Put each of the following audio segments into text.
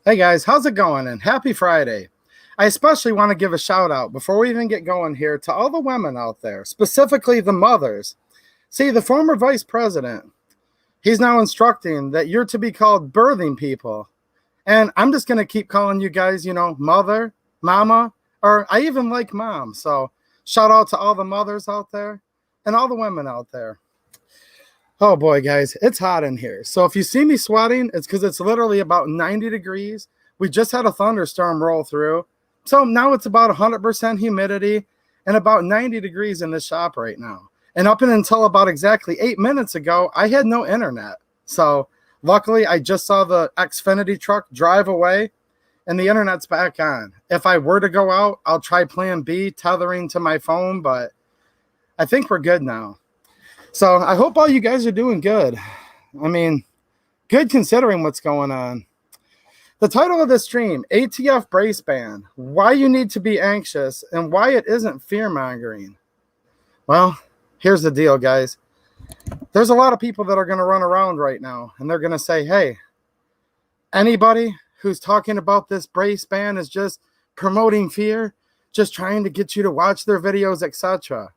Hey guys, how's it going? And happy Friday. I especially want to give a shout out before we even get going here to all the women out there, specifically the mothers. See, the former vice president, he's now instructing that you're to be called birthing people. And I'm just going to keep calling you guys, mother, mama, or I even like mom. So shout out to all the mothers out there and all the women out there. Oh boy, guys, it's hot in here. So if you see me sweating, it's because it's literally about 90 degrees. We just had a thunderstorm roll through. So now it's about 100% humidity and about 90 degrees in this shop right now. And up until about exactly 8 minutes ago, I had no internet. So luckily, I just saw the Xfinity truck drive away and the internet's back on. If I were to go out, I'll try plan B, tethering to my phone, but I think we're good now. So I hope all you guys are doing good. I mean, good considering what's going on. The title of this stream, ATF brace ban, why you need to be anxious and why it isn't fear-mongering. Well, here's the deal, guys. There's a lot of people that are going to run around right now, and they're going to say, hey, anybody who's talking about this brace ban is just promoting fear, just trying to get you to watch their videos, etc.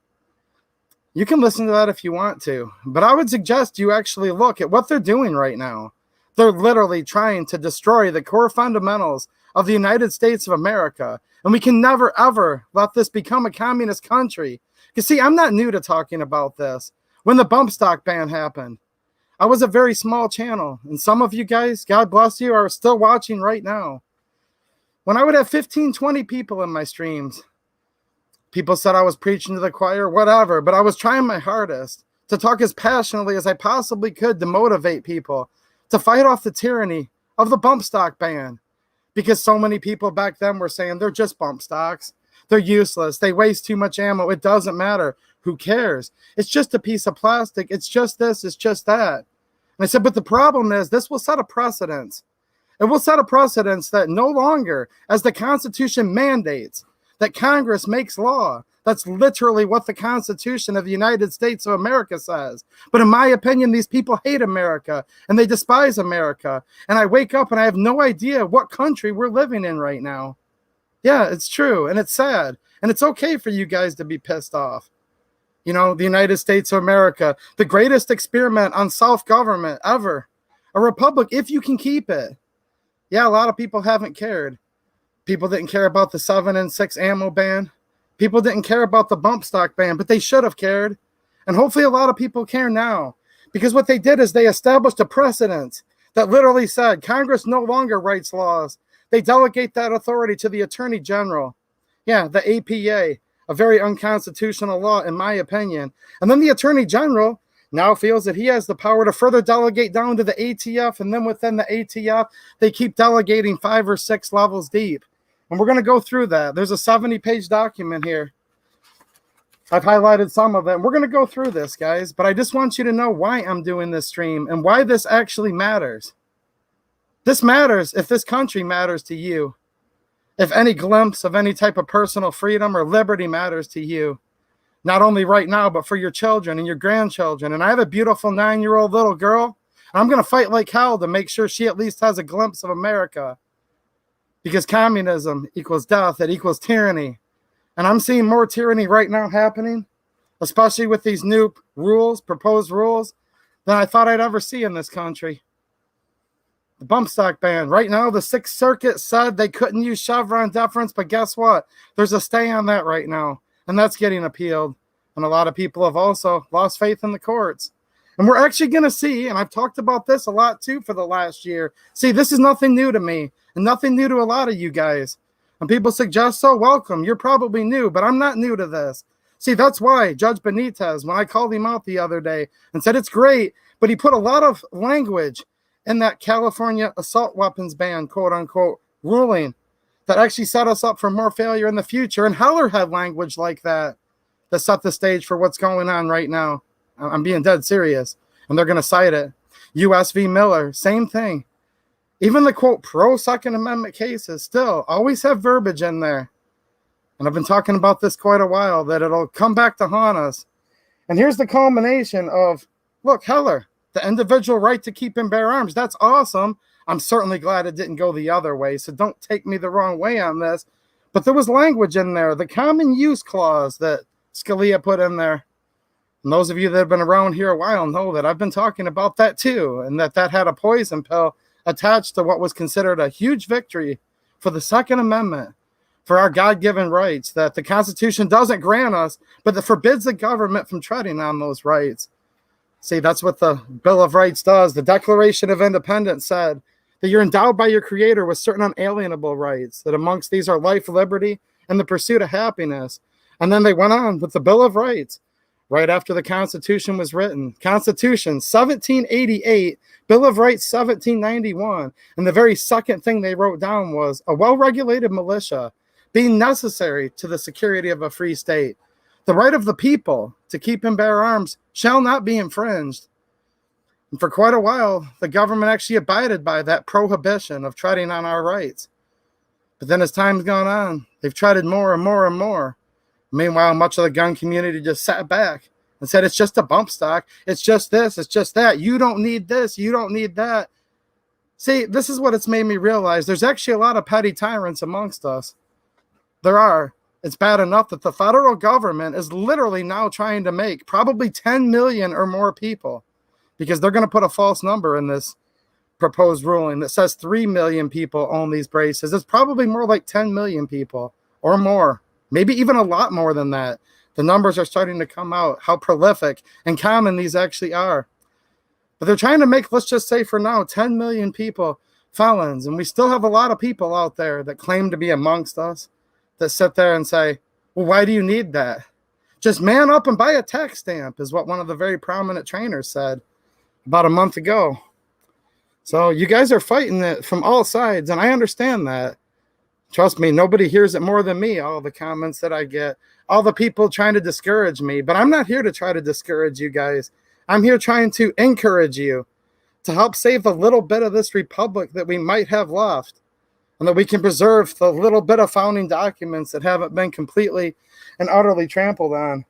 You can listen to that if you want to, but I would suggest you actually look at what they're doing right now. They're literally trying to destroy the core fundamentals of the United States of America, and we can never, ever let this become a communist country. You see, I'm not new to talking about this. When the bump stock ban happened, I was a very small channel, and some of you guys, God bless you, are still watching right now. When I would have 15, 20 people in my streams, people said I was preaching to the choir, whatever, but I was trying my hardest to talk as passionately as I possibly could to motivate people to fight off the tyranny of the bump stock ban, because so many people back then were saying they're just bump stocks. They're useless. They waste too much ammo. It doesn't matter. Who cares? It's just a piece of plastic. It's just this. It's just that. And I said, but the problem is this will set a precedent. It will set a precedent that no longer, as the Constitution mandates, that Congress makes law. That's literally what the Constitution of the United States of America says. But in my opinion, these people hate America and they despise America. And I wake up and I have no idea what country we're living in right now. Yeah, it's true. And it's sad. And it's okay for you guys to be pissed off. You know, the United States of America, the greatest experiment on self-government ever. A republic, if you can keep it. Yeah, a lot of people haven't cared. People didn't care about the 7.6 ammo ban. People didn't care about the bump stock ban, but they should have cared. And hopefully a lot of people care now. Because what they did is they established a precedent that literally said Congress no longer writes laws. They delegate that authority to the Attorney General. Yeah, the APA, a very unconstitutional law in my opinion. And then the Attorney General now feels that he has the power to further delegate down to the ATF. And then within the ATF, they keep delegating 5 or 6 levels deep. And we're going to go through that. There's a 70-page document here. I've highlighted some of it. We're going to go through this, guys. But I just want you to know why I'm doing this stream and why this actually matters. This matters if this country matters to you. If any glimpse of any type of personal freedom or liberty matters to you. Not only right now, but for your children and your grandchildren. And I have a beautiful 9-year-old little girl. And I'm going to fight like hell to make sure she at least has a glimpse of America. Because communism equals death, it equals tyranny. And I'm seeing more tyranny right now happening, especially with these new rules, proposed rules, than I thought I'd ever see in this country. The bump stock ban. Right now, the Sixth Circuit said they couldn't use Chevron deference, but guess what? There's a stay on that right now, and that's getting appealed. And a lot of people have also lost faith in the courts. And we're actually going to see, and I've talked about this a lot too for the last year. See, this is nothing new to me and nothing new to a lot of you guys. And people suggest, so welcome. You're probably new, but I'm not new to this. See, that's why Judge Benitez, when I called him out the other day and said it's great, but he put a lot of language in that California assault weapons ban, quote unquote, ruling that actually set us up for more failure in the future. And Heller had language like that set the stage for what's going on right now. I'm being dead serious. And they're going to cite it. U.S. v. Miller, same thing. Even the, quote, pro-Second Amendment cases still always have verbiage in there. And I've been talking about this quite a while, that it'll come back to haunt us. And here's the culmination of, look, Heller, the individual right to keep and bear arms. That's awesome. I'm certainly glad it didn't go the other way, so don't take me the wrong way on this. But there was language in there, the common use clause that Scalia put in there. And those of you that have been around here a while know that I've been talking about that too, and that had a poison pill attached to what was considered a huge victory for the Second Amendment, for our God-given rights, that the Constitution doesn't grant us, but that forbids the government from treading on those rights. See, that's what the Bill of Rights does. The Declaration of Independence said that you're endowed by your Creator with certain unalienable rights, that amongst these are life, liberty, and the pursuit of happiness. And then they went on with the Bill of Rights right after the Constitution was written. Constitution 1788, Bill of Rights 1791. And the very second thing they wrote down was a well-regulated militia being necessary to the security of a free state. The right of the people to keep and bear arms shall not be infringed. And for quite a while, the government actually abided by that prohibition of treading on our rights. But then as time's gone on, they've treaded more and more and more. Meanwhile, much of the gun community just sat back and said, it's just a bump stock. It's just this. It's just that. You don't need this. You don't need that. See, this is what it's made me realize. There's actually a lot of petty tyrants amongst us. There are. It's bad enough that the federal government is literally now trying to make probably 10 million or more people, because they're going to put a false number in this proposed ruling that says 3 million people own these braces. It's probably more like 10 million people or more, maybe even a lot more than that. The numbers are starting to come out, how prolific and common these actually are. But they're trying to make, let's just say for now, 10 million people felons. And we still have a lot of people out there that claim to be amongst us, that sit there and say, well, why do you need that? Just man up and buy a tax stamp, is what one of the very prominent trainers said about a month ago. So you guys are fighting it from all sides, and I understand that. Trust me, nobody hears it more than me, all the comments that I get, all the people trying to discourage me. But I'm not here to try to discourage you guys. I'm here trying to encourage you to help save the little bit of this republic that we might have left, and that we can preserve the little bit of founding documents that haven't been completely and utterly trampled on.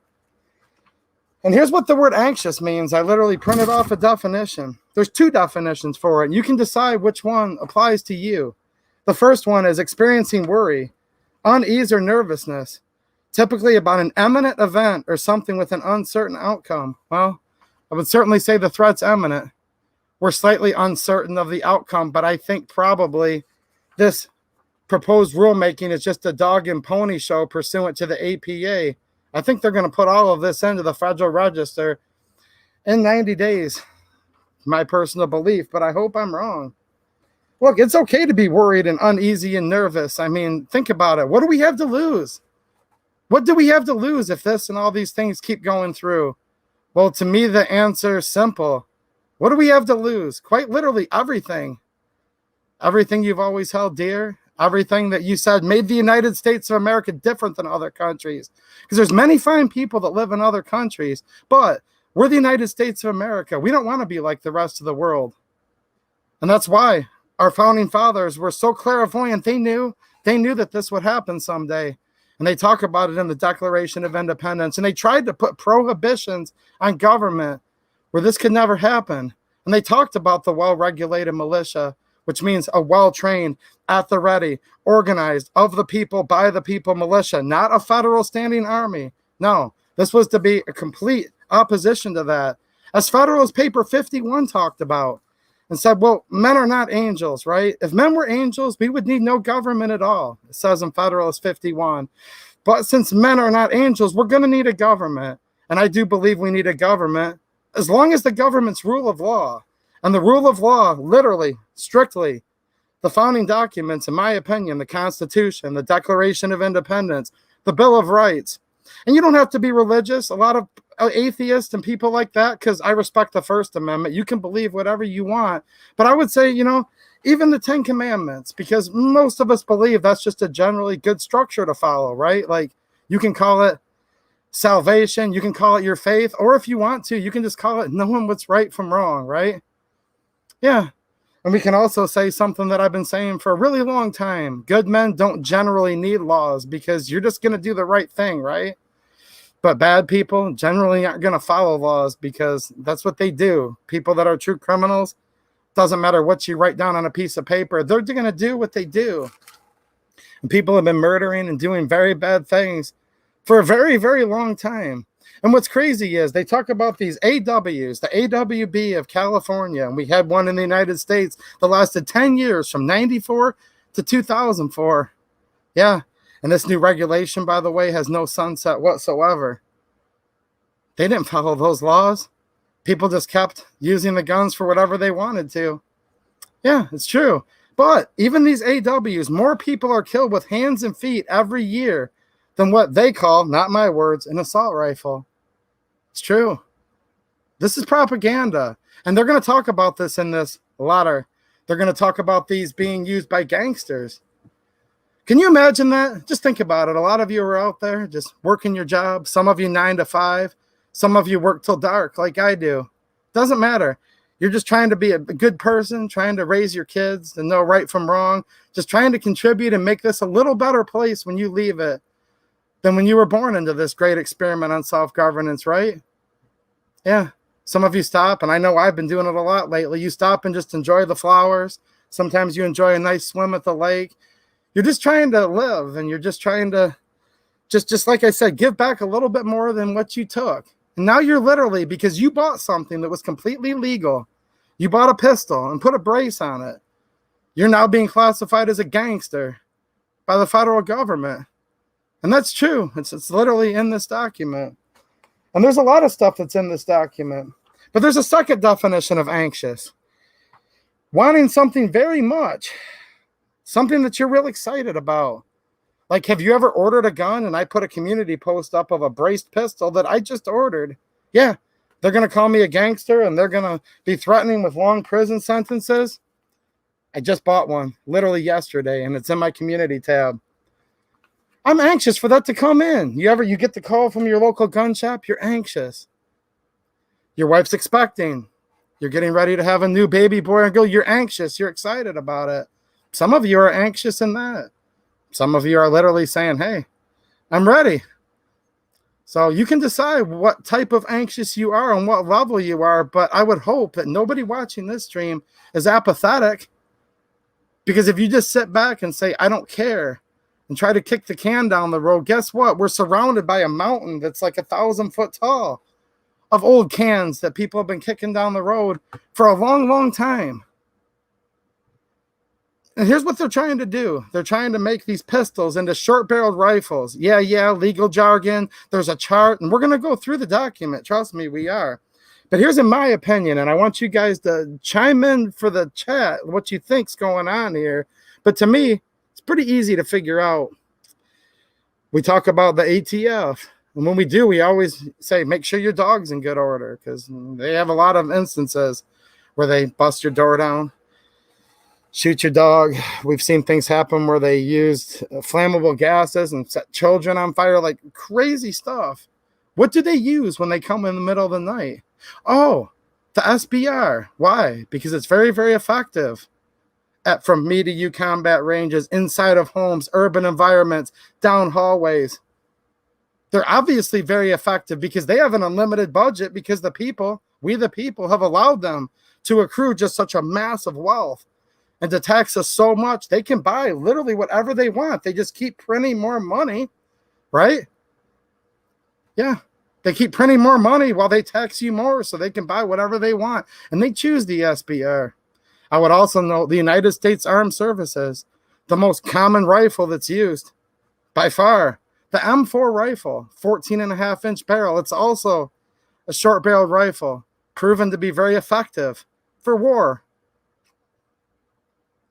And here's what the word anxious means. I literally printed off a definition. There's 2 definitions for it, and you can decide which one applies to you. The first one is experiencing worry, unease, or nervousness, typically about an imminent event or something with an uncertain outcome. Well, I would certainly say the threat's imminent. We're slightly uncertain of the outcome, but I think probably this proposed rulemaking is just a dog and pony show pursuant to the APA. I think they're going to put all of this into the Federal Register in 90 days, my personal belief, but I hope I'm wrong. Look, it's okay to be worried and uneasy and nervous. I mean, think about it. What do we have to lose? What do we have to lose if this and all these things keep going through? Well, to me, the answer is simple. What do we have to lose? Quite literally everything. Everything you've always held dear, everything that you said made the United States of America different than other countries. Because there's many fine people that live in other countries, but we're the United States of America. We don't want to be like the rest of the world. And that's why our founding fathers were so clairvoyant. They knew that this would happen someday. And they talk about it in the Declaration of Independence. And they tried to put prohibitions on government where this could never happen. And they talked about the well-regulated militia, which means a well-trained, at the ready, organized, of the people, by the people militia, not a federal standing army. No, this was to be a complete opposition to that. As Federalist Paper 51 talked about, and said, well, men are not angels, right? If men were angels, we would need no government at all, it says in Federalist 51. But since men are not angels, we're going to need a government. And I do believe we need a government as long as the government's rule of law. And the rule of law, literally, strictly, the founding documents, in my opinion, the Constitution, the Declaration of Independence, the Bill of Rights. And you don't have to be religious. A lot of atheists and people like that, because I respect the First Amendment. You can believe whatever you want. But I would say, even the 10 Commandments, because most of us believe that's just a generally good structure to follow, right? Like, you can call it salvation, you can call it your faith, or if you want to, you can just call it knowing what's right from wrong, right? Yeah. And we can also say something that I've been saying for a really long time. Good men don't generally need laws because you're just going to do the right thing, right? But bad people generally aren't going to follow laws because that's what they do. People that are true criminals, Doesn't matter what you write down on a piece of paper. They're going to do what they do. And people have been murdering and doing very bad things for a very, very long time. And what's crazy is they talk about these AWs, the AWB of California, and we had one in the United States that lasted 10 years from 94 to 2004. Yeah. And this new regulation, by the way, has no sunset whatsoever. They didn't follow those laws. People just kept using the guns for whatever they wanted to. Yeah, it's true. But even these AWs, more people are killed with hands and feet every year than what they call, not my words, an assault rifle. It's true. This is propaganda. And they're going to talk about this in this letter. They're going to talk about these being used by gangsters. Can you imagine that? Just think about it. A lot of you are out there just working your job. Some of you 9 to 5. Some of you work till dark like I do. Doesn't matter. You're just trying to be a good person, trying to raise your kids to know right from wrong, just trying to contribute and make this a little better place when you leave it than when you were born into this great experiment on self-governance, right? Yeah. Some of you stop, and I know I've been doing it a lot lately. You stop and just enjoy the flowers. Sometimes you enjoy a nice swim at the lake. You're just trying to live, and you're just trying to, just like I said, give back a little bit more than what you took. And now you're literally, because you bought something that was completely legal, you bought a pistol and put a brace on it, you're now being classified as a gangster by the federal government. And that's true. It's literally in this document. And there's a lot of stuff that's in this document. But there's a second definition of anxious. Wanting something very much. Something that you're real excited about. Like, have you ever ordered a gun and I put a community post up of a braced pistol that I just ordered? Yeah, they're going to call me a gangster and they're going to be threatening with long prison sentences. I just bought one literally yesterday and it's in my community tab. I'm anxious for that to come in. You get the call from your local gun shop, you're anxious. Your wife's expecting. You're getting ready to have a new baby boy and girl. You're anxious. You're excited about it. Some of you are anxious in that. Some of you are literally saying, hey, I'm ready. So you can decide what type of anxious you are and what level you are, but I would hope that nobody watching this stream is apathetic. Because if you just sit back and say, I don't care, and try to kick the can down the road, guess what? We're surrounded by a mountain that's like 1,000 foot tall of old cans that people have been kicking down the road for a long, long time. And here's what they're trying to do. They're trying to make these pistols into short-barreled rifles. Yeah, legal jargon. There's a chart, and we're going to go through the document. Trust me, we are. But here's in my opinion, and I want you guys to chime in for the chat what you think's going on here. But to me, it's pretty easy to figure out. We talk about the ATF. And when we do, we always say, make sure your dog's in good order, because they have a lot of instances where they bust your door down, shoot your dog. We've seen things happen where they used flammable gases and set children on fire, like crazy stuff. What do they use when they come in the middle of the night? Oh, the SBR. Why? Because it's very, very effective at from me to you combat ranges, inside of homes, urban environments, down hallways. They're obviously very effective because they have an unlimited budget because we the people have allowed them to accrue just such a massive wealth and to tax us so much. They can buy literally whatever they want. They just keep printing more money, right? Yeah. They keep printing more money while they tax you more so they can buy whatever they want. And they choose the SBR. I would also note the United States Armed Services, the most common rifle that's used by far. The M4 rifle, 14.5-inch barrel. It's also a short-barreled rifle, proven to be very effective for war.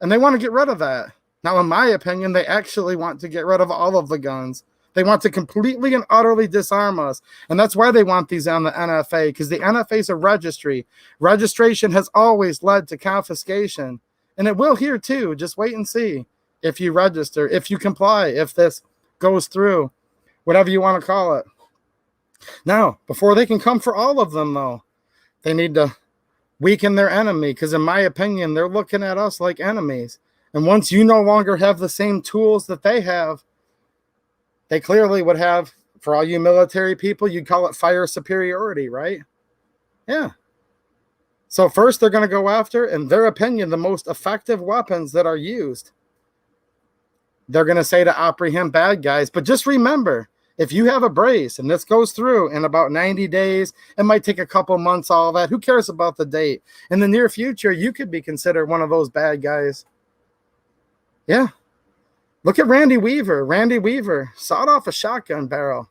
And they want to get rid of that. Now, in my opinion, they actually want to get rid of all of the guns. They want to completely and utterly disarm us. And that's why they want these on the NFA, because the NFA is a registry. Registration has always led to confiscation. And it will here too. Just wait and see if you register, if you comply, if this goes through, whatever you want to call it. Now, before they can come for all of them, though, they need to weaken their enemy, because in my opinion, they're looking at us like enemies. And once you no longer have the same tools that they have, they clearly would have, for all you military people, you'd call it fire superiority, right? Yeah. So first they're going to go after, in their opinion, the most effective weapons that are used. They're going to say to apprehend bad guys. But just remember, if you have a brace and this goes through in about 90 days, it might take a couple months, all that. Who cares about the date? In the near future, you could be considered one of those bad guys. Yeah. Look at Randy Weaver. Randy Weaver sawed off a shotgun barrel.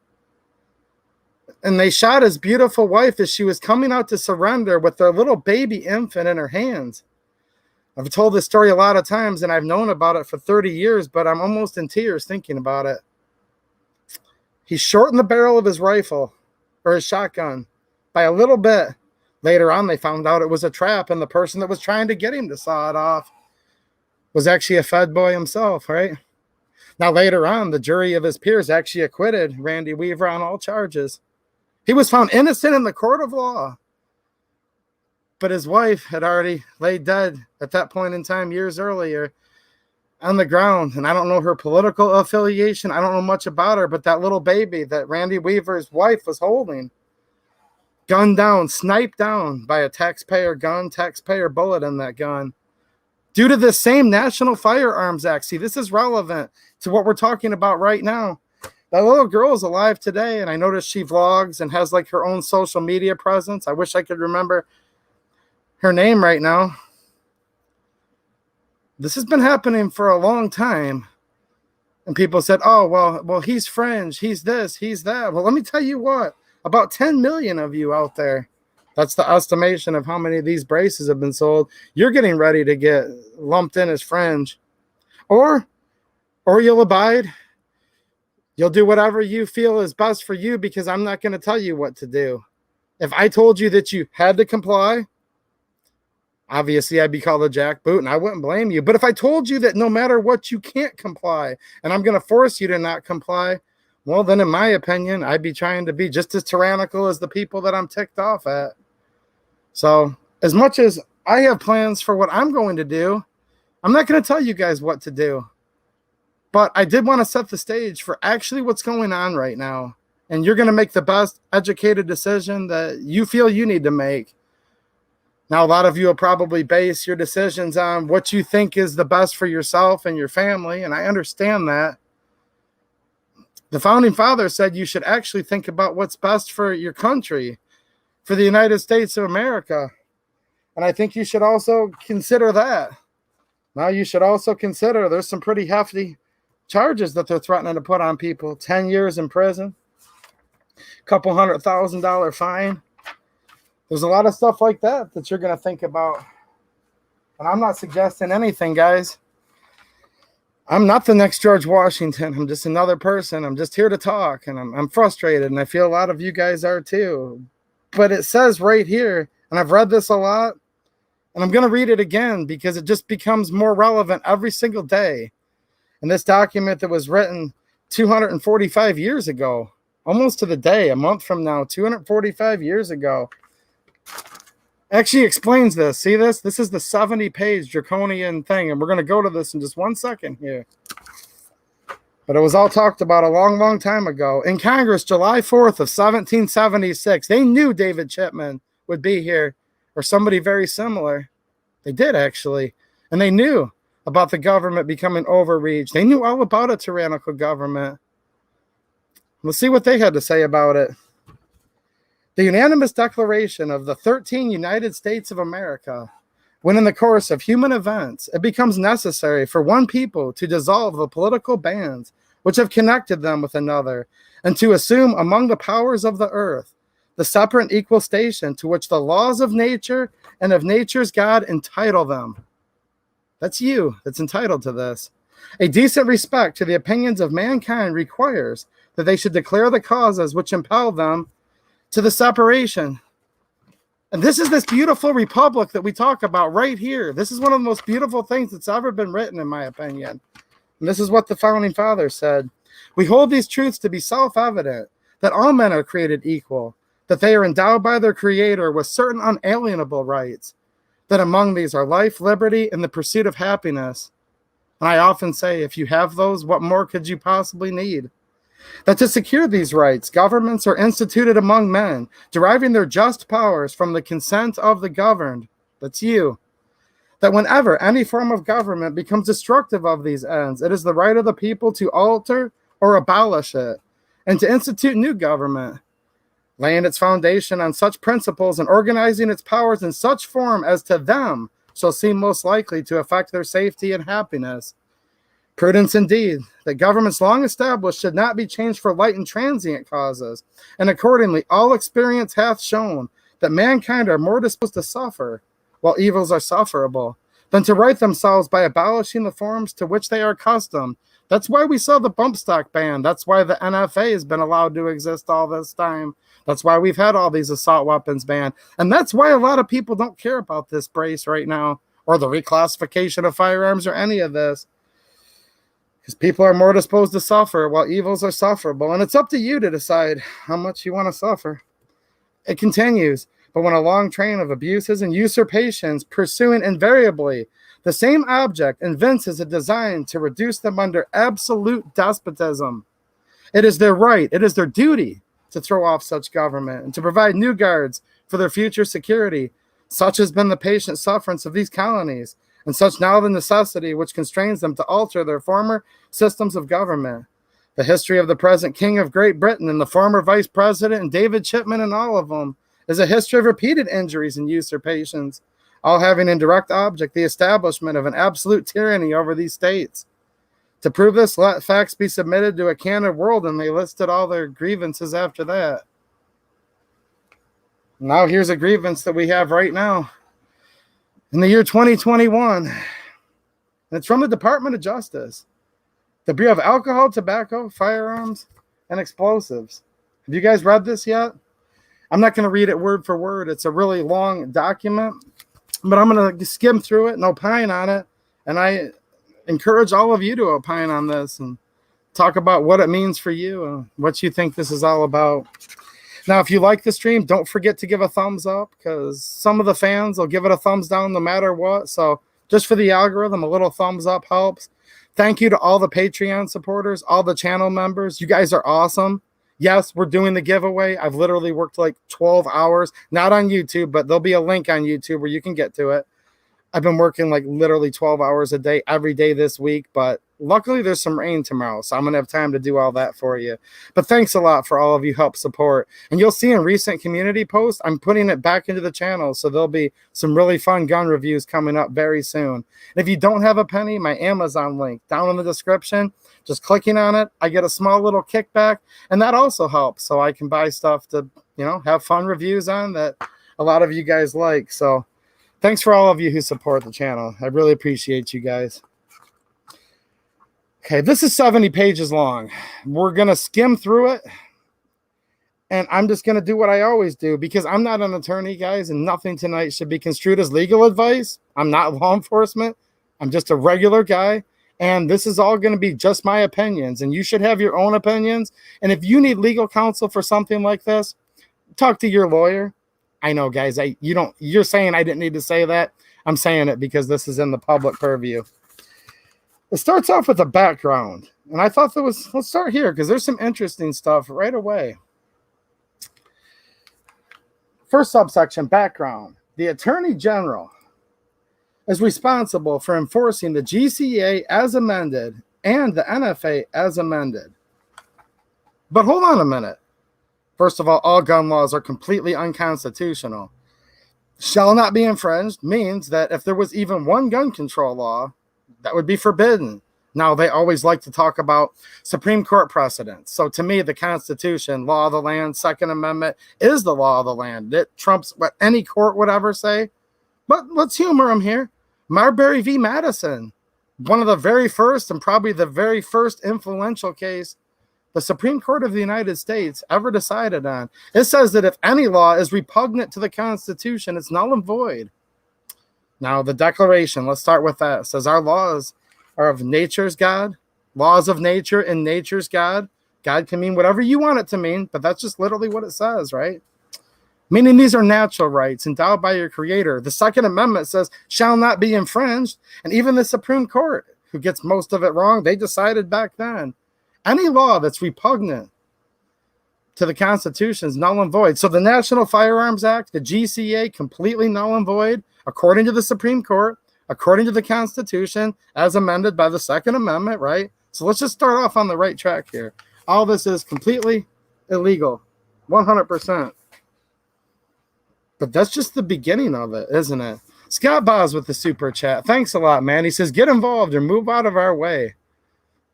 And they shot his beautiful wife as she was coming out to surrender with their little baby infant in her hands. I've told this story a lot of times, and I've known about it for 30 years, but I'm almost in tears thinking about it. He shortened the barrel of his rifle, or his shotgun, by a little bit. Later on, they found out it was a trap, and the person that was trying to get him to saw it off was actually a Fed boy himself, right? Now, later on, the jury of his peers actually acquitted Randy Weaver on all charges. He was found innocent in the court of law. But his wife had already laid dead at that point in time years earlier on the ground. And I don't know her political affiliation. I don't know much about her. But that little baby that Randy Weaver's wife was holding, gunned down, sniped down by a taxpayer gun, taxpayer bullet in that gun. Due to the same National Firearms Act. See, this is relevant to what we're talking about right now. That little girl is alive today, and I noticed she vlogs and has like her own social media presence. I wish I could remember her name right now. This has been happening for a long time. And people said, oh, well, he's French, he's this, he's that. Well, let me tell you what, about 10 million of you out there, that's the estimation of how many of these braces have been sold. You're getting ready to get lumped in as fringe. Or you'll abide. You'll do whatever you feel is best for you, because I'm not going to tell you what to do. If I told you that you had to comply, obviously I'd be called a jackboot, and I wouldn't blame you. But if I told you that no matter what, you can't comply, and I'm going to force you to not comply, well, then in my opinion, I'd be trying to be just as tyrannical as the people that I'm ticked off at. So as much as I have plans for what I'm going to do, I'm not going to tell you guys what to do. But I did want to set the stage for actually what's going on right now. And you're going to make the best educated decision that you feel you need to make. Now, a lot of you will probably base your decisions on what you think is the best for yourself and your family. And I understand that. The Founding Fathers said you should actually think about what's best for your country, for the United States of America. And I think you should also consider that. Now, you should also consider there's some pretty hefty charges that they're threatening to put on people. 10 years in prison, couple $100,000 fine. There's a lot of stuff like that that you're going to think about. And I'm not suggesting anything, guys. I'm not the next George Washington. I'm just another person. I'm just here to talk, and I'm frustrated, and I feel a lot of you guys are too. But it says right here, and I've read this a lot, and I'm going to read it again because it just becomes more relevant every single day. And this document that was written 245 years ago, almost to the day, a month from now, 245 years ago, actually explains this. See this? This is the 70-page draconian thing, and we're going to go to this in just 1 second here. But it was all talked about a long, long time ago. In Congress, July 4th of 1776, they knew David Chipman would be here, or somebody very similar. They did, actually. And they knew about the government becoming overreach. They knew all about a tyrannical government. Let's see what they had to say about it. The unanimous declaration of the 13 United States of America, when in the course of human events, it becomes necessary for one people to dissolve the political bands which have connected them with another, and to assume among the powers of the earth the separate and equal station to which the laws of nature and of nature's God entitle them. That's you that's entitled to this. A decent respect to the opinions of mankind requires that they should declare the causes which impel them to the separation. And this is this beautiful republic that we talk about right here. This is one of the most beautiful things that's ever been written, in my opinion. And this is what the Founding Fathers said. We hold these truths to be self-evident, that all men are created equal, that they are endowed by their Creator with certain unalienable rights, that among these are life, liberty, and the pursuit of happiness. And I often say, if you have those, what more could you possibly need? That to secure these rights, governments are instituted among men, deriving their just powers from the consent of the governed. That's you. That whenever any form of government becomes destructive of these ends, it is the right of the people to alter or abolish it, and to institute new government, laying its foundation on such principles and organizing its powers in such form as to them shall seem most likely to affect their safety and happiness. Prudence indeed, that governments long established should not be changed for light and transient causes, and accordingly all experience hath shown that mankind are more disposed to suffer, while evils are sufferable, than to right themselves by abolishing the forms to which they are accustomed. That's why we saw the bump stock ban. That's why the NFA has been allowed to exist all this time. That's why we've had all these assault weapons banned. And that's why a lot of people don't care about this brace right now, or the reclassification of firearms, or any of this. Because people are more disposed to suffer, while evils are sufferable. And it's up to you to decide how much you want to suffer. It continues. But when a long train of abuses and usurpations, pursuing invariably the same object, evinces a design to reduce them under absolute despotism, it is their right, it is their duty to throw off such government and to provide new guards for their future security. Such has been the patient sufferance of these colonies, and such now the necessity which constrains them to alter their former systems of government. The history of the present King of Great Britain and the former Vice President and David Chipman and all of them is a history of repeated injuries and usurpations, all having in direct object the establishment of an absolute tyranny over these states. To prove this, let facts be submitted to a candid world, and they listed all their grievances after that. Now here's a grievance that we have right now. In the year 2021, and it's from the Department of Justice, the Bureau of Alcohol, Tobacco, Firearms, and Explosives. Have you guys read this yet? I'm not going to read it word for word. It's a really long document, but I'm going to skim through it and opine on it. And I encourage all of you to opine on this and talk about what it means for you and what you think this is all about. Now, if you like the stream, don't forget to give a thumbs up, because some of the fans will give it a thumbs down no matter what. So just for the algorithm, a little thumbs up helps. Thank you to all the Patreon supporters, all the channel members. You guys are awesome. Yes, we're doing the giveaway. I've literally worked like 12 hours, not on YouTube, but there'll be a link on YouTube where you can get to it. I've been working like literally 12 hours a day, every day this week, but luckily there's some rain tomorrow, so I'm going to have time to do all that for you. But thanks a lot for all of you help support. And you'll see in recent community posts, I'm putting it back into the channel, so there'll be some really fun gun reviews coming up very soon. And if you don't have a penny, my Amazon link down in the description, just clicking on it, I get a small little kickback, and that also helps, so I can buy stuff to, have fun reviews on that a lot of you guys like. So thanks for all of you who support the channel. I really appreciate you guys. Okay, this is 70 pages long. We're going to skim through it, and I'm just going to do what I always do, because I'm not an attorney, guys, and nothing tonight should be construed as legal advice. I'm not law enforcement. I'm just a regular guy, and this is all going to be just my opinions, and you should have your own opinions. And if you need legal counsel for something like this, talk to your lawyer. I know, guys, you're saying I didn't need to say that. I'm saying it because this is in the public purview. It starts off with a background, and I thought let's start here because there's some interesting stuff right away. First subsection, background. The Attorney General is responsible for enforcing the GCA as amended and the NFA as amended. But hold on a minute. First of all gun laws are completely unconstitutional. Shall not be infringed means that if there was even one gun control law, that would be forbidden. Now, they always like to talk about Supreme Court precedents. So to me, the Constitution, law of the land, Second Amendment is the law of the land. It trumps what any court would ever say. But let's humor them here. Marbury v. Madison, one of the very first and probably the very first influential case the Supreme Court of the United States ever decided on. It says that if any law is repugnant to the Constitution, it's null and void. Now, the Declaration, let's start with that. It says our laws are of nature's God, laws of nature and nature's God. God can mean whatever you want it to mean, but that's just literally what it says, right? Meaning these are natural rights endowed by your Creator. The Second Amendment says shall not be infringed. And even the Supreme Court, who gets most of it wrong, they decided back then, Any law that's repugnant to the Constitution is null and void. So the National Firearms Act, the GCA, completely null and void, according to the Supreme Court, according to the Constitution, as amended by the Second Amendment, right? So let's just start off on the right track here. All this is completely illegal, 100%. But that's just the beginning of it, isn't it? Scott Boz with the super chat. Thanks a lot, man. He says, get involved or move out of our way.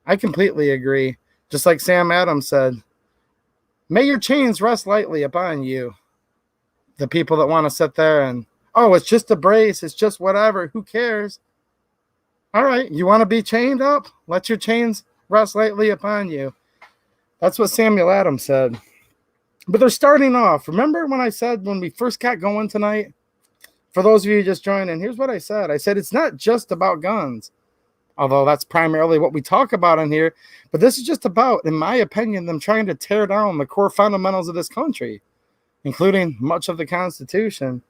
I completely agree. Just like Sam Adams said, may your chains rest lightly upon you. The people that want to sit there and, oh, it's just a brace, it's just whatever, who cares? All right, you want to be chained up? Let your chains rest lightly upon you. That's what Samuel Adams said. But they're starting off. Remember when I said when we first got going tonight? For those of you just joining, here's what I said. I said it's not just about guns, although that's primarily what we talk about in here. But this is just about, in my opinion, them trying to tear down the core fundamentals of this country, including much of the Constitution.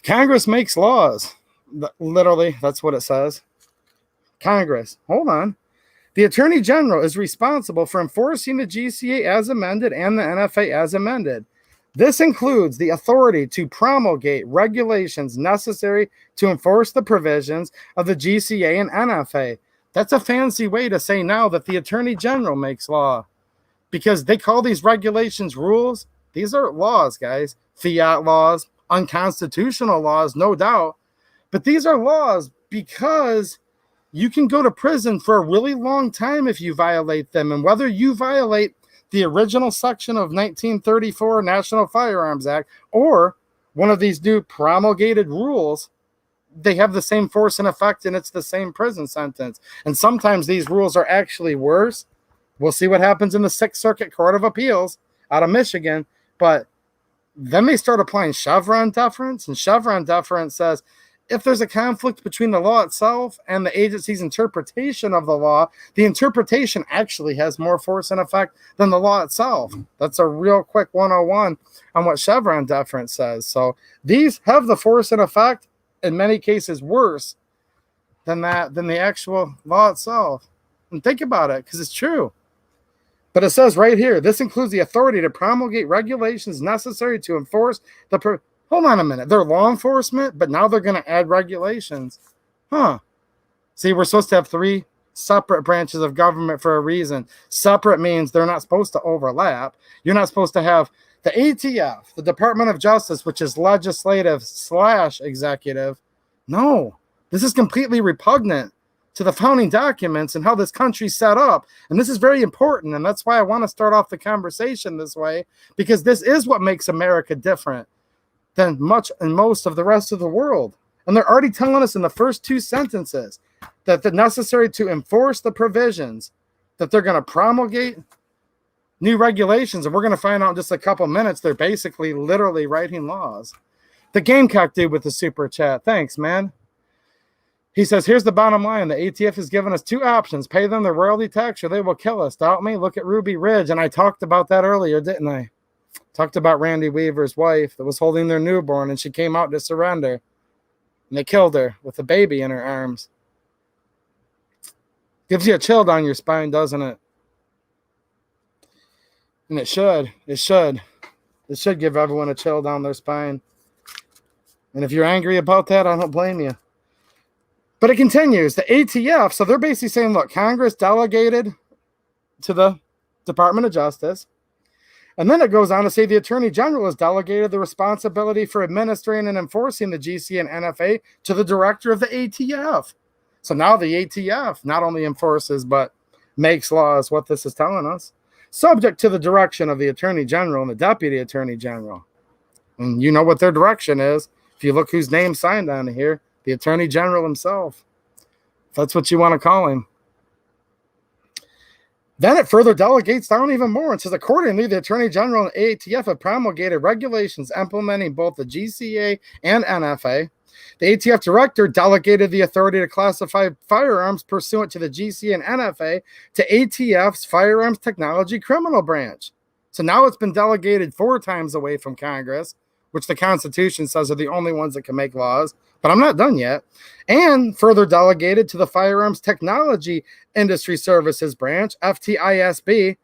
Congress makes laws. Literally, that's what it says. Congress. Hold on. The Attorney General is responsible for enforcing the GCA as amended and the NFA as amended. This includes the authority to promulgate regulations necessary to enforce the provisions of the GCA and NFA. That's a fancy way to say now that the Attorney General makes law, because they call these regulations rules. These are laws, guys. Fiat laws, unconstitutional laws, no doubt. But these are laws because you can go to prison for a really long time if you violate them. And whether you violate the original section of 1934 National Firearms Act or one of these new promulgated rules, they have the same force and effect, and it's the same prison sentence. And sometimes these rules are actually worse. We'll see what happens in the Sixth Circuit Court of Appeals out of Michigan. But then they start applying Chevron deference, and Chevron deference says, if there's a conflict between the law itself and the agency's interpretation of the law, the interpretation actually has more force and effect than the law itself. That's a real quick 101 on what Chevron deference says. So these have the force and effect, in many cases worse than the actual law itself. And think about it, because it's true. But it says right here, this includes the authority to promulgate regulations necessary to enforce the hold on a minute. They're law enforcement, but now they're going to add regulations. Huh. See, we're supposed to have 3 separate branches of government for a reason. Separate means they're not supposed to overlap. You're not supposed to have the ATF, the Department of Justice, which is legislative/executive. No, this is completely repugnant to the founding documents and how this country's set up. And this is very important. And that's why I want to start off the conversation this way, because this is what makes America different than much and most of the rest of the world. And they're already telling us in the first 2 sentences that they're necessary to enforce the provisions, that they're going to promulgate new regulations. And we're going to find out in just a couple minutes, they're basically literally writing laws. The Gamecock dude with the super chat. Thanks, man. He says, here's the bottom line. The ATF has given us 2 options. Pay them the royalty tax or they will kill us. Doubt me? Look at Ruby Ridge. And I talked about that earlier, didn't I? Talked about Randy Weaver's wife that was holding their newborn, and she came out to surrender. And they killed her with a baby in her arms. Gives you a chill down your spine, doesn't it? And it should. It should. It should give everyone a chill down their spine. And if you're angry about that, I don't blame you. But it continues. The ATF, so they're basically saying, look, Congress delegated to the Department of Justice. And then it goes on to say the Attorney General has delegated the responsibility for administering and enforcing the GC and NFA to the director of the ATF. So now the ATF not only enforces, but makes laws, what this is telling us, subject to the direction of the Attorney General and the Deputy Attorney General. And you know what their direction is. If you look whose name's signed on here, the Attorney General himself. If that's what you want to call him. Then it further delegates down even more and says, accordingly, the Attorney General and ATF have promulgated regulations implementing both the GCA and NFA. The ATF director delegated the authority to classify firearms pursuant to the GCA and NFA to ATF's Firearms Technology Criminal Branch. So now it's been delegated 4 times away from Congress, which the Constitution says are the only ones that can make laws. But I'm not done yet. And further delegated to the Firearms Technology Industry Services Branch, FTISB.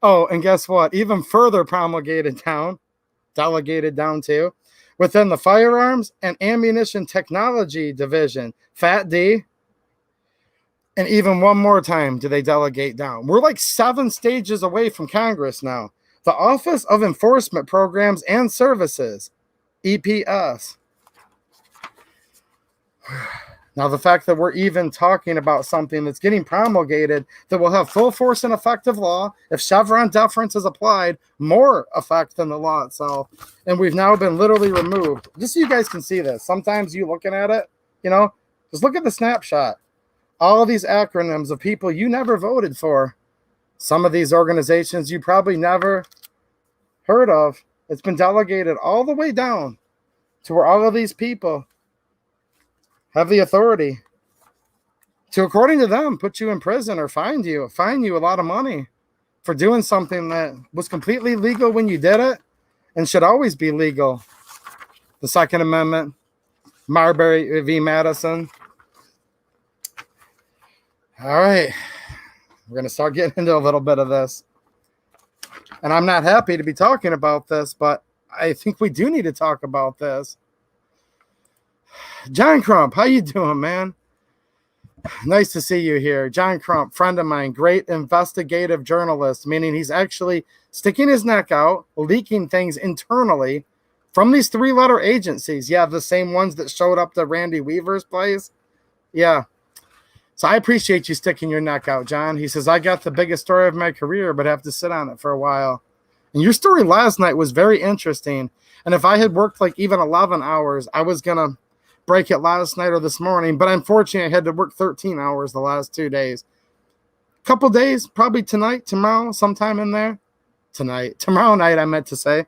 Oh, and guess what? Even further delegated down to, within the Firearms and Ammunition Technology Division, FATD. And even one more time do they delegate down. We're like 7 stages away from Congress now. The Office of Enforcement Programs and Services, EPS. Now, the fact that we're even talking about something that's getting promulgated that will have full force and effective law, if Chevron deference is applied, more effect than the law itself, and we've now been literally removed. Just so you guys can see this. Sometimes you looking at it, just look at the snapshot. All of these acronyms of people you never voted for. Some of these organizations you probably never heard of. It's been delegated all the way down to where all of these people have the authority to, according to them, put you in prison or fine you a lot of money for doing something that was completely legal when you did it and should always be legal. The Second Amendment, Marbury v. Madison. All right, we're going to start getting into a little bit of this. And I'm not happy to be talking about this, but I think we do need to talk about this. John Crump, how you doing, man? Nice to see you here. John Crump, friend of mine, great investigative journalist, meaning he's actually sticking his neck out, leaking things internally from these 3-letter agencies. Yeah, the same ones that showed up to Randy Weaver's place. Yeah. So I appreciate you sticking your neck out, John. He says, I got the biggest story of my career, but have to sit on it for a while. And your story last night was very interesting. And if I had worked like even 11 hours, I was going to break it last night or this morning. But unfortunately, I had to work 13 hours the last 2 days. Couple days, probably tonight, tomorrow, sometime in there. Tomorrow night, I meant to say.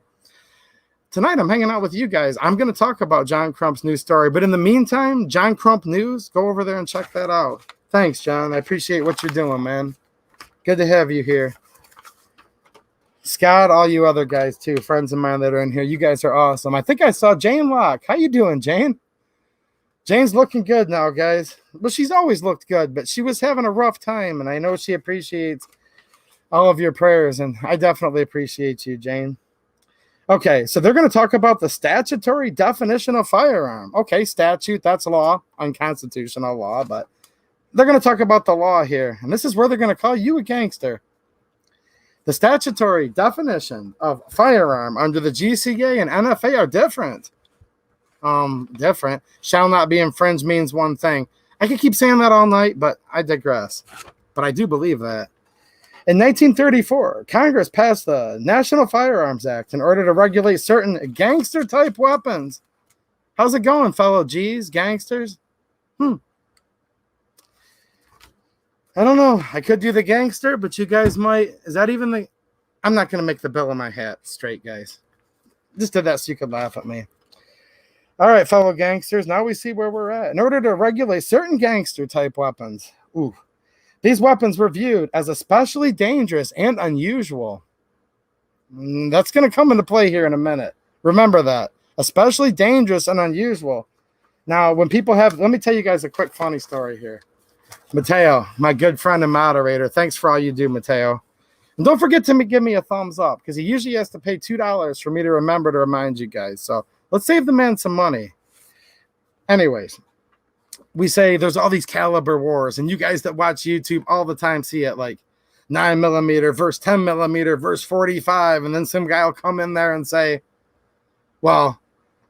Tonight, I'm hanging out with you guys. I'm going to talk about John Crump's new story. But in the meantime, John Crump News, go over there and check that out. Thanks, John. I appreciate what you're doing, man. Good to have you here. Scott, all you other guys, too, friends of mine that are in here, you guys are awesome. I think I saw Jane Locke. How you doing, Jane? Jane's looking good now, guys. Well, she's always looked good, but she was having a rough time, and I know she appreciates all of your prayers, and I definitely appreciate you, Jane. Okay, so they're going to talk about the statutory definition of firearm. Okay, statute, that's law, unconstitutional law, but they're going to talk about the law here, and this is where they're going to call you a gangster. The statutory definition of firearm under the GCA and NFA are different. Different. Shall not be infringed means one thing. I could keep saying that all night, but I digress. But I do believe that. In 1934, Congress passed the National Firearms Act in order to regulate certain gangster-type weapons. How's it going, fellow G's, gangsters? I don't know. I could do the gangster, but you guys might. Is that even the... I'm not going to make the bill of my hat straight, guys. Just did that so you could laugh at me. All right, fellow gangsters, now we see where we're at. In order to regulate certain gangster-type weapons, these weapons were viewed as especially dangerous and unusual. That's going to come into play here in a minute. Remember that. Especially dangerous and unusual. Now, when people have... Let me tell you guys a quick funny story here. Mateo, my good friend and moderator, thanks for all you do, Mateo. And don't forget to give me a thumbs up, because he usually has to pay $2 for me to remember to remind you guys. So let's save the man some money. Anyways, we say there's all these caliber wars, and you guys that watch YouTube all the time see it, like 9mm versus 10mm versus 45, and then some guy will come in there and say, well,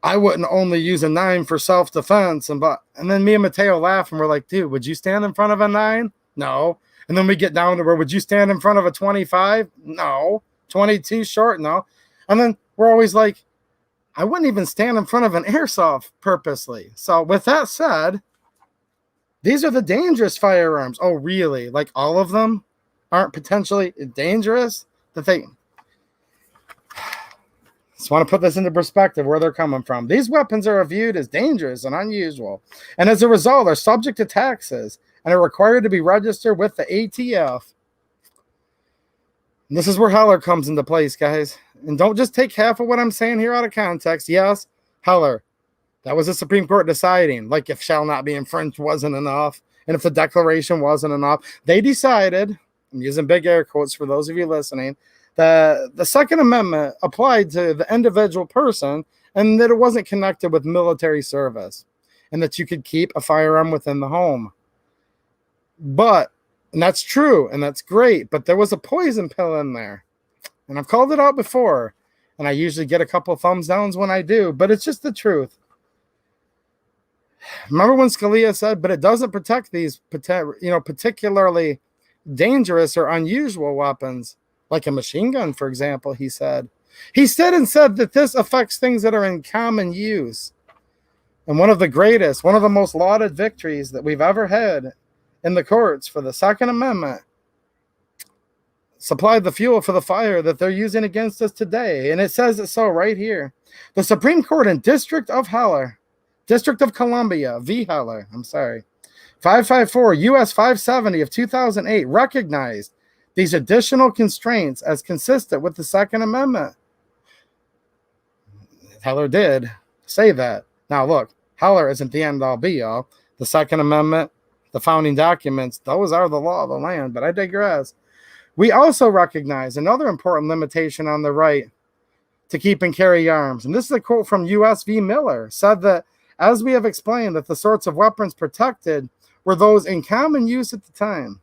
I wouldn't only use a 9 for self-defense. And then me and Mateo laugh, and we're like, dude, would you stand in front of a 9? No. And then we get down to where, would you stand in front of a 25? No. 22 short? No. And then we're always like, I wouldn't even stand in front of an airsoft purposely. So with that said, these are the dangerous firearms. Oh, really? Like all of them aren't potentially dangerous? The thing. Just want to put this into perspective where they're coming from. These weapons are viewed as dangerous and unusual, and as a result are subject to taxes and are required to be registered with the ATF. And this is where Heller comes into place, guys. And don't just take half of what I'm saying here out of context. Yes, Heller, That was the Supreme Court deciding, like if shall not be infringed wasn't enough, and if the Declaration wasn't enough. They decided, I'm using big air quotes for those of you listening, that the Second Amendment applied to the individual person and that it wasn't connected with military service and that you could keep a firearm within the home. But, and that's true, and that's great, but there was a poison pill in there. And I've called it out before, and I usually get a couple thumbs downs when I do, but it's just the truth. Remember when Scalia said, but it doesn't protect these, particularly dangerous or unusual weapons, like a machine gun, for example, he said. He said that this affects things that are in common use. And one of the most lauded victories that we've ever had in the courts for the Second Amendment supplied the fuel for the fire that they're using against us today. And it says it so right here. The Supreme Court in District of Columbia, v. Heller, 554 U.S. 570 of 2008 recognized these additional constraints as consistent with the Second Amendment. Heller did say that. Now, look, Heller isn't the end-all be-all. The Second Amendment, the founding documents, those are the law of the land, but I digress. We also recognize another important limitation on the right to keep and carry arms. And this is a quote from U.S. v. Miller, said that, as we have explained, that the sorts of weapons protected were those in common use at the time.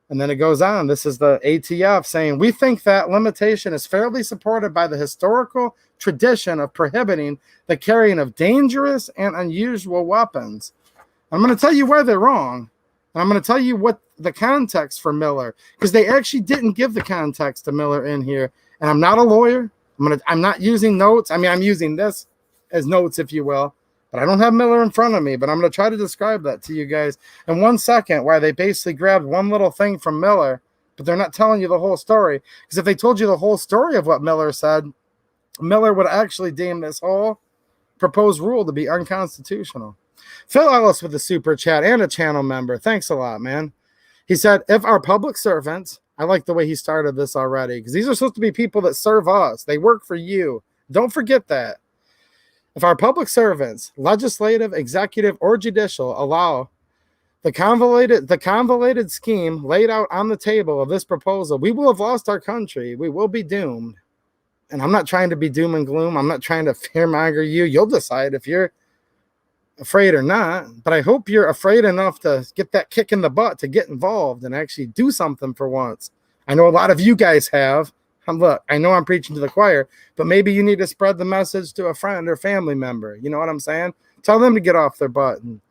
And then it goes on. This is the ATF saying, we think that limitation is fairly supported by the historical tradition of prohibiting the carrying of dangerous and unusual weapons. I'm going to tell you why they're wrong. And I'm going to tell you what the context for Miller, because they actually didn't give the context to Miller in here. And I'm not a lawyer. I'm not using notes. I mean, I'm using this as notes, if you will. But I don't have Miller in front of me, but I'm going to try to describe that to you guys in 1 second, why they basically grabbed one little thing from Miller, but they're not telling you the whole story. Because if they told you the whole story of what Miller said, Miller would actually deem this whole proposed rule to be unconstitutional. Phil Ellis with a super chat and a channel member. Thanks a lot, man. He said, if our public servants, I like the way he started this already, because these are supposed to be people that serve us. They work for you. Don't forget that. If our public servants, legislative, executive, or judicial, allow the convoluted scheme laid out on the table of this proposal, we will have lost our country. We will be doomed. And I'm not trying to be doom and gloom. I'm not trying to fearmonger you. You'll decide if you're afraid or not. But I hope you're afraid enough to get that kick in the butt to get involved and actually do something for once. I know a lot of you guys have. Look, I know I'm preaching to the choir, but maybe you need to spread the message to a friend or family member. You know what I'm saying? Tell them to get off their butt and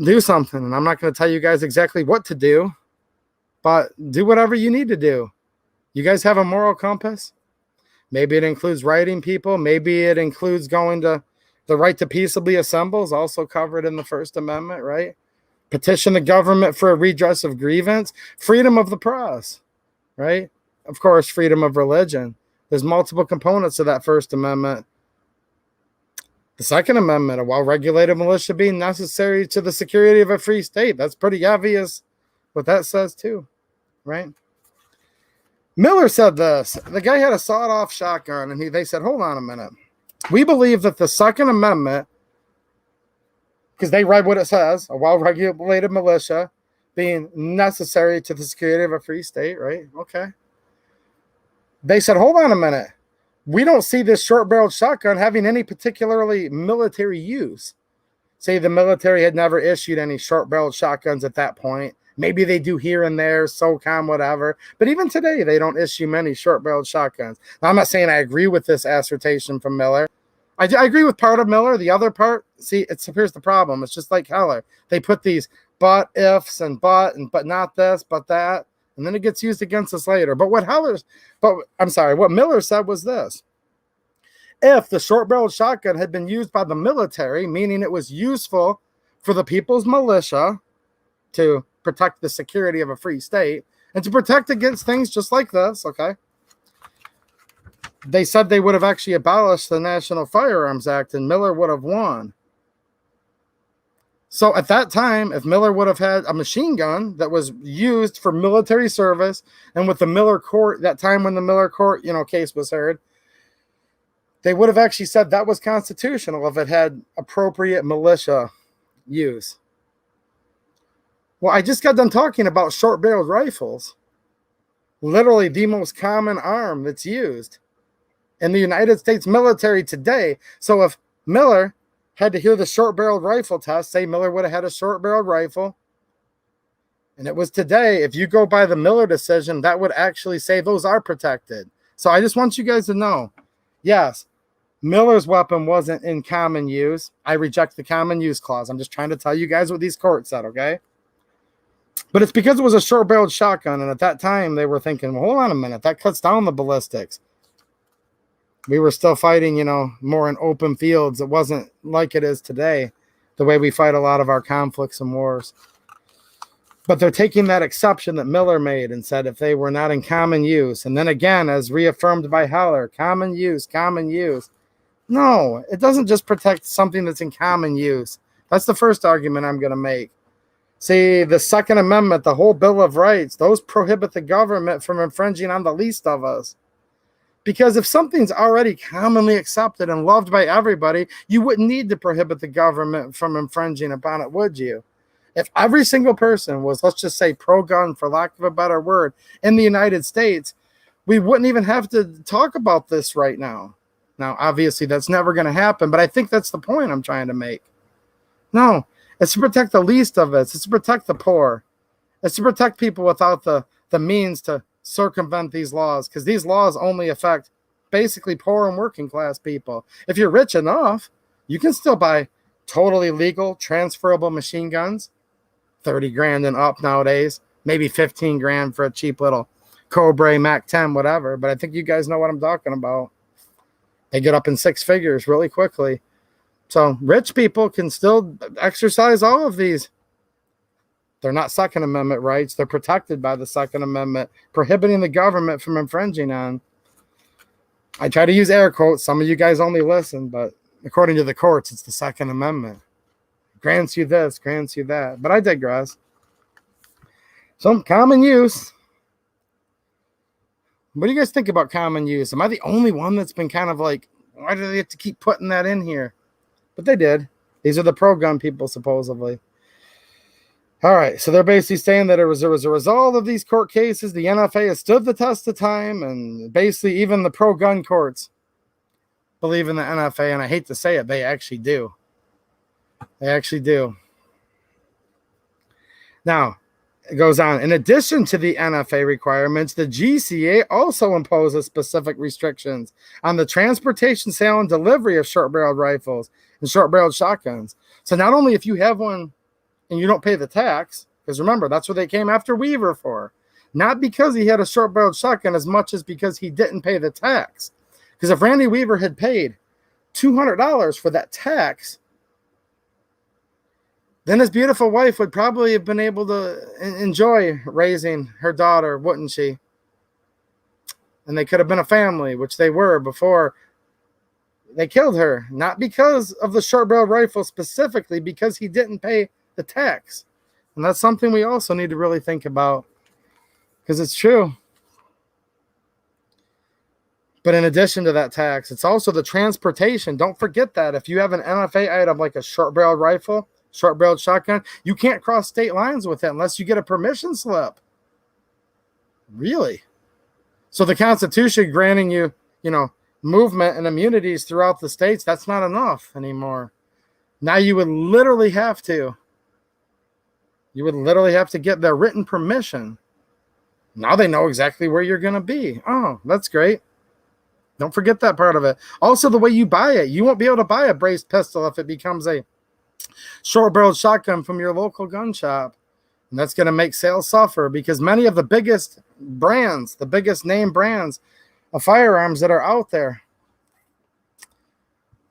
do something. And I'm not going to tell you guys exactly what to do, but do whatever you need to do. You guys have a moral compass? Maybe it includes writing people. Maybe it includes going to the right to peaceably assemble is also covered in the First Amendment, right? Petition the government for a redress of grievance. Freedom of the press, right? Of course, freedom of religion. There's multiple components to that First Amendment. The Second Amendment, a well-regulated militia being necessary to the security of a free state. That's pretty obvious what that says too, right? Miller said this. The guy had a sawed-off shotgun, and they said, hold on a minute. We believe that the Second Amendment, because they read what it says, a well-regulated militia being necessary to the security of a free state, right? Okay. They said, hold on a minute. We don't see this short-barreled shotgun having any particularly military use. Say the military had never issued any short-barreled shotguns at that point. Maybe they do here and there, SOCOM, whatever. But even today, they don't issue many short-barreled shotguns. Now, I'm not saying I agree with this assertion from Miller. I agree with part of Miller. The other part, see, here's the problem. It's just like Heller. They put these but ifs and but not this, but that. And then it gets used against us later. But what Miller said was this. If the short-barreled shotgun had been used by the military, meaning it was useful for the people's militia to protect the security of a free state and to protect against things just like this, okay? They said they would have actually abolished the National Firearms Act and Miller would have won. So at that time, if Miller would have had a machine gun that was used for military service, and with the Miller court, that time when the Miller court, case was heard, they would have actually said that was constitutional if it had appropriate militia use. Well, I just got done talking about short-barreled rifles. Literally the most common arm that's used in the United States military today. So if Miller had to hear the short-barreled rifle test, say Miller would have had a short-barreled rifle, and it was today, if you go by the Miller decision, that would actually say those are protected. So I just want you guys to know, yes, Miller's weapon wasn't in common use. I reject the common use clause. I'm just trying to tell you guys what these courts said, okay? But it's because it was a short-barreled shotgun, and at that time, they were thinking, well, hold on a minute, that cuts down the ballistics. We were still fighting, more in open fields. It wasn't like it is today, the way we fight a lot of our conflicts and wars. But they're taking that exception that Miller made and said if they were not in common use, and then again, as reaffirmed by Heller, common use. No, it doesn't just protect something that's in common use. That's the first argument I'm going to make. See, the Second Amendment, the whole Bill of Rights, those prohibit the government from infringing on the least of us. Because if something's already commonly accepted and loved by everybody, you wouldn't need to prohibit the government from infringing upon it, would you? If every single person was, let's just say, pro-gun, for lack of a better word, in the United States, we wouldn't even have to talk about this right now. Now, obviously, that's never going to happen, but I think that's the point I'm trying to make. No, it's to protect the least of us. It's to protect the poor. It's to protect people without the means to circumvent these laws, because these laws only affect basically poor and working class people. If you're rich enough, you can still buy totally legal, transferable machine guns. 30 grand and up nowadays, maybe 15 grand for a cheap little Cobra Mac 10, whatever. But I think you guys know what I'm talking about. They get up in six figures really quickly. So rich people can still exercise all of these. They're not Second Amendment rights. They're protected by the Second Amendment, prohibiting the government from infringing on. I try to use air quotes. Some of you guys only listen, but according to the courts, it's the Second Amendment. Grants you this, grants you that. But I digress. So, common use. What do you guys think about common use? Am I the only one that's been kind of like, why do they have to keep putting that in here? But they did. These are the pro-gun people, supposedly. All right, so they're basically saying that it was a result of these court cases. The NFA has stood the test of time, and basically even the pro-gun courts believe in the NFA, and I hate to say it, they actually do. They actually do. Now, it goes on. In addition to the NFA requirements, the GCA also imposes specific restrictions on the transportation, sale, and delivery of short-barreled rifles and short-barreled shotguns. So not only if you have one and you don't pay the tax, because remember, that's what they came after Weaver for. Not because he had a short-barreled shotgun as much as because he didn't pay the tax. Because if Randy Weaver had paid $200 for that tax, then his beautiful wife would probably have been able to enjoy raising her daughter, wouldn't she? And they could have been a family, which they were before they killed her. Not because of the short-barreled rifle specifically, because he didn't pay the tax. And that's something we also need to really think about, because it's true. But in addition to that tax, it's also the transportation. Don't forget that. If you have an NFA item like a short-barreled rifle, short-barreled shotgun, you can't cross state lines with it unless you get a permission slip. Really? So the Constitution granting you, movement and immunities throughout the states, that's not enough anymore. Now you would literally have to. You would literally have to get their written permission. Now they know exactly where you're going to be. Oh, that's great. Don't forget that part of it. Also, the way you buy it. You won't be able to buy a braced pistol if it becomes a short-barreled shotgun from your local gun shop. And that's going to make sales suffer, because many of the biggest brands, the biggest name brands of firearms that are out there,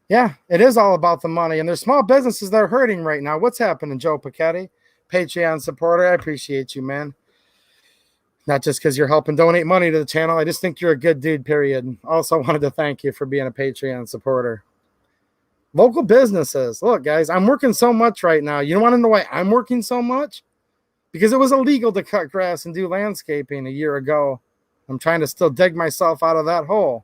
yeah, it is all about the money. And there's small businesses that are hurting right now. What's happening, Joe Pacetti? Patreon supporter, I appreciate you, man. Not just because you're helping donate money to the channel. I just think you're a good dude, period. Also wanted to thank you for being a Patreon supporter. Local businesses. Look, guys, I'm working so much right now. You want to know why I'm working so much? Because it was illegal to cut grass and do landscaping a year ago. I'm trying to still dig myself out of that hole.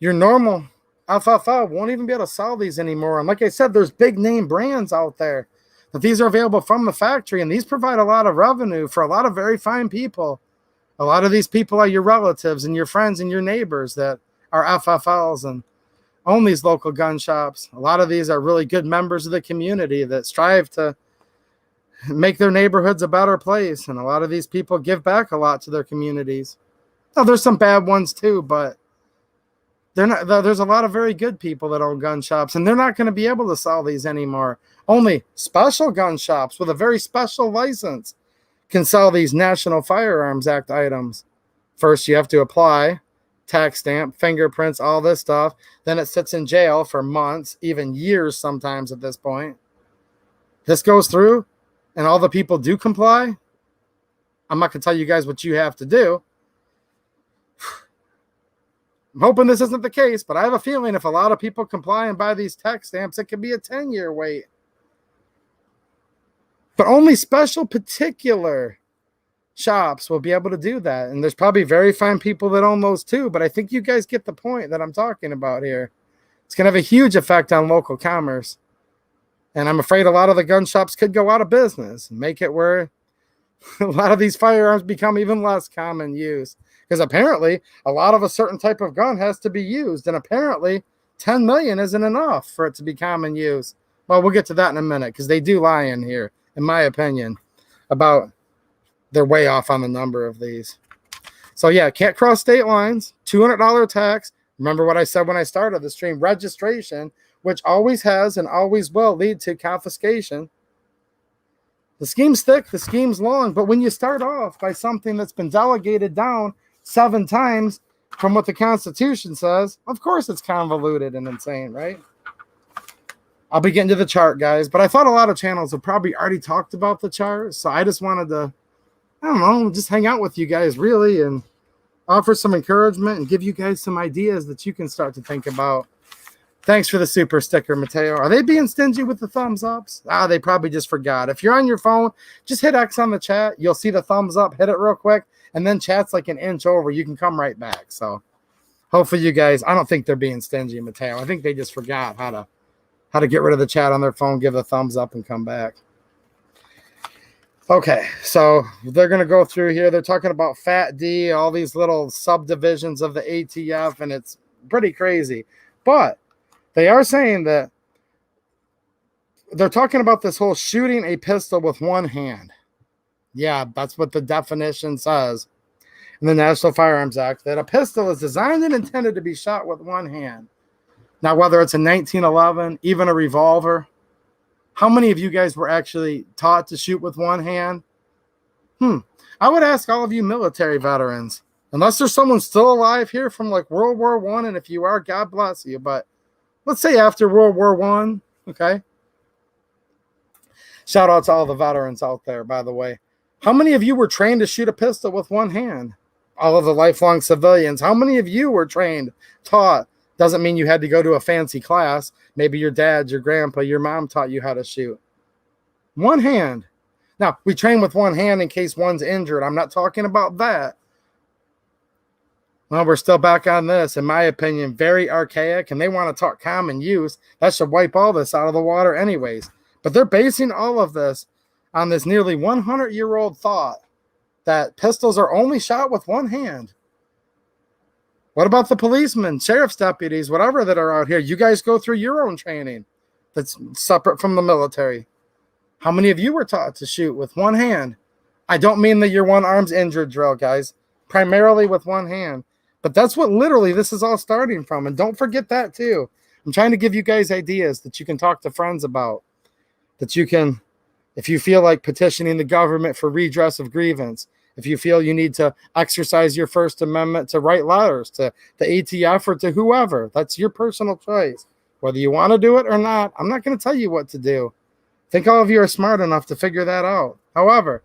Your normal FFL won't even be able to sell these anymore. And like I said, there's big name brands out there that these are available from the factory, and these provide a lot of revenue for a lot of very fine people. A lot of these people are your relatives and your friends and your neighbors that are FFLs and own these local gun shops. A lot of these are really good members of the community that strive to make their neighborhoods a better place. And a lot of these people give back a lot to their communities. Now, there's some bad ones too, but there's a lot of very good people that own gun shops, and they're not going to be able to sell these anymore. Only special gun shops with a very special license can sell these National Firearms Act items. First, you have to apply, tax stamp, fingerprints, all this stuff. Then it sits in jail for months, even years sometimes at this point. This goes through, and all the people do comply. I'm not going to tell you guys what you have to do. I'm hoping this isn't the case, but I have a feeling if a lot of people comply and buy these tax stamps, it could be a 10-year wait. But only special particular shops will be able to do that. And there's probably very fine people that own those too, but I think you guys get the point that I'm talking about here. It's going to have a huge effect on local commerce. And I'm afraid a lot of the gun shops could go out of business and make it where a lot of these firearms become even less common use. Because apparently a lot of a certain type of gun has to be used. And apparently 10 million isn't enough for it to be common use. Well, we'll get to that in a minute because they do lie in here, in my opinion, about they're way off on the number of these. So yeah, can't cross state lines, $200 tax. Remember what I said when I started the stream, registration, which always has and always will lead to confiscation. The scheme's thick, the scheme's long, but when you start off by something that's been delegated down 7 times from what the Constitution says, of course it's convoluted and insane, right? I'll be getting to the chart, guys, but I thought a lot of channels have probably already talked about the chart, so I just wanted to, I don't know, just hang out with you guys, really, and offer some encouragement and give you guys some ideas that you can start to think about. Thanks for the super sticker, Mateo. Are they being stingy with the thumbs ups? They probably just forgot. If you're on your phone, just hit X on the chat. You'll see the thumbs up. Hit it real quick, and then chat's like an inch over. You can come right back. So hopefully you guys, I don't think they're being stingy, Mateo. I think they just forgot how to get rid of the chat on their phone, give the thumbs up, and come back. Okay, so they're going to go through here. They're talking about Fat D, all these little subdivisions of the ATF, and it's pretty crazy. But they are saying that they're talking about this whole shooting a pistol with one hand. Yeah, that's what the definition says in the National Firearms Act, that a pistol is designed and intended to be shot with one hand. Now, whether it's a 1911, even a revolver, how many of you guys were actually taught to shoot with one hand? I would ask all of you military veterans, unless there's someone still alive here from like World War I, and if you are, God bless you, but let's say after World War I, okay? Shout out to all the veterans out there, by the way. How many of you were trained to shoot a pistol with one hand? All of the lifelong civilians. How many of you were trained, taught? Doesn't mean you had to go to a fancy class. Maybe your dad, your grandpa, your mom taught you how to shoot. One hand. Now, we train with one hand in case one's injured. I'm not talking about that. Well, we're still back on this, in my opinion, very archaic, and they want to talk common use. That should wipe all this out of the water anyways. But they're basing all of this on this nearly 100-year-old thought that pistols are only shot with one hand. What about the policemen, sheriff's deputies, whatever that are out here? You guys go through your own training that's separate from the military. How many of you were taught to shoot with one hand? I don't mean that your one arm's injured drill, guys. Primarily with one hand. But that's what literally this is all starting from. And don't forget that too. I'm trying to give you guys ideas that you can talk to friends about. That you can, if you feel like petitioning the government for redress of grievance, if you feel you need to exercise your First Amendment to write letters to the ATF or to whoever, that's your personal choice. Whether you want to do it or not, I'm not going to tell you what to do. I think all of you are smart enough to figure that out. However,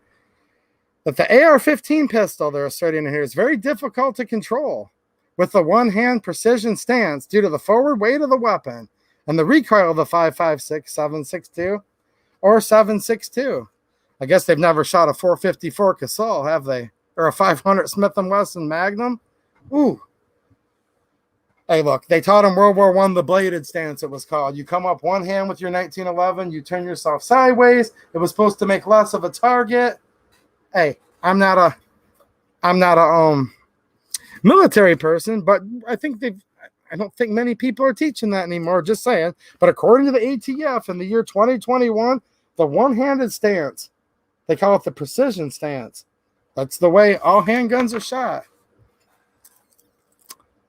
that the AR-15 pistol they're asserting here is very difficult to control with the one-hand precision stance due to the forward weight of the weapon and the recoil of the 5.56, 7.62, or 7.62. I guess they've never shot a 454 Casal, have they? Or a 500 Smith & Wesson Magnum? Ooh. Hey, look, they taught in World War I the bladed stance, it was called. You come up one hand with your 1911, you turn yourself sideways. It was supposed to make less of a target. Hey, I'm not a military person, but I don't think many people are teaching that anymore, just saying. But according to the ATF in the year 2021, the one-handed stance, they call it the precision stance. That's the way all handguns are shot.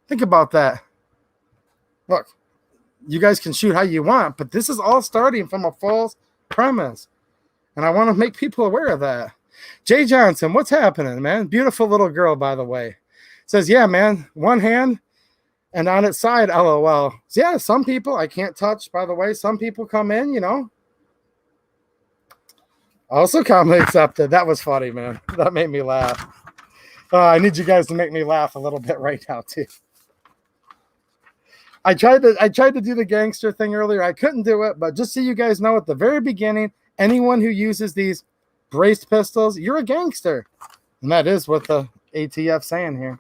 Think about that. Look, you guys can shoot how you want, but this is all starting from a false premise. And I want to make people aware of that. Jay Johnson, what's happening, man? Beautiful little girl, by the way. Says, yeah, man, one hand and on its side, LOL. Yeah, some people I can't touch, by the way. Some people come in, you know. Also commonly accepted. That was funny, man. That made me laugh. I need you guys to make me laugh a little bit right now, too. I tried to do the gangster thing earlier. I couldn't do it, but just so you guys know, at the very beginning, anyone who uses these braced pistols, you're a gangster. And that is what the ATF saying here.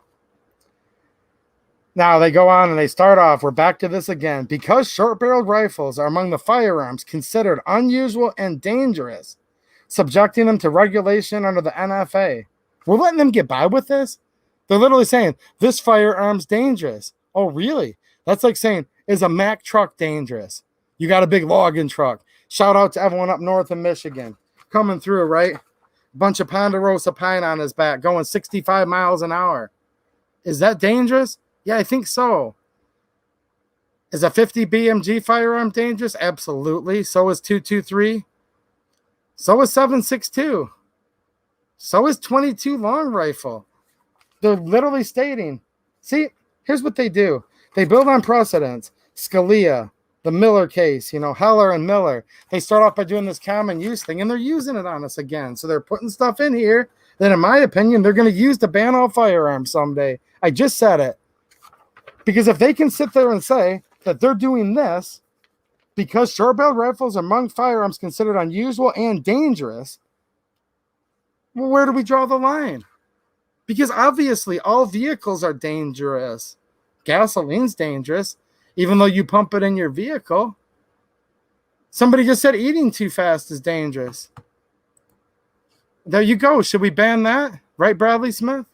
Now they go on and they start off, we're back to this again. Because short-barreled rifles are among the firearms considered unusual and dangerous, subjecting them to regulation under the NFA. We're letting them get by with this? They're literally saying, this firearm's dangerous. Oh, really? That's like saying, is a Mack truck dangerous? You got a big logging truck. Shout out to everyone up north in Michigan. Coming through, right? Bunch of Ponderosa pine on his back, going 65 miles an hour. Is that dangerous? Yeah, I think so. Is a 50 BMG firearm dangerous? Absolutely. So is 223. So is 7.62. So is 22 long rifle. They're literally stating, see, here's what they do. They build on precedents. Scalia, the Miller case, you know, Heller and Miller. They start off by doing this common use thing, and they're using it on us again. So they're putting stuff in here that, in my opinion, they're going to use to ban all firearms someday. I just said it. Because if they can sit there and say that they're doing this because short-barreled rifles are among firearms considered unusual and dangerous, well, where do we draw the line? Because obviously all vehicles are dangerous. Gasoline's dangerous, even though you pump it in your vehicle. Somebody just said eating too fast is dangerous. There you go. Should we ban that? Right, Bradley Smith?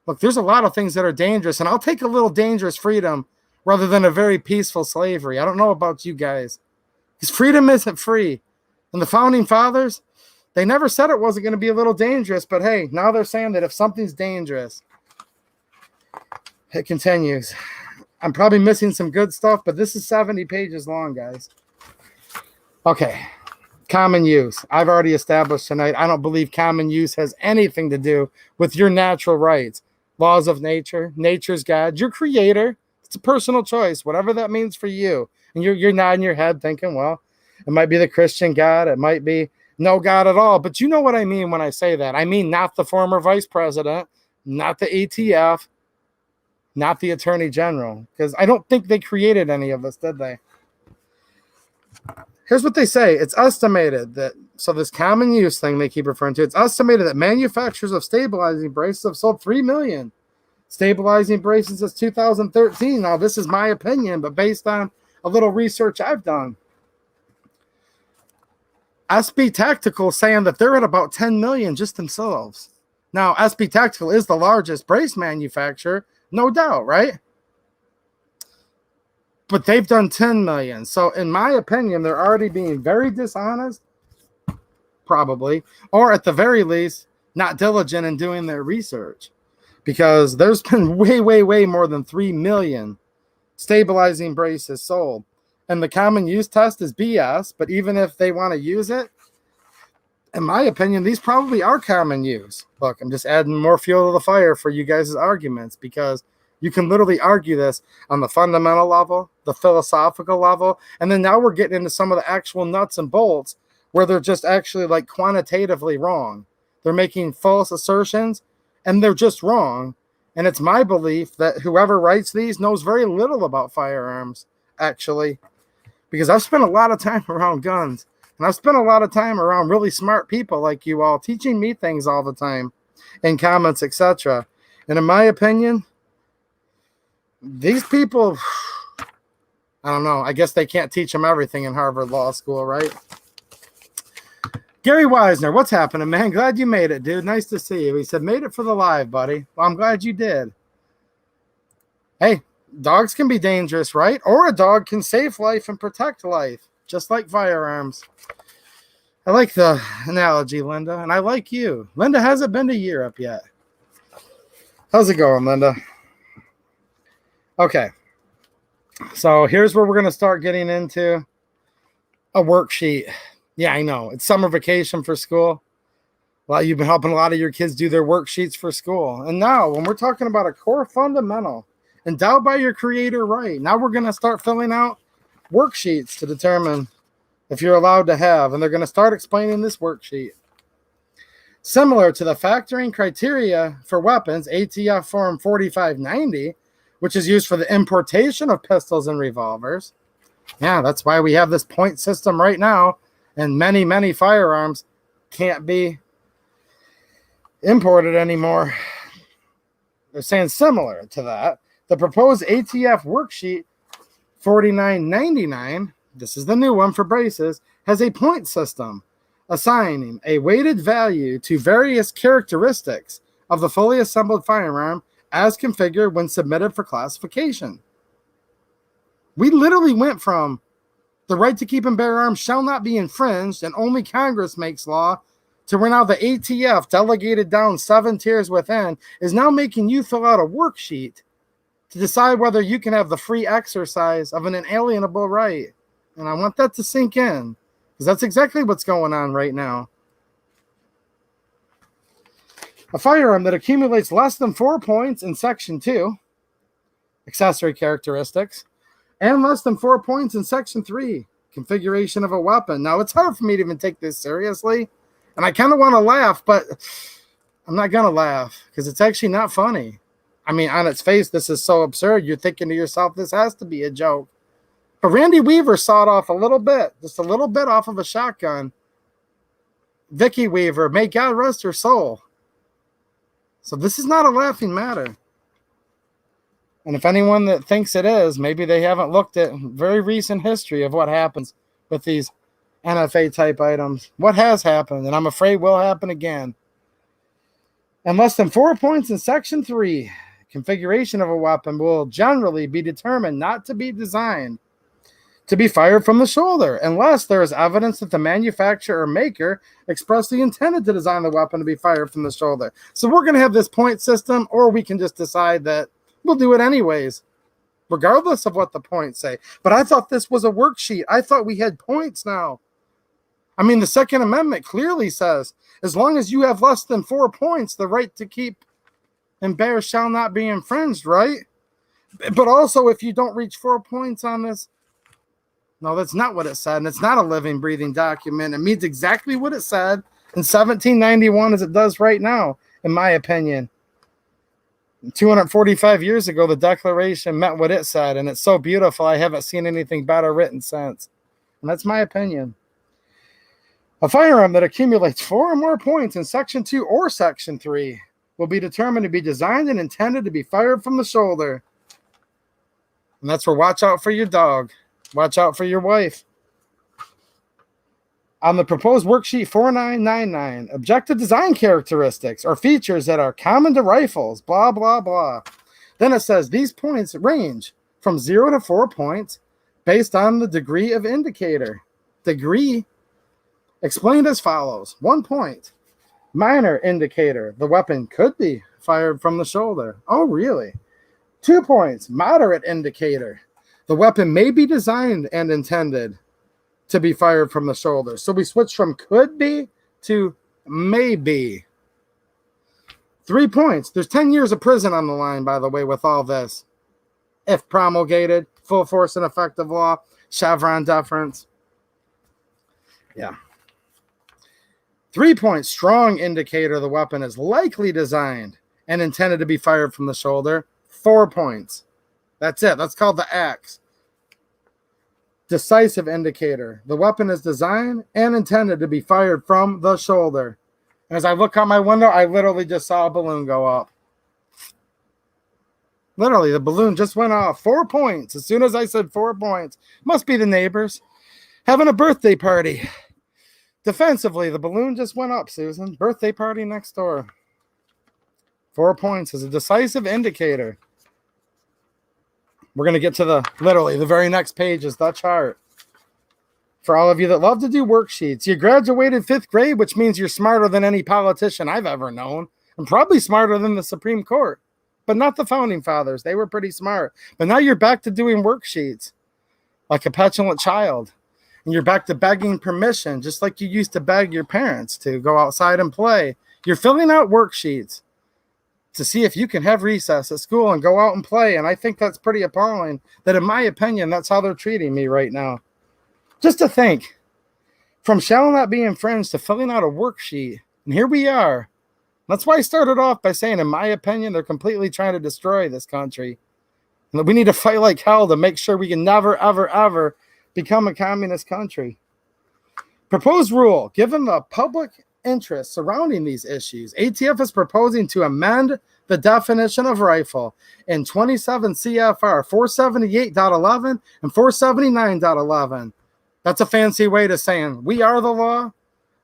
Look, there's a lot of things that are dangerous, and I'll take a little dangerous freedom rather than a very peaceful slavery. I don't know about you guys. Because freedom isn't free. And the founding fathers, they never said it wasn't going to be a little dangerous, but hey, now they're saying that if something's dangerous, it continues. I'm probably missing some good stuff, but this is 70 pages long, guys. Okay. Common use. I've already established tonight, I don't believe common use has anything to do with your natural rights. Laws of nature, nature's God, your creator. It's a personal choice, whatever that means for you. And you're nodding your head thinking, well, it might be the Christian God. It might be no God at all. But you know what I mean when I say that. I mean not the former vice president, not the ATF, not the attorney general. Because I don't think they created any of this, did they? Here's what they say. It's estimated that, so this common use thing they keep referring to, it's estimated that manufacturers of stabilizing braces have sold 3 million stabilizing braces since 2013. Now, this is my opinion, but based on a little research I've done. SB Tactical saying that they're at about 10 million just themselves. Now, SB Tactical is the largest brace manufacturer, no doubt, right? But they've done 10 million. So in my opinion, they're already being very dishonest, probably, or at the very least, not diligent in doing their research. Because there's been way, way, way more than 3 million stabilizing braces sold. And the common use test is BS, but even if they want to use it, in my opinion, these probably are common use. Look, I'm just adding more fuel to the fire for you guys' arguments, because you can literally argue this on the fundamental level, the philosophical level, and then now we're getting into some of the actual nuts and bolts where they're just actually like quantitatively wrong. They're making false assertions, and they're just wrong. And it's my belief that whoever writes these knows very little about firearms, actually, because I've spent a lot of time around guns, and I've spent a lot of time around really smart people like you all teaching me things all the time in comments, etc. And in my opinion, These people, I don't know. I guess they can't teach them everything in Harvard Law School, right? Gary Wisner, what's happening, man? Glad you made it, dude. Nice to see you. He said, made it for the live, buddy. Well, I'm glad you did. Hey, dogs can be dangerous, right? Or a dog can save life and protect life, just like firearms. I like the analogy, Linda, and I like you. Linda hasn't been to Europe yet. How's it going, Linda? Okay. So here's where we're going to start getting into a worksheet. Yeah, I know. It's summer vacation for school. Well, you've been helping a lot of your kids do their worksheets for school. And now, when we're talking about a core fundamental endowed by your creator right, now we're going to start filling out worksheets to determine if you're allowed to have. And they're going to start explaining this worksheet. Similar to the factoring criteria for weapons, ATF Form 4590, which is used for the importation of pistols and revolvers. Yeah, that's why we have this point system right now. And many, many firearms can't be imported anymore. They're saying similar to that. The proposed ATF worksheet 4999, this is the new one for braces, has a point system assigning a weighted value to various characteristics of the fully assembled firearm as configured when submitted for classification. We literally went from the right to keep and bear arms shall not be infringed and only Congress makes law to where now the ATF, delegated down 7 tiers within, is now making you fill out a worksheet to decide whether you can have the free exercise of an inalienable right. And I want that to sink in, because that's exactly what's going on right now. A firearm that accumulates less than 4 points in Section 2, accessory characteristics, and less than 4 points in Section 3, configuration of a weapon. Now, it's hard for me to even take this seriously, and I kind of want to laugh, but I'm not going to laugh because it's actually not funny. I mean, on its face, this is so absurd. You're thinking to yourself, this has to be a joke. But Randy Weaver sawed off a little bit, just a little bit off of a shotgun. Vicky Weaver, may God rest her soul. So this is not a laughing matter. And if anyone that thinks it is, maybe they haven't looked at very recent history of what happens with these NFA type items. What has happened, and I'm afraid will happen again. And less than 4 points in Section 3, configuration of a weapon will generally be determined not to be designed to be fired from the shoulder unless there is evidence that the manufacturer or maker expressly intended to design the weapon to be fired from the shoulder. So we're going to have this point system, or we can just decide that we'll do it anyways, regardless of what the points say. But I thought this was a worksheet. I thought we had points now. I mean, the Second Amendment clearly says, as long as you have less than 4 points, the right to keep and bear shall not be infringed, right? But also, if you don't reach 4 points on this, no, that's not what it said, and it's not a living, breathing document. It means exactly what it said in 1791 as it does right now, in my opinion. 245 years ago, the Declaration meant what it said, and it's so beautiful, I haven't seen anything better written since. And that's my opinion. A firearm that accumulates 4 or more points in Section 2 or Section 3 will be determined to be designed and intended to be fired from the shoulder. And that's where watch out for your dog. Watch out for your wife. On the proposed worksheet 4999, objective design characteristics or features that are common to rifles, blah, blah, blah. Then it says these points range from 0 to 4 points based on the degree of indicator. Degree explained as follows. 1 point, minor indicator. The weapon could be fired from the shoulder. Oh, really? 2 points, moderate indicator. The weapon may be designed and intended to be fired from the shoulder. So we switch from could be to may be. 3 points. There's 10 years of prison on the line, by the way, with all this. If promulgated, full force and effective law, Chevron deference. Yeah. 3 points. Strong indicator the weapon is likely designed and intended to be fired from the shoulder. 4 points. That's it. That's called the axe. Decisive indicator. The weapon is designed and intended to be fired from the shoulder. And as I look out my window, I literally just saw a balloon go up. Literally, the balloon just went off. 4 points. As soon as I said 4 points. Must be the neighbors having a birthday party. Defensively, the balloon just went up, Susan. Birthday party next door. 4 points is a decisive indicator. We're going to get to the very next page is the chart. For all of you that love to do worksheets, you graduated 5th grade, which means you're smarter than any politician I've ever known, and probably smarter than the Supreme Court, but not the Founding Fathers. They were pretty smart. But now you're back to doing worksheets like a petulant child, and you're back to begging permission, just like you used to beg your parents to go outside and play. You're filling out worksheets to see if you can have recess at school and go out and play. And I think that's pretty appalling that, in my opinion, that's how they're treating me right now. Just to think, from shall not be infringed to filling out a worksheet, and here we are. That's why I started off by saying, in my opinion, they're completely trying to destroy this country. And we need to fight like hell to make sure we can never, ever, ever become a communist country. Proposed rule, given the public interest surrounding these issues, ATF is proposing to amend the definition of rifle in 27 CFR 478.11 and 479.11. That's a fancy way to saying we are the law,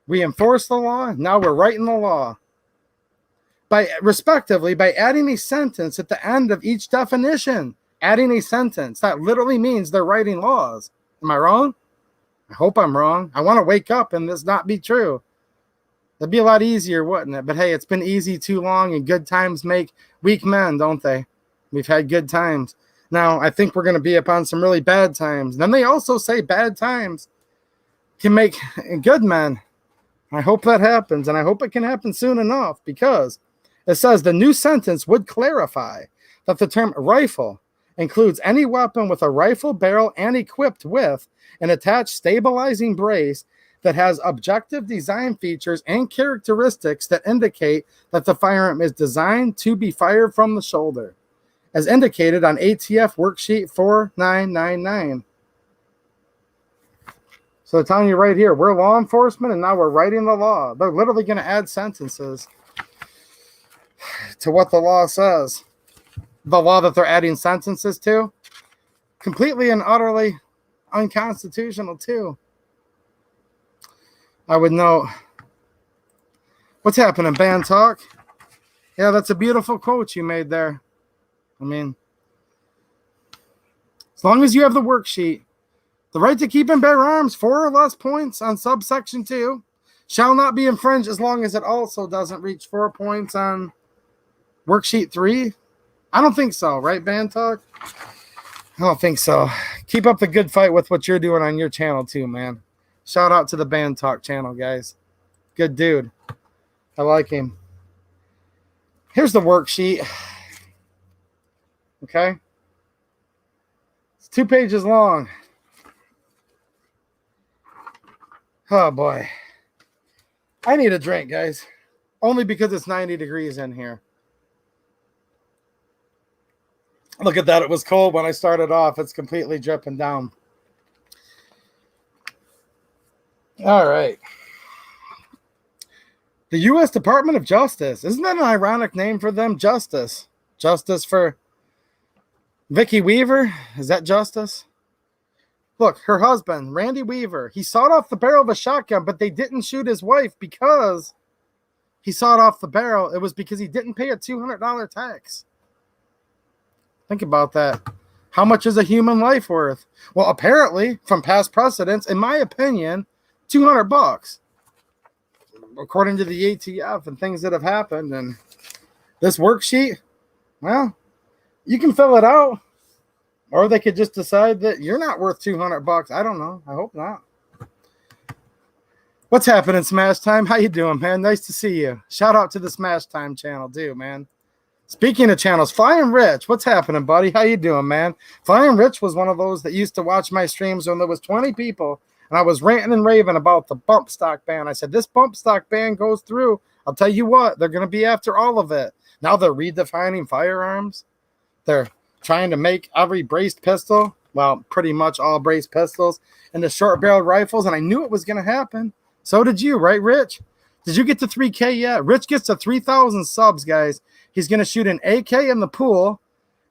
we enforce the law, now we're writing the law. Respectively, by adding a sentence at the end of each definition, adding a sentence, that literally means they're writing laws. Am I wrong? I hope I'm wrong. I want to wake up and this not be true. That'd be a lot easier, wouldn't it? But hey, it's been easy too long, and good times make weak men, don't they? We've had good times. Now, I think we're going to be upon some really bad times. Then they also say bad times can make good men. I hope that happens, and I hope it can happen soon enough, because it says the new sentence would clarify that the term rifle includes any weapon with a rifle barrel and equipped with an attached stabilizing brace that has objective design features and characteristics that indicate that the firearm is designed to be fired from the shoulder, as indicated on ATF Worksheet 4999. So they're telling you right here, we're law enforcement, and now we're writing the law. They're literally going to add sentences to what the law says. The law that they're adding sentences to, completely and utterly unconstitutional too. I would know. What's happening, Band Talk? Yeah, that's a beautiful quote you made there. I mean, as long as you have the worksheet, the right to keep and bear arms, 4 or less points on subsection 2, shall not be infringed as long as it also doesn't reach 4 points on worksheet 3. I don't think so, right, Band Talk? I don't think so. Keep up the good fight with what you're doing on your channel too, man. Shout out to the Band Talk channel, guys. Good dude. I like him. Here's the worksheet. Okay? It's 2 pages long. Oh, boy. I need a drink, guys. Only because it's 90 degrees in here. Look at that. It was cold when I started off. It's completely dripping down. All right. The U.S. Department of Justice. Isn't that an ironic name for them? Justice. Justice for Vicky Weaver. Is that justice? Look, her husband, Randy Weaver, he sawed off the barrel of a shotgun, but they didn't shoot his wife because he sawed off the barrel. It was because he didn't pay a $200 tax. Think about that. How much is a human life worth? Well, apparently, from past precedents, in my opinion, $200. According to the ATF and things that have happened. And this worksheet, well, you can fill it out. Or they could just decide that you're not worth $200. I don't know. I hope not. What's happening, Smash Time? How you doing, man? Nice to see you. Shout out to the Smash Time channel, too, man. Speaking of channels, Flying Rich, what's happening, buddy? How you doing, man? Flying Rich was one of those that used to watch my streams when there was 20 people, and I was ranting and raving about the bump stock ban. I said, this bump stock ban goes through. I'll tell you what, they're going to be after all of it. Now they're redefining firearms. They're trying to make every braced pistol, well, pretty much all braced pistols, into short-barreled rifles, and I knew it was going to happen. So did you, right, Rich? Did you get to 3K yet? Rich gets to 3,000 subs, guys. He's going to shoot an AK in the pool,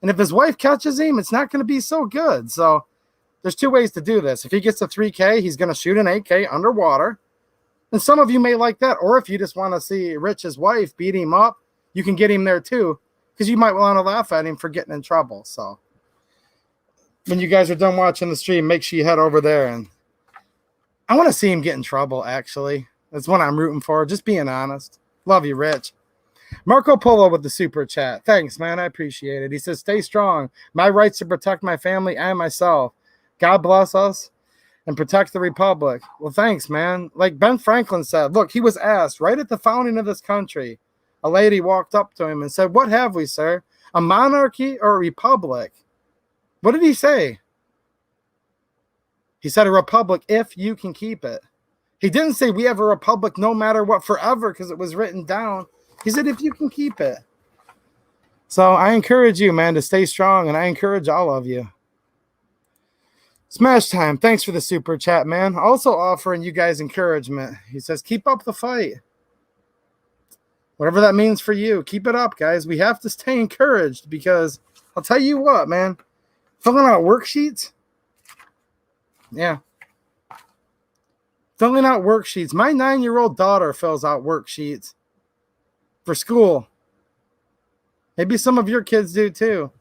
And if his wife catches him, it's not going to be so good. So there's two ways to do this. If he gets a 3K, he's going to shoot an 8K underwater. And some of you may like that. Or if you just want to see Rich's wife beat him up, you can get him there too, because you might want to laugh at him for getting in trouble. So when you guys are done watching the stream, make sure you head over there. And I want to see him get in trouble, actually. That's what I'm rooting for. Just being honest. Love you, Rich. Marco Polo with the super chat. Thanks, man. I appreciate it. He says, stay strong. My rights to protect my family and myself. God bless us and protect the Republic. Well, thanks, man. Like Ben Franklin said, look, he was asked right at the founding of this country. A lady walked up to him and said, what have we, sir? A monarchy or a republic? What did he say? He said a republic if you can keep it. He didn't say we have a republic no matter what forever because it was written down. He said if you can keep it. So I encourage you, man, to stay strong, and I encourage all of you. Smash Time, thanks for the super chat, man. Also offering you guys encouragement. He says, keep up the fight. Whatever that means for you, keep it up, guys. We have to stay encouraged because I'll tell you what, man. Filling out worksheets. Yeah. Filling out worksheets. My 9-year-old daughter fills out worksheets for school. Maybe some of your kids do too.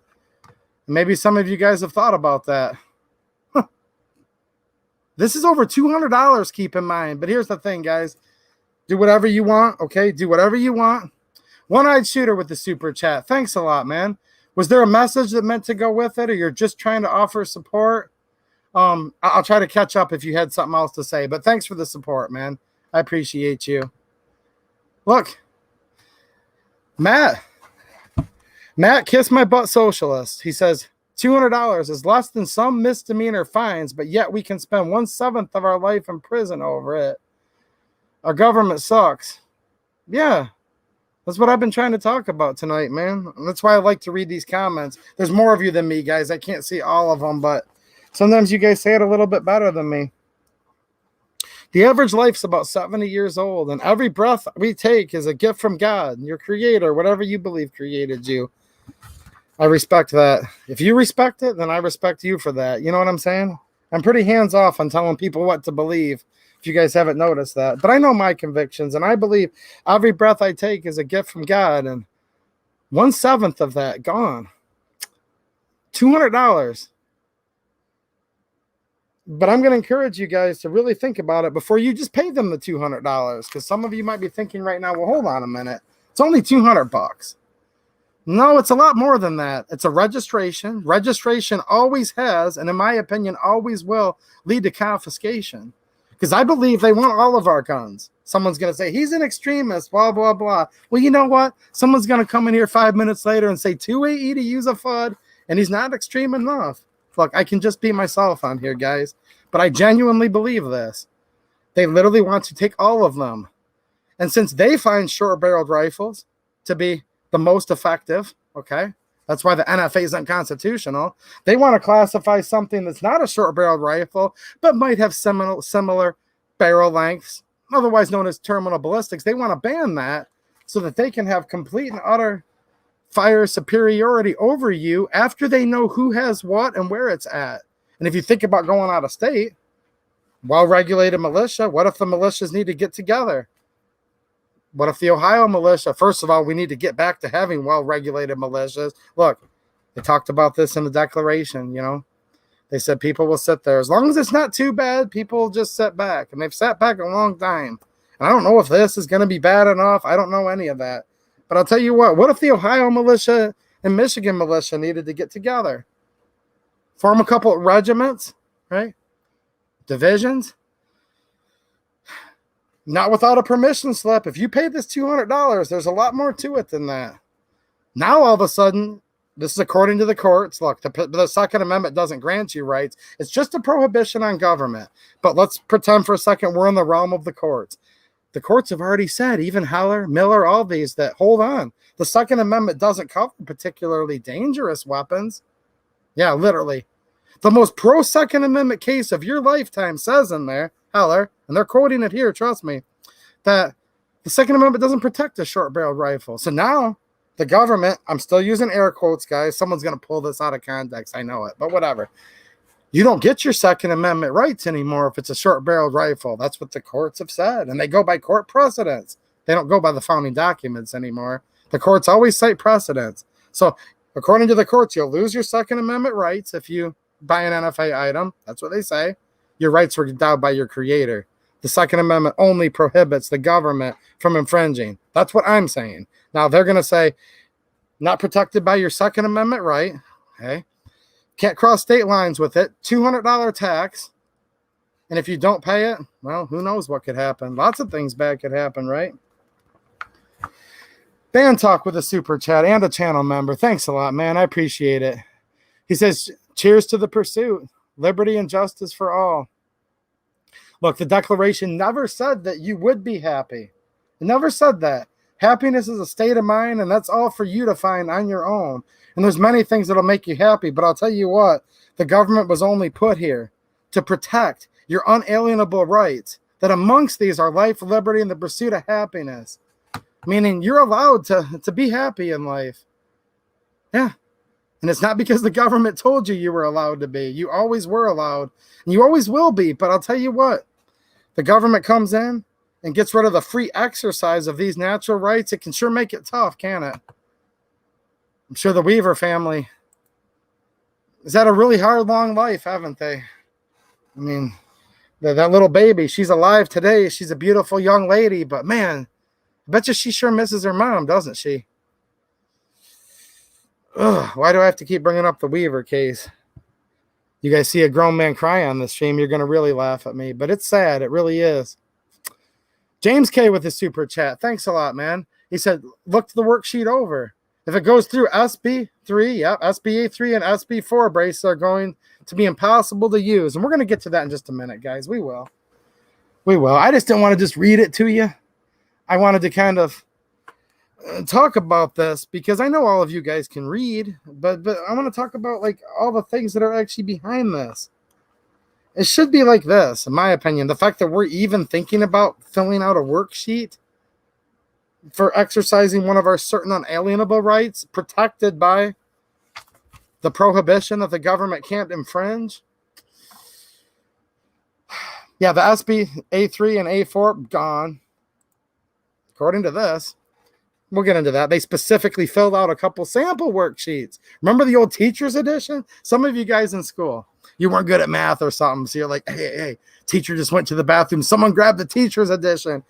Maybe some of you guys have thought about that. This is over $200, keep in mind. But here's the thing, guys. Do whatever you want, okay? Do whatever you want. One-Eyed Shooter with the super chat. Thanks a lot, man. Was there a message that meant to go with it, or you're just trying to offer support? I'll try to catch up if you had something else to say. But thanks for the support, man. I appreciate you. Look. Matt, kiss my butt socialist. He says, $200 is less than some misdemeanor fines, but yet we can spend 1/7 of our life in prison over it. Our government sucks. Yeah, that's what I've been trying to talk about tonight, man. And that's why I like to read these comments. There's more of you than me, guys. I can't see all of them, but sometimes you guys say it a little bit better than me. The average life's about 70 years old, and every breath we take is a gift from God, your creator, whatever you believe created you. I respect that. If you respect it, then I respect you for that. You know what I'm saying? I'm pretty hands-off on telling people what to believe, if you guys haven't noticed that. But I know my convictions, and I believe every breath I take is a gift from God, and 1/7 of that gone. $200. But I'm going to encourage you guys to really think about it before you just pay them the $200, because some of you might be thinking right now, well, hold on a minute. It's only $200. No, it's a lot more than that. It's a registration. Registration always has, and in my opinion, always will lead to confiscation. Because I believe they want all of our guns. Someone's going to say, he's an extremist, blah, blah, blah. Well, you know what? Someone's going to come in here 5 minutes later and say 2 AE to use a FUD, and he's not extreme enough. Look, I can just be myself on here, guys. But I genuinely believe this. They literally want to take all of them. And since they find short-barreled rifles to be the most effective, okay, that's why the NFA is unconstitutional. They want to classify something that's not a short-barreled rifle, but might have similar barrel lengths, otherwise known as terminal ballistics. They want to ban that so that they can have complete and utter fire superiority over you after they know who has what and where it's at. And if you think about going out of state, well-regulated militia, what if the militias need to get together? What if the Ohio militia, first of all, we need to get back to having well-regulated militias. Look, they talked about this in the Declaration, you know. They said people will sit there. As long as it's not too bad, people will just sit back. And they've sat back a long time. And I don't know if this is going to be bad enough. I don't know any of that. But I'll tell you what if the Ohio militia and Michigan militia needed to get together? Form a couple of regiments, right? Divisions. Not without a permission slip. If you pay this $200, there's a lot more to it than that. Now, all of a sudden, this is according to the courts. Look, the Second Amendment doesn't grant you rights. It's just a prohibition on government. But let's pretend for a second we're in the realm of the courts. The courts have already said, even Heller, Miller, all these, that hold on. The Second Amendment doesn't cover particularly dangerous weapons. Yeah, literally. The most pro-Second Amendment case of your lifetime says in there, Heller, and they're quoting it here, trust me, that the Second Amendment doesn't protect a short-barreled rifle. So now the government, I'm still using air quotes, guys. Someone's going to pull this out of context. I know it, but whatever. You don't get your Second Amendment rights anymore if it's a short-barreled rifle. That's what the courts have said, and they go by court precedents. They don't go by the founding documents anymore. The courts always cite precedents. So according to the courts, you'll lose your Second Amendment rights if you buy an NFA item. That's what they say. Your rights were endowed by your creator. The Second Amendment only prohibits the government from infringing. That's what I'm saying. Now, they're going to say, not protected by your Second Amendment right. Okay. Can't cross state lines with it. $200 tax. And if you don't pay it, well, who knows what could happen. Lots of things bad could happen, right? Ban Talk with a super chat and a channel member. Thanks a lot, man. I appreciate it. He says, cheers to the pursuit. Liberty and justice for all. Look, the Declaration never said that you would be happy. It never said that. Happiness is a state of mind, and that's all for you to find on your own. And there's many things that'll make you happy, but I'll tell you what, the government was only put here to protect your unalienable rights, that amongst these are life, liberty, and the pursuit of happiness. Meaning you're allowed to be happy in life. Yeah. And it's not because the government told you were allowed to be. You always were allowed, and you always will be. But I'll tell you what, the government comes in and gets rid of the free exercise of these natural rights. It can sure make it tough, can it? I'm sure the Weaver family has had a really hard, long life, haven't they? I mean, that little baby, she's alive today. She's a beautiful young lady, but man, I bet you she sure misses her mom, doesn't she? Ugh, why do I have to keep bringing up the Weaver case? You guys see a grown man cry on this stream, you're going to really laugh at me, but it's sad. It really is. James K with his super chat. Thanks a lot, man. He said, look the worksheet over. If it goes through SB3, yep, SBA3 and SB4 braces are going to be impossible to use. And we're going to get to that in just a minute, guys. We will. We will. I just didn't want to just read it to you. I wanted to kind of talk about this because I know all of you guys can read, but I want to talk about like all the things that are actually behind this. It should be like this, in my opinion. The fact that we're even thinking about filling out a worksheet for exercising one of our certain unalienable rights protected by the prohibition that the government can't infringe. Yeah, the SB A3 and A4 gone. According to this, we'll get into that. They specifically filled out a couple sample worksheets. Remember the old teacher's edition? Some of you guys in school, you weren't good at math or something. So you're like, hey, teacher just went to the bathroom. Someone grabbed the teacher's edition.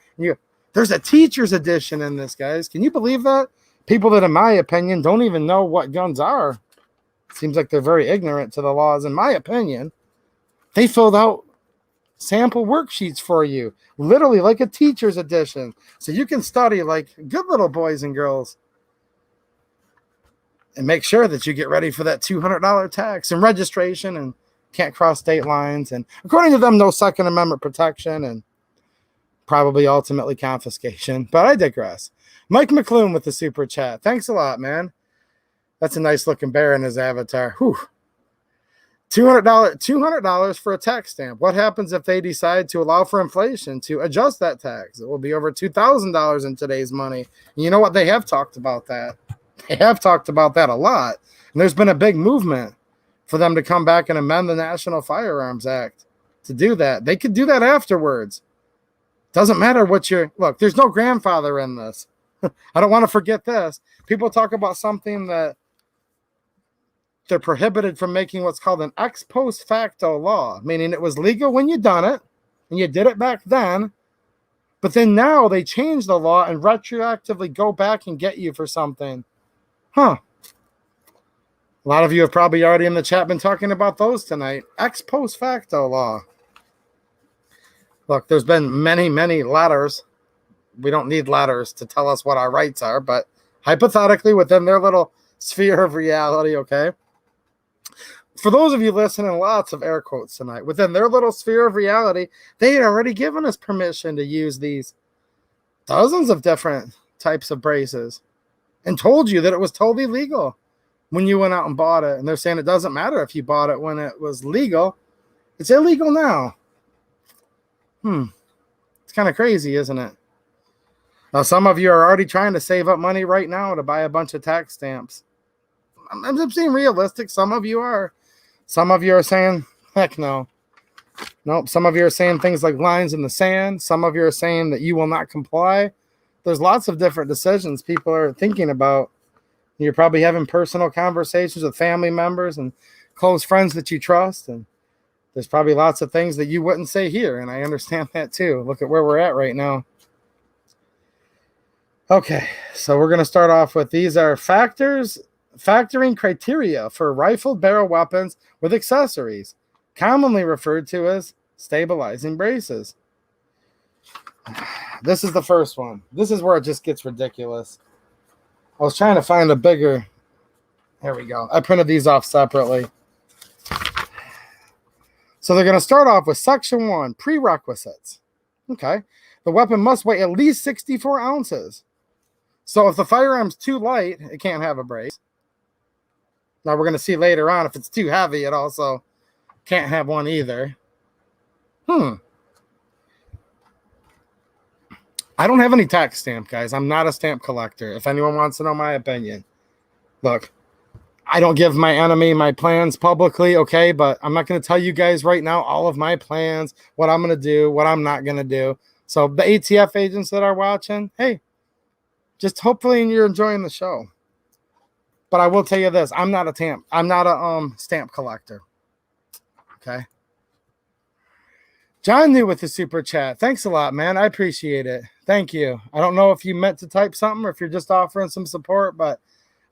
There's a teacher's edition in this, guys. Can you believe that? People that, in my opinion, don't even know what guns are. Seems like they're very ignorant to the laws, in my opinion. They filled out sample worksheets for you, literally like a teacher's edition. So you can study like good little boys and girls and make sure that you get ready for that $200 tax and registration and can't cross state lines. And according to them, no Second Amendment protection and probably ultimately confiscation. But I digress. Mike McClune with the super chat. Thanks a lot, man. That's a nice looking bear in his avatar. Whew. $200 for a tax stamp. What happens if they decide to allow for inflation to adjust that tax? It will be over $2,000 in today's money. And you know what? They have talked about that. They have talked about that a lot. And there's been a big movement for them to come back and amend the National Firearms Act to do that. They could do that afterwards. Doesn't matter what look, there's no grandfather in this. I don't want to forget this. People talk about something that they're prohibited from making what's called an ex post facto law, meaning it was legal when you done it and you did it back then, but then now they change the law and retroactively go back and get you for something. Huh. A lot of you have probably already in the chat been talking about those tonight. Ex post facto law. Look, there's been many, many letters. We don't need letters to tell us what our rights are, but hypothetically within their little sphere of reality, okay? For those of you listening, lots of air quotes tonight, within their little sphere of reality, they had already given us permission to use these dozens of different types of braces and told you that it was totally legal when you went out and bought it. And they're saying it doesn't matter if you bought it when it was legal. It's illegal now. It's kind of crazy, isn't it? Now, some of you are already trying to save up money right now to buy a bunch of tax stamps. I'm being realistic. Some of you are. Some of you are saying, heck no. Nope. Some of you are saying things like lines in the sand. Some of you are saying that you will not comply. There's lots of different decisions people are thinking about. You're probably having personal conversations with family members and close friends that you trust. And there's probably lots of things that you wouldn't say here. And I understand that too. Look at where we're at right now. Okay, so we're going to start off with these are factoring criteria for rifled barrel weapons with accessories, commonly referred to as stabilizing braces. This is the first one. This is where it just gets ridiculous. I was trying to find a bigger. There we go. I printed these off separately. So they're going to start off with Section 1, prerequisites. Okay. The weapon must weigh at least 64 ounces. So if the firearm's too light, it can't have a brace. Now we're going to see later on if it's too heavy, it also can't have one either. I don't have any tax stamp, guys. I'm not a stamp collector. If anyone wants to know my opinion. Look, I don't give my enemy my plans publicly, okay? But I'm not going to tell you guys right now all of my plans, what I'm going to do, what I'm not going to do. So the ATF agents that are watching, hey, just hopefully you're enjoying the show. But I will tell you this, I'm not a stamp collector. Okay. John New with the super chat. Thanks a lot, man. I appreciate it. Thank you. I don't know if you meant to type something or if you're just offering some support, but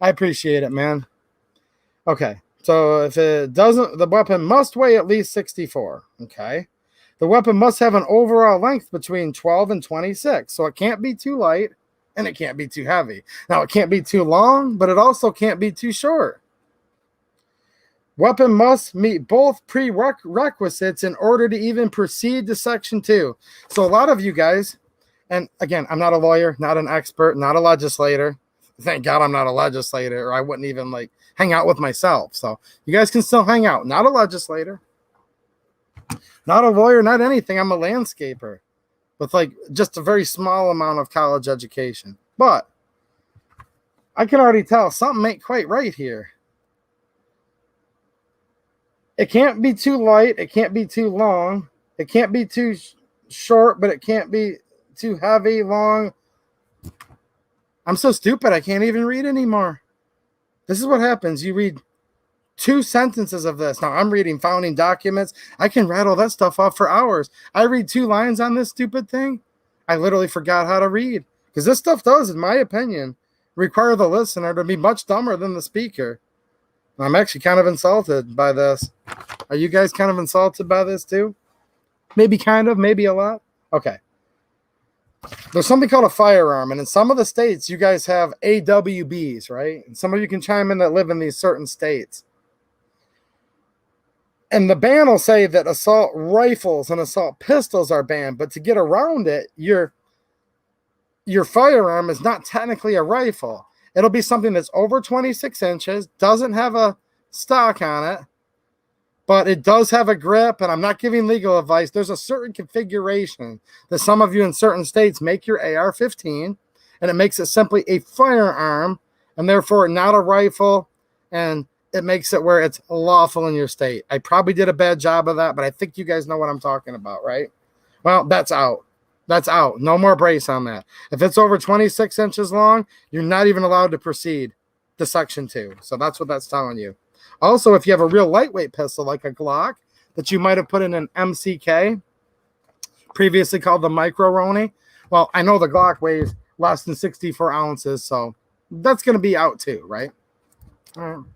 I appreciate it, man. Okay. So if it doesn't, the weapon must weigh at least 64. Okay. The weapon must have an overall length between 12 and 26. So it can't be too light. And it can't be too heavy. Now, it can't be too long, but it also can't be too short. Weapon must meet both prerequisites in order to even proceed to Section 2. So a lot of you guys, and again, I'm not a lawyer, not an expert, not a legislator. Thank God I'm not a legislator, or I wouldn't even hang out with myself. So you guys can still hang out. Not a legislator, not a lawyer, not anything. I'm a landscaper with just a very small amount of college education. But I can already tell something ain't quite right here. It can't be too light. It can't be too long. It can't be too short, but it can't be too heavy, long. I'm so stupid I can't even read anymore. This is what happens. You read 2 sentences of this. Now, I'm reading founding documents. I can rattle that stuff off for hours. I read 2 lines on this stupid thing. I literally forgot how to read. Because this stuff does, in my opinion, require the listener to be much dumber than the speaker. And I'm actually kind of insulted by this. Are you guys kind of insulted by this too? Maybe kind of, maybe a lot. Okay. There's something called a firearm, and in some of the states, you guys have AWBs, right? And some of you can chime in that live in these certain states. And the ban will say that assault rifles and assault pistols are banned, but to get around it, your firearm is not technically a rifle. It'll be something that's over 26 inches, doesn't have a stock on it, but it does have a grip, and I'm not giving legal advice. There's a certain configuration that some of you in certain states make your AR-15, and it makes it simply a firearm, and therefore not a rifle, and it makes it where it's lawful in your state. I probably did a bad job of that, but I think you guys know what I'm talking about, right? Well, that's out. That's out. No more brace on that. If it's over 26 inches long, you're not even allowed to proceed to Section 2. So that's what that's telling you. Also, if you have a real lightweight pistol like a Glock that you might have put in an MCK, previously called the Micro Roni, well, I know the Glock weighs less than 64 ounces, so that's going to be out too, right? All right.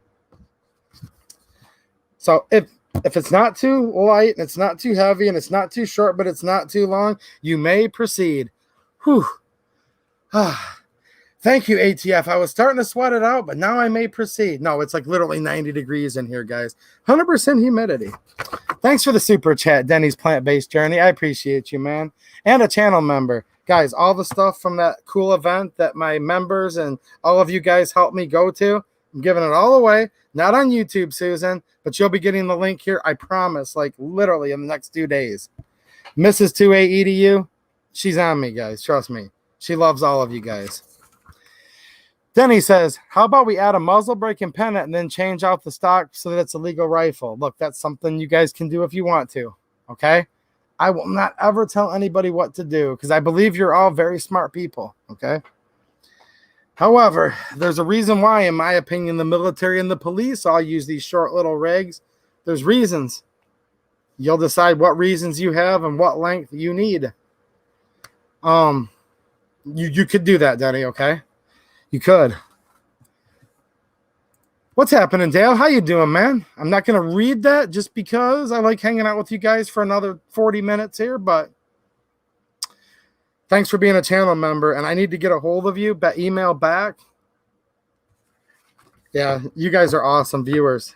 So if it's not too light, and it's not too heavy, and it's not too short, but it's not too long, you may proceed. Whew. Thank you, ATF. I was starting to sweat it out, but now I may proceed. No, it's literally 90 degrees in here, guys. 100% humidity. Thanks for the super chat, Denny's Plant-Based Journey. I appreciate you, man. And a channel member. Guys, all the stuff from that cool event that my members and all of you guys helped me go to, I'm giving it all away. Not on YouTube, Susan, but you'll be getting the link here, I promise, literally in the next 2 days. Mrs. 2A EDU, she's on me, guys. Trust me. She loves all of you guys. Then he says, how about we add a muzzle brake and pennant and then change out the stock so that it's a legal rifle? Look, that's something you guys can do if you want to, okay? I will not ever tell anybody what to do because I believe you're all very smart people, okay? However, there's a reason why, in my opinion, the military and the police all use these short little rigs. There's reasons. You'll decide what reasons you have and what length you need. You could do that, Denny, okay? You could. What's happening, Dale? How you doing, man? I'm not going to read that just because I like hanging out with you guys for another 40 minutes here, but thanks for being a channel member, and I need to get a hold of you, email back. Yeah, you guys are awesome viewers.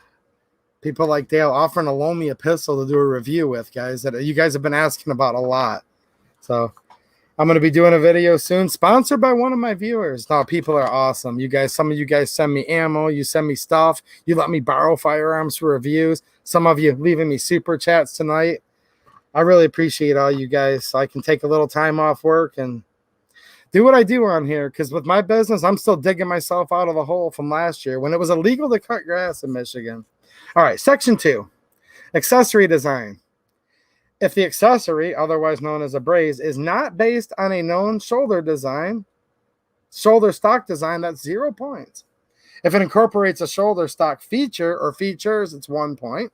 People like Dale offering to loan me a pistol to do a review with, guys, that you guys have been asking about a lot. So I'm going to be doing a video soon, sponsored by one of my viewers. No, people are awesome. You guys, some of you guys send me ammo. You send me stuff. You let me borrow firearms for reviews. Some of you leaving me super chats tonight. I really appreciate all you guys. So I can take a little time off work and do what I do on here. Because with my business, I'm still digging myself out of the hole from last year when it was illegal to cut grass in Michigan. All right, section 2, accessory design. If the accessory, otherwise known as a brace, is not based on a known shoulder stock design, that's 0 points. If it incorporates a shoulder stock feature or features, it's 1 point.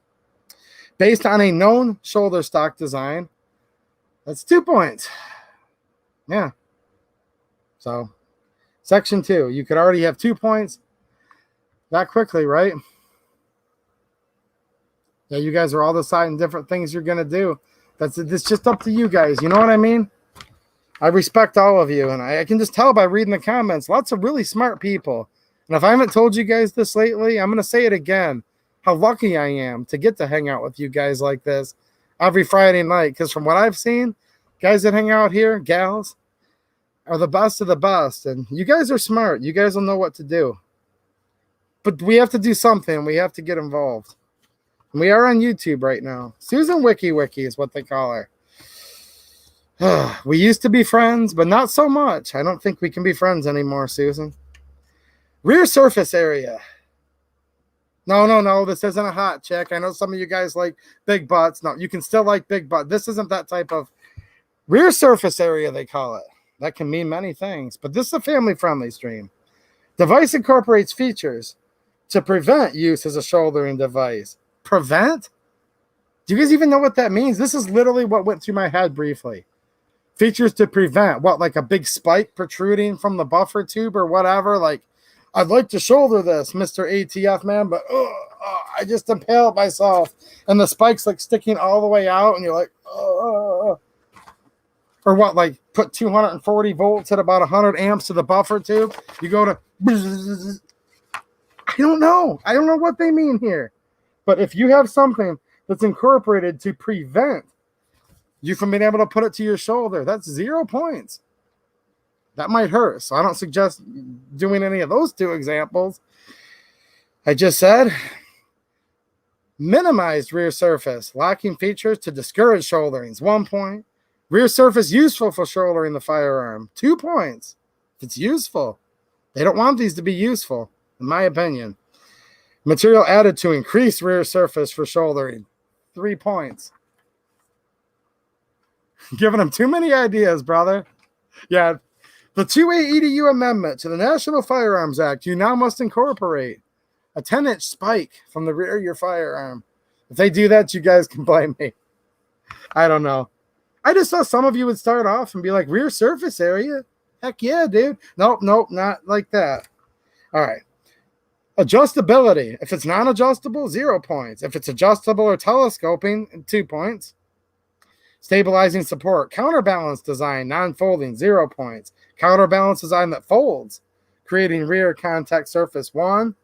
Based on a known shoulder stock design, that's 2 points. Yeah. So, section 2, you could already have 2 points that quickly, right? Yeah, you guys are all deciding different things you're going to do. It's just up to you guys. You know what I mean? I respect all of you, and I can just tell by reading the comments. Lots of really smart people. And if I haven't told you guys this lately, I'm going to say it again. How lucky I am to get to hang out with you guys like this every Friday night. Because from what I've seen, guys that hang out here, gals, are the best of the best. And you guys are smart. You guys will know what to do. But we have to do something. We have to get involved. We are on YouTube right now. Susan Wiki is what they call her. We used to be friends, but not so much. I don't think we can be friends anymore, Susan. Rear surface area. No. This isn't a hot check. I know some of you guys like big butts. No, you can still like big butt. This isn't that type of rear surface area, they call it. That can mean many things, but this is a family-friendly stream. Device incorporates features to prevent use as a shouldering device. Prevent? Do you guys even know what that means? This is literally what went through my head briefly. Features to prevent what, like a big spike protruding from the buffer tube or whatever? Like, I'd like to shoulder this, Mr. ATF man, but I just impaled myself and the spike's like sticking all the way out and you're like, or what, like put 240 volts at about 100 amps to the buffer tube? You go to, I don't know what they mean here. But if you have something that's incorporated to prevent you from being able to put it to your shoulder, that's 0 points. That might hurt. So I don't suggest doing any of those two examples. I just said minimized rear surface, locking features to discourage shoulderings, 1 point. Rear surface useful for shouldering the firearm, 2 points. If it's useful, they don't want these to be useful, in my opinion. Material added to increase rear surface for shouldering. 3 points. Giving them too many ideas, brother. Yeah. The 2A EDU amendment to the National Firearms Act, you now must incorporate a 10-inch spike from the rear of your firearm. If they do that, you guys can blame me. I don't know. I just thought some of you would start off and be like, rear surface area? Heck yeah, dude. Nope, not like that. All right. Adjustability. If it's non-adjustable, 0 points. If it's adjustable or telescoping, 2 points. Stabilizing support. Counterbalance design, non-folding, 0 points. Counterbalance design that folds, creating rear contact surface, 1.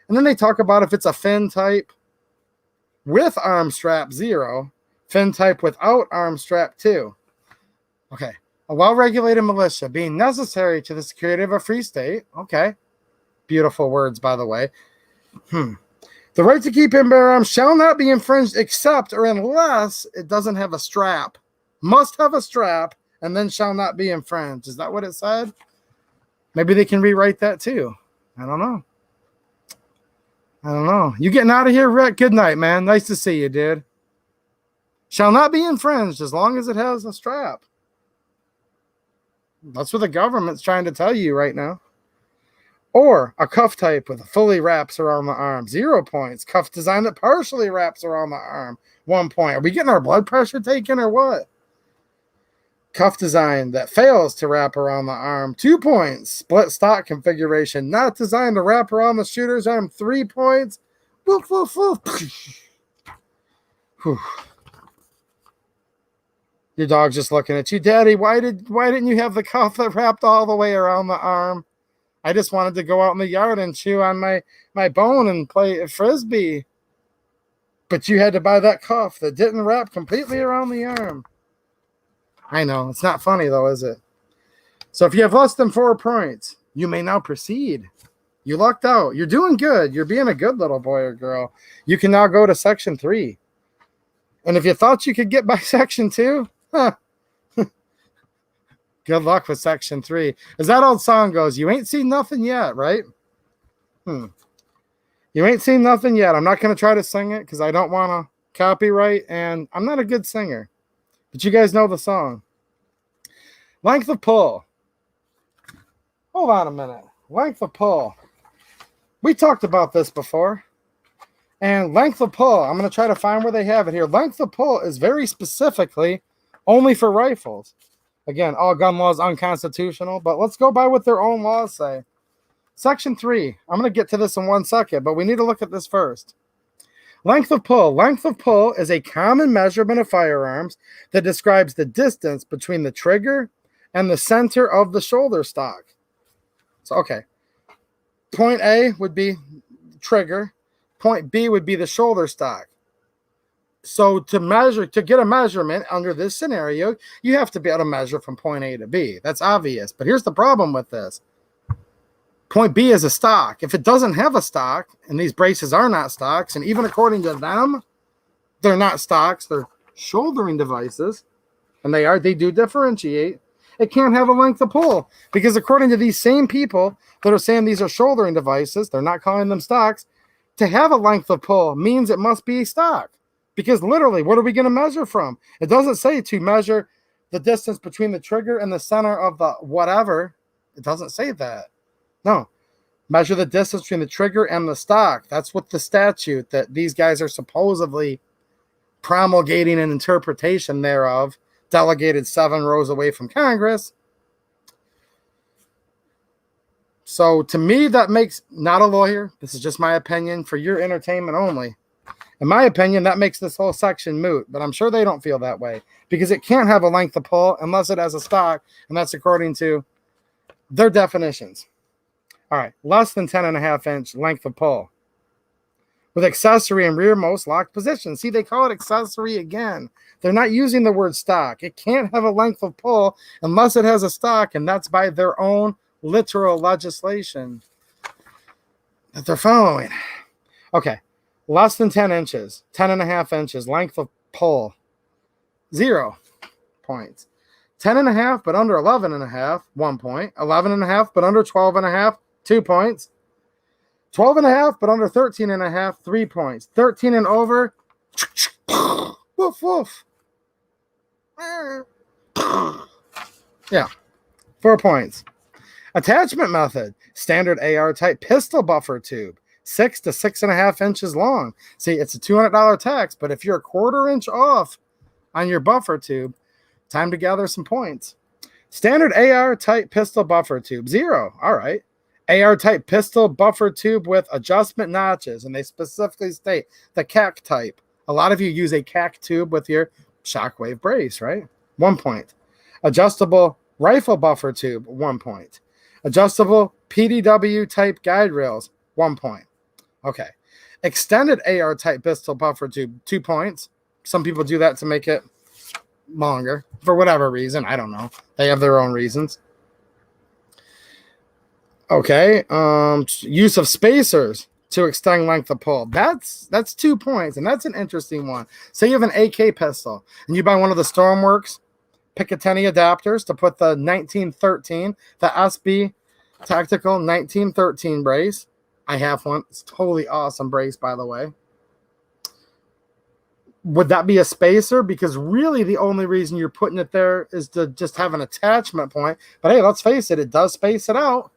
And then they talk about if it's a fin type with arm strap, 0. Fin type without arm strap, 2. Okay. A well-regulated militia being necessary to the security of a free state. Okay. Beautiful words, by the way. The right to keep and bear arms shall not be infringed except or unless it doesn't have a strap. Must have a strap and then shall not be infringed. Is that what it said? Maybe they can rewrite that too. I don't know. You getting out of here, Rick? Good night, man. Nice to see you, dude. Shall not be infringed as long as it has a strap. That's what the government's trying to tell you right now. Or a cuff type with a fully wraps around the arm, 0 points. Cuff design that partially wraps around the arm, 1 point. Are we getting our blood pressure taken or what? Cuff design that fails to wrap around the arm, 2 points. Split stock configuration, not designed to wrap around the shooter's arm, 3 points. Woof, woof, woof. Your dog's just looking at you. Daddy, why didn't you have the cuff that wrapped all the way around the arm? I just wanted to go out in the yard and chew on my bone and play frisbee. But you had to buy that cuff that didn't wrap completely around the arm. I know. It's not funny, though, is it? So if you have less than 4 points, you may now proceed. You lucked out. You're doing good. You're being a good little boy or girl. You can now go to Section 3. And if you thought you could get by Section 2, good luck with Section 3. As that old song goes, you ain't seen nothing yet, right? You ain't seen nothing yet. I'm not going to try to sing it because I don't want to copyright, and I'm not a good singer. But you guys know the song. Length of pull. Hold on a minute. Length of pull. We talked about this before. And length of pull, I'm going to try to find where they have it here. Length of pull is very specifically only for rifles. Again, all gun laws unconstitutional, but let's go by what their own laws say. Section 3. I'm going to get to this in 1 second, but we need to look at this first. Length of pull. Length of pull is a common measurement of firearms that describes the distance between the trigger and the center of the shoulder stock. So, okay. Point A would be trigger. Point B would be the shoulder stock. So to get a measurement under this scenario, you have to be able to measure from point A to B. That's obvious. But here's the problem with this. Point B is a stock. If it doesn't have a stock, and these braces are not stocks, and even according to them, they're not stocks, they're shouldering devices, and they do differentiate, it can't have a length of pull. Because according to these same people that are saying these are shouldering devices, they're not calling them stocks, to have a length of pull means it must be a stock. Because literally, what are we going to measure from? It doesn't say to measure the distance between the trigger and the center of the whatever. It doesn't say that. No. Measure the distance between the trigger and the stock. That's what the statute that these guys are supposedly promulgating an interpretation thereof, delegated 7 rows away from Congress. So to me, that makes, not a lawyer, this is just my opinion for your entertainment only. In my opinion, that makes this whole section moot, but I'm sure they don't feel that way because it can't have a length of pull unless it has a stock, and that's according to their definitions. All right, less than 10.5-inch length of pull with accessory and rearmost locked position. See, they call it accessory again. They're not using the word stock. It can't have a length of pull unless it has a stock, and that's by their own literal legislation that they're following. Okay. Less than 10 inches, 10.5 inches, length of pull, 0 points. 10.5, but under 11.5, 1 point. 11.5, but under 12.5, 2 points. 12.5, but under 13.5, 3 points. 13 and over, woof, woof. Yeah, 4 points. Attachment method, standard AR type pistol buffer tube. 6 to 6.5 inches long. See, it's a $200 tax, but if you're a 1/4 inch off on your buffer tube, time to gather some points. Standard AR type pistol buffer tube, 0. All right. AR type pistol buffer tube with adjustment notches, and they specifically state the CAC type. A lot of you use a CAC tube with your shockwave brace, right? 1 point. Adjustable rifle buffer tube, 1 point. Adjustable PDW type guide rails, 1 point. Okay. Extended AR type pistol buffer tube, 2 points. Some people do that to make it longer for whatever reason. I don't know. They have their own reasons. Okay. Use of spacers to extend length of pull. That's 2 points, and that's an interesting one. Say you have an AK pistol and you buy one of the Stormworks Picatinny adapters to put the 1913, the SB Tactical 1913 brace. I have one. It's totally awesome brace, by the way. Would that be a spacer? Because really the only reason you're putting it there is to just have an attachment point. But hey, let's face it, it does space it out.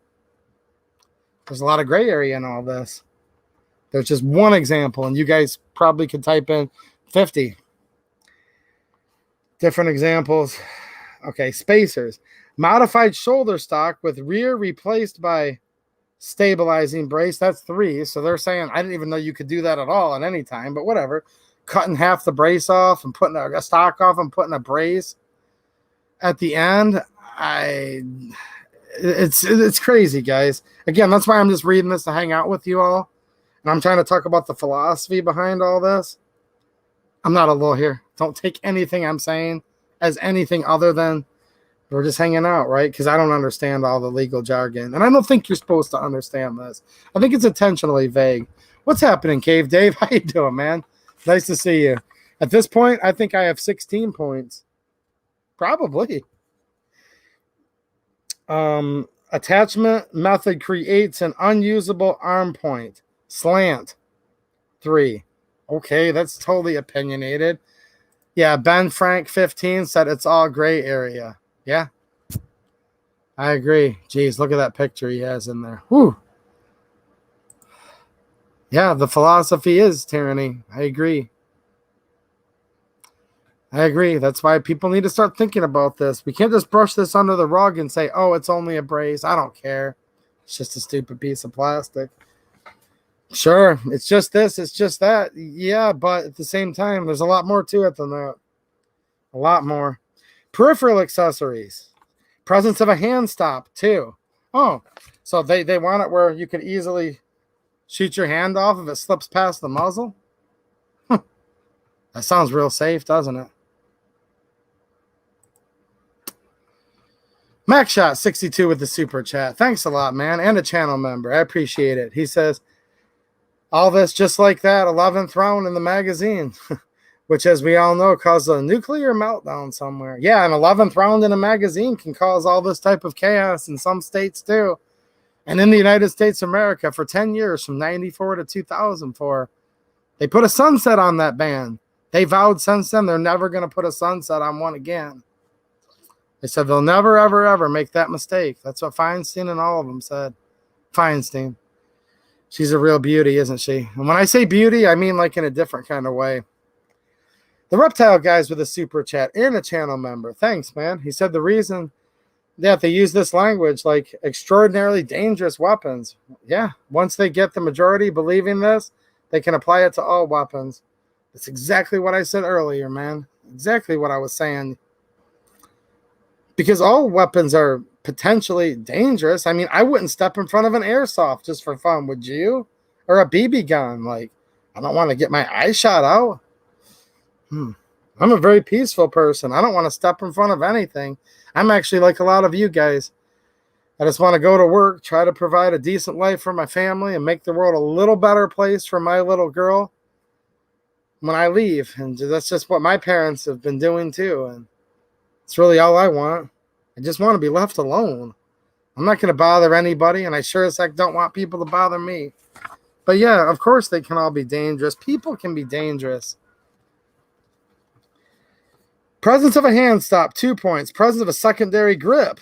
There's a lot of gray area in all this. There's just one example, and you guys probably could type in 50 different examples. Okay, spacers. Modified shoulder stock with rear replaced by stabilizing brace. That's 3. So they're saying, I didn't even know you could do that at all at any time, but whatever. Cutting half the brace off and putting a stock off and putting a brace at the end. It's crazy, guys. Again, that's why I'm just reading this to hang out with you all. And I'm trying to talk about the philosophy behind all this. I'm not a lawyer. Don't take anything I'm saying as anything other than we're just hanging out, right? Because I don't understand all the legal jargon. And I don't think you're supposed to understand this. I think it's intentionally vague. What's happening, Cave Dave? How you doing, man? Nice to see you. At this point, I think I have 16 points. Probably. Attachment method creates an unusable arm point. Slant. 3. Okay, that's totally opinionated. Yeah, Ben Frank 15 said it's all gray area. Yeah. I agree. Jeez, look at that picture he has in there. Whew. Yeah, the philosophy is tyranny. I agree. That's why people need to start thinking about this. We can't just brush this under the rug and say, oh, it's only a brace. I don't care. It's just a stupid piece of plastic. Sure, it's just this, it's just that. Yeah, but at the same time, there's a lot more to it than that. A lot more. Peripheral accessories. Presence of a hand stop, too. Oh, so they want it where you could easily shoot your hand off if it slips past the muzzle? That sounds real safe, doesn't it? MacShot62 with the super chat. Thanks a lot, man, and a channel member. I appreciate it. He says, all this just like that 11th round in the magazine, which, as we all know, caused a nuclear meltdown somewhere. Yeah, an 11th round in a magazine can cause all this type of chaos in some states, too. And in the United States of America, for 10 years, from 94 to 2004, they put a sunset on that ban. They vowed since then they're never going to put a sunset on one again. They said they'll never, ever, ever make that mistake. That's what Feinstein and all of them said. Feinstein. She's a real beauty, isn't she? And when I say beauty, I mean like in a different kind of way. The Reptile Guys with a super chat and a channel member. Thanks, man. He said the reason that they use this language, like extraordinarily dangerous weapons. Yeah, once they get the majority believing this, they can apply it to all weapons. That's exactly what I said earlier, man. Exactly what I was saying. Because all weapons are potentially dangerous. I mean, I wouldn't step in front of an airsoft just for fun, would you? Or a BB gun. Like, I don't want to get my eye shot out. I'm a very peaceful person. I don't want to step in front of anything. I'm actually like a lot of you guys. I just want to go to work, try to provide a decent life for my family, and make the world a little better place for my little girl when I leave. And that's just what my parents have been doing too. And it's really all I want. I just want to be left alone. I'm not going to bother anybody, and I sure as heck don't want people to bother me. But yeah, of course they can all be dangerous. People can be dangerous. Presence of a hand stop, 2 points. Presence of a secondary grip,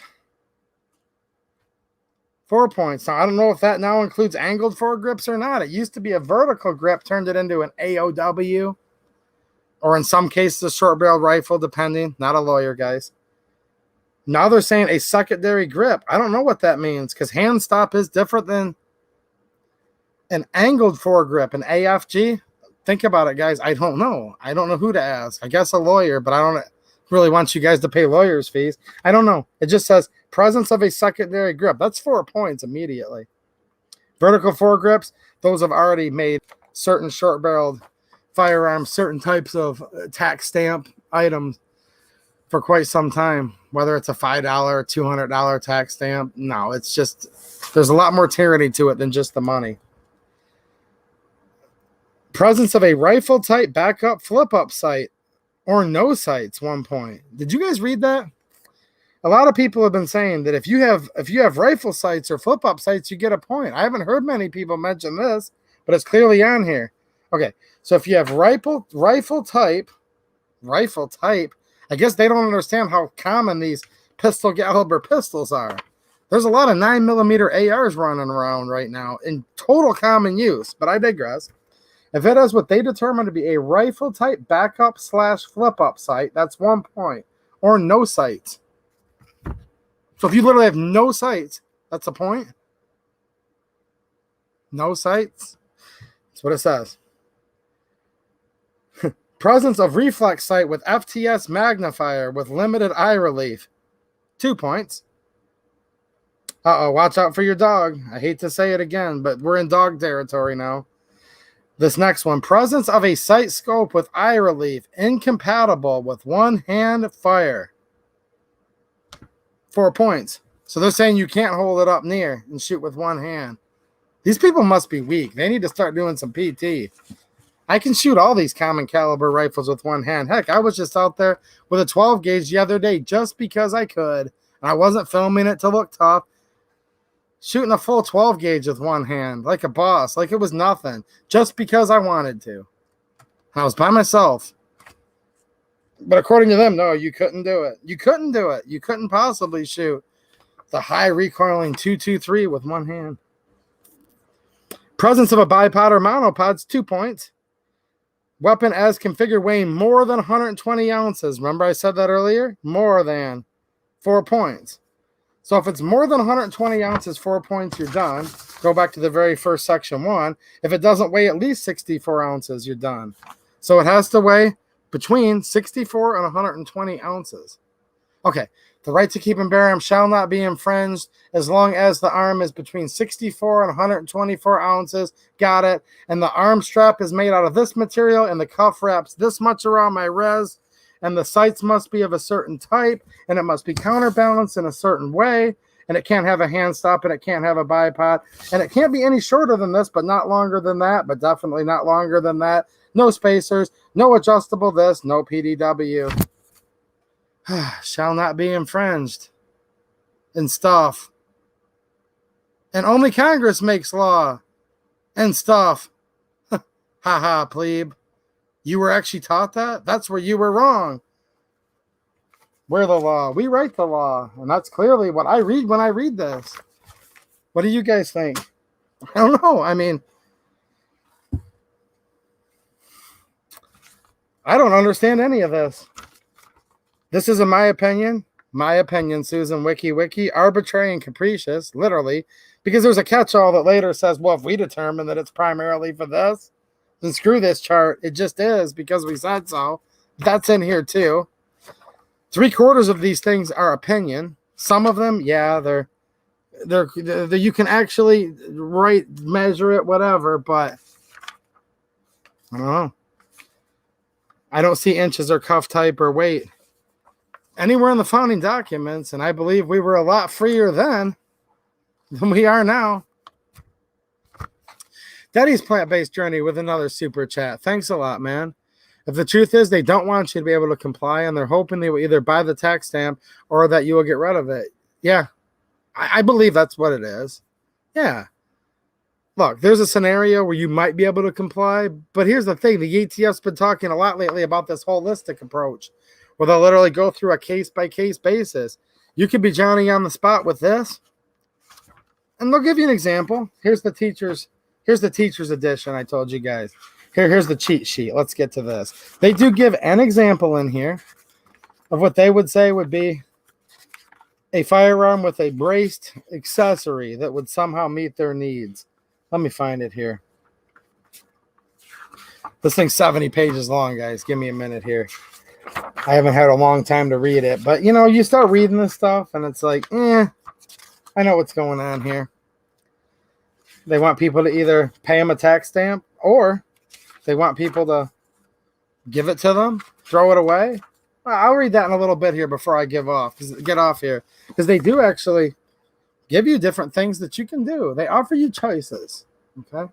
4 points. Now, I don't know if that now includes angled foregrips or not. It used to be a vertical grip, turned it into an AOW, or in some cases a short-barreled rifle, depending. Not a lawyer, guys. Now they're saying a secondary grip. I don't know what that means, because hand stop is different than an angled foregrip, an AFG. Think about it, guys. I don't know. I don't know who to ask. I guess a lawyer, but I don't really want you guys to pay lawyers' fees. I don't know. It just says presence of a secondary grip. That's 4 points immediately. Vertical foregrips, those have already made certain short-barreled firearms, certain types of tax stamp items for quite some time. Whether it's a $5 or $200 tax stamp, no, it's just, there's a lot more tyranny to it than just the money. Presence of a rifle-type backup flip-up sight or no sights, 1 point. Did you guys read that? A lot of people have been saying that if you have rifle sights or flip-up sights, you get a point. I haven't heard many people mention this, but it's clearly on here. Okay, so if you have rifle type, I guess they don't understand how common these pistol caliber pistols are. There's a lot of 9mm ARs running around right now in total common use, but I digress. If it has what they determine to be a rifle type backup / flip-up sight, that's 1 point, or no sights. So if you literally have no sights, that's a point. No sights. That's what it says. Presence of reflex sight with FTS magnifier with limited eye relief. 2 points. Uh-oh, watch out for your dog. I hate to say it again, but we're in dog territory now. This next one. Presence of a sight scope with eye relief incompatible with one-hand fire. 4 points. So they're saying you can't hold it up near and shoot with one hand. These people must be weak. They need to start doing some PT. I can shoot all these common caliber rifles with one hand. Heck, I was just out there with a 12 gauge the other day just because I could. And I wasn't filming it to look tough. Shooting a full 12 gauge with one hand like a boss, like it was nothing, just because I wanted to. I was by myself. But according to them, no, you couldn't do it. You couldn't do it. You couldn't possibly shoot the high recoiling 223 with one hand. Presence of a bipod or monopod's 2 points. Weapon as configured weighing more than 120 ounces. Remember I said that earlier? More than 4 points. So if it's more than 120 ounces, 4 points, you're done. Go back to the very first section 1. If it doesn't weigh at least 64 ounces, you're done. So it has to weigh between 64 and 120 ounces. Okay, the right to keep and bear arms shall not be infringed as long as the arm is between 64 and 124 ounces. Got it. And the arm strap is made out of this material, and the cuff wraps this much around my wrist. And the sights must be of a certain type, and it must be counterbalanced in a certain way, and it can't have a hand stop, and it can't have a bipod, and it can't be any shorter than this, but not longer than that, but definitely not longer than that. No spacers, no adjustable this, no PDW. Shall not be infringed and stuff. And only Congress makes law and stuff. Ha, plebe. You were actually taught that? That's where you were wrong. We're the law. We write the law. And that's clearly what I read when I read this. What do you guys think? I don't know. I mean, I don't understand any of this. This is, in my opinion, Susan, wiki, arbitrary and capricious, literally, because there's a catch-all that later says, well, if we determine that it's primarily for this, then screw this chart. It just is because we said so. That's in here too. 3/4 of these things are opinion. Some of them, yeah, they're you can actually measure it, whatever, but I don't know. I don't see inches or cuff type or weight anywhere in the founding documents, and I believe we were a lot freer then than we are now. Daddy's Plant-Based Journey with another super chat. Thanks a lot, man. If the truth is they don't want you to be able to comply, and they're hoping they will either buy the tax stamp or that you will get rid of it. Yeah, I believe that's what it is. Yeah. Look, there's a scenario where you might be able to comply, but here's the thing. The ATF's been talking a lot lately about this holistic approach, where they'll literally go through a case-by-case basis. You could be Johnny on the spot with this, and they'll give you an example. Here's the teacher's edition I told you guys. Here's the cheat sheet. Let's get to this. They do give an example in here of what they would say would be a firearm with a braced accessory that would somehow meet their needs. Let me find it here. This thing's 70 pages long, guys. Give me a minute here. I haven't had a long time to read it, but you start reading this stuff and it's like, I know what's going on here. They want people to either pay them a tax stamp or they want people to give it to them, throw it away. I'll read that in a little bit here before I get off here, because they do actually give you different things that you can do. They offer you choices. Okay.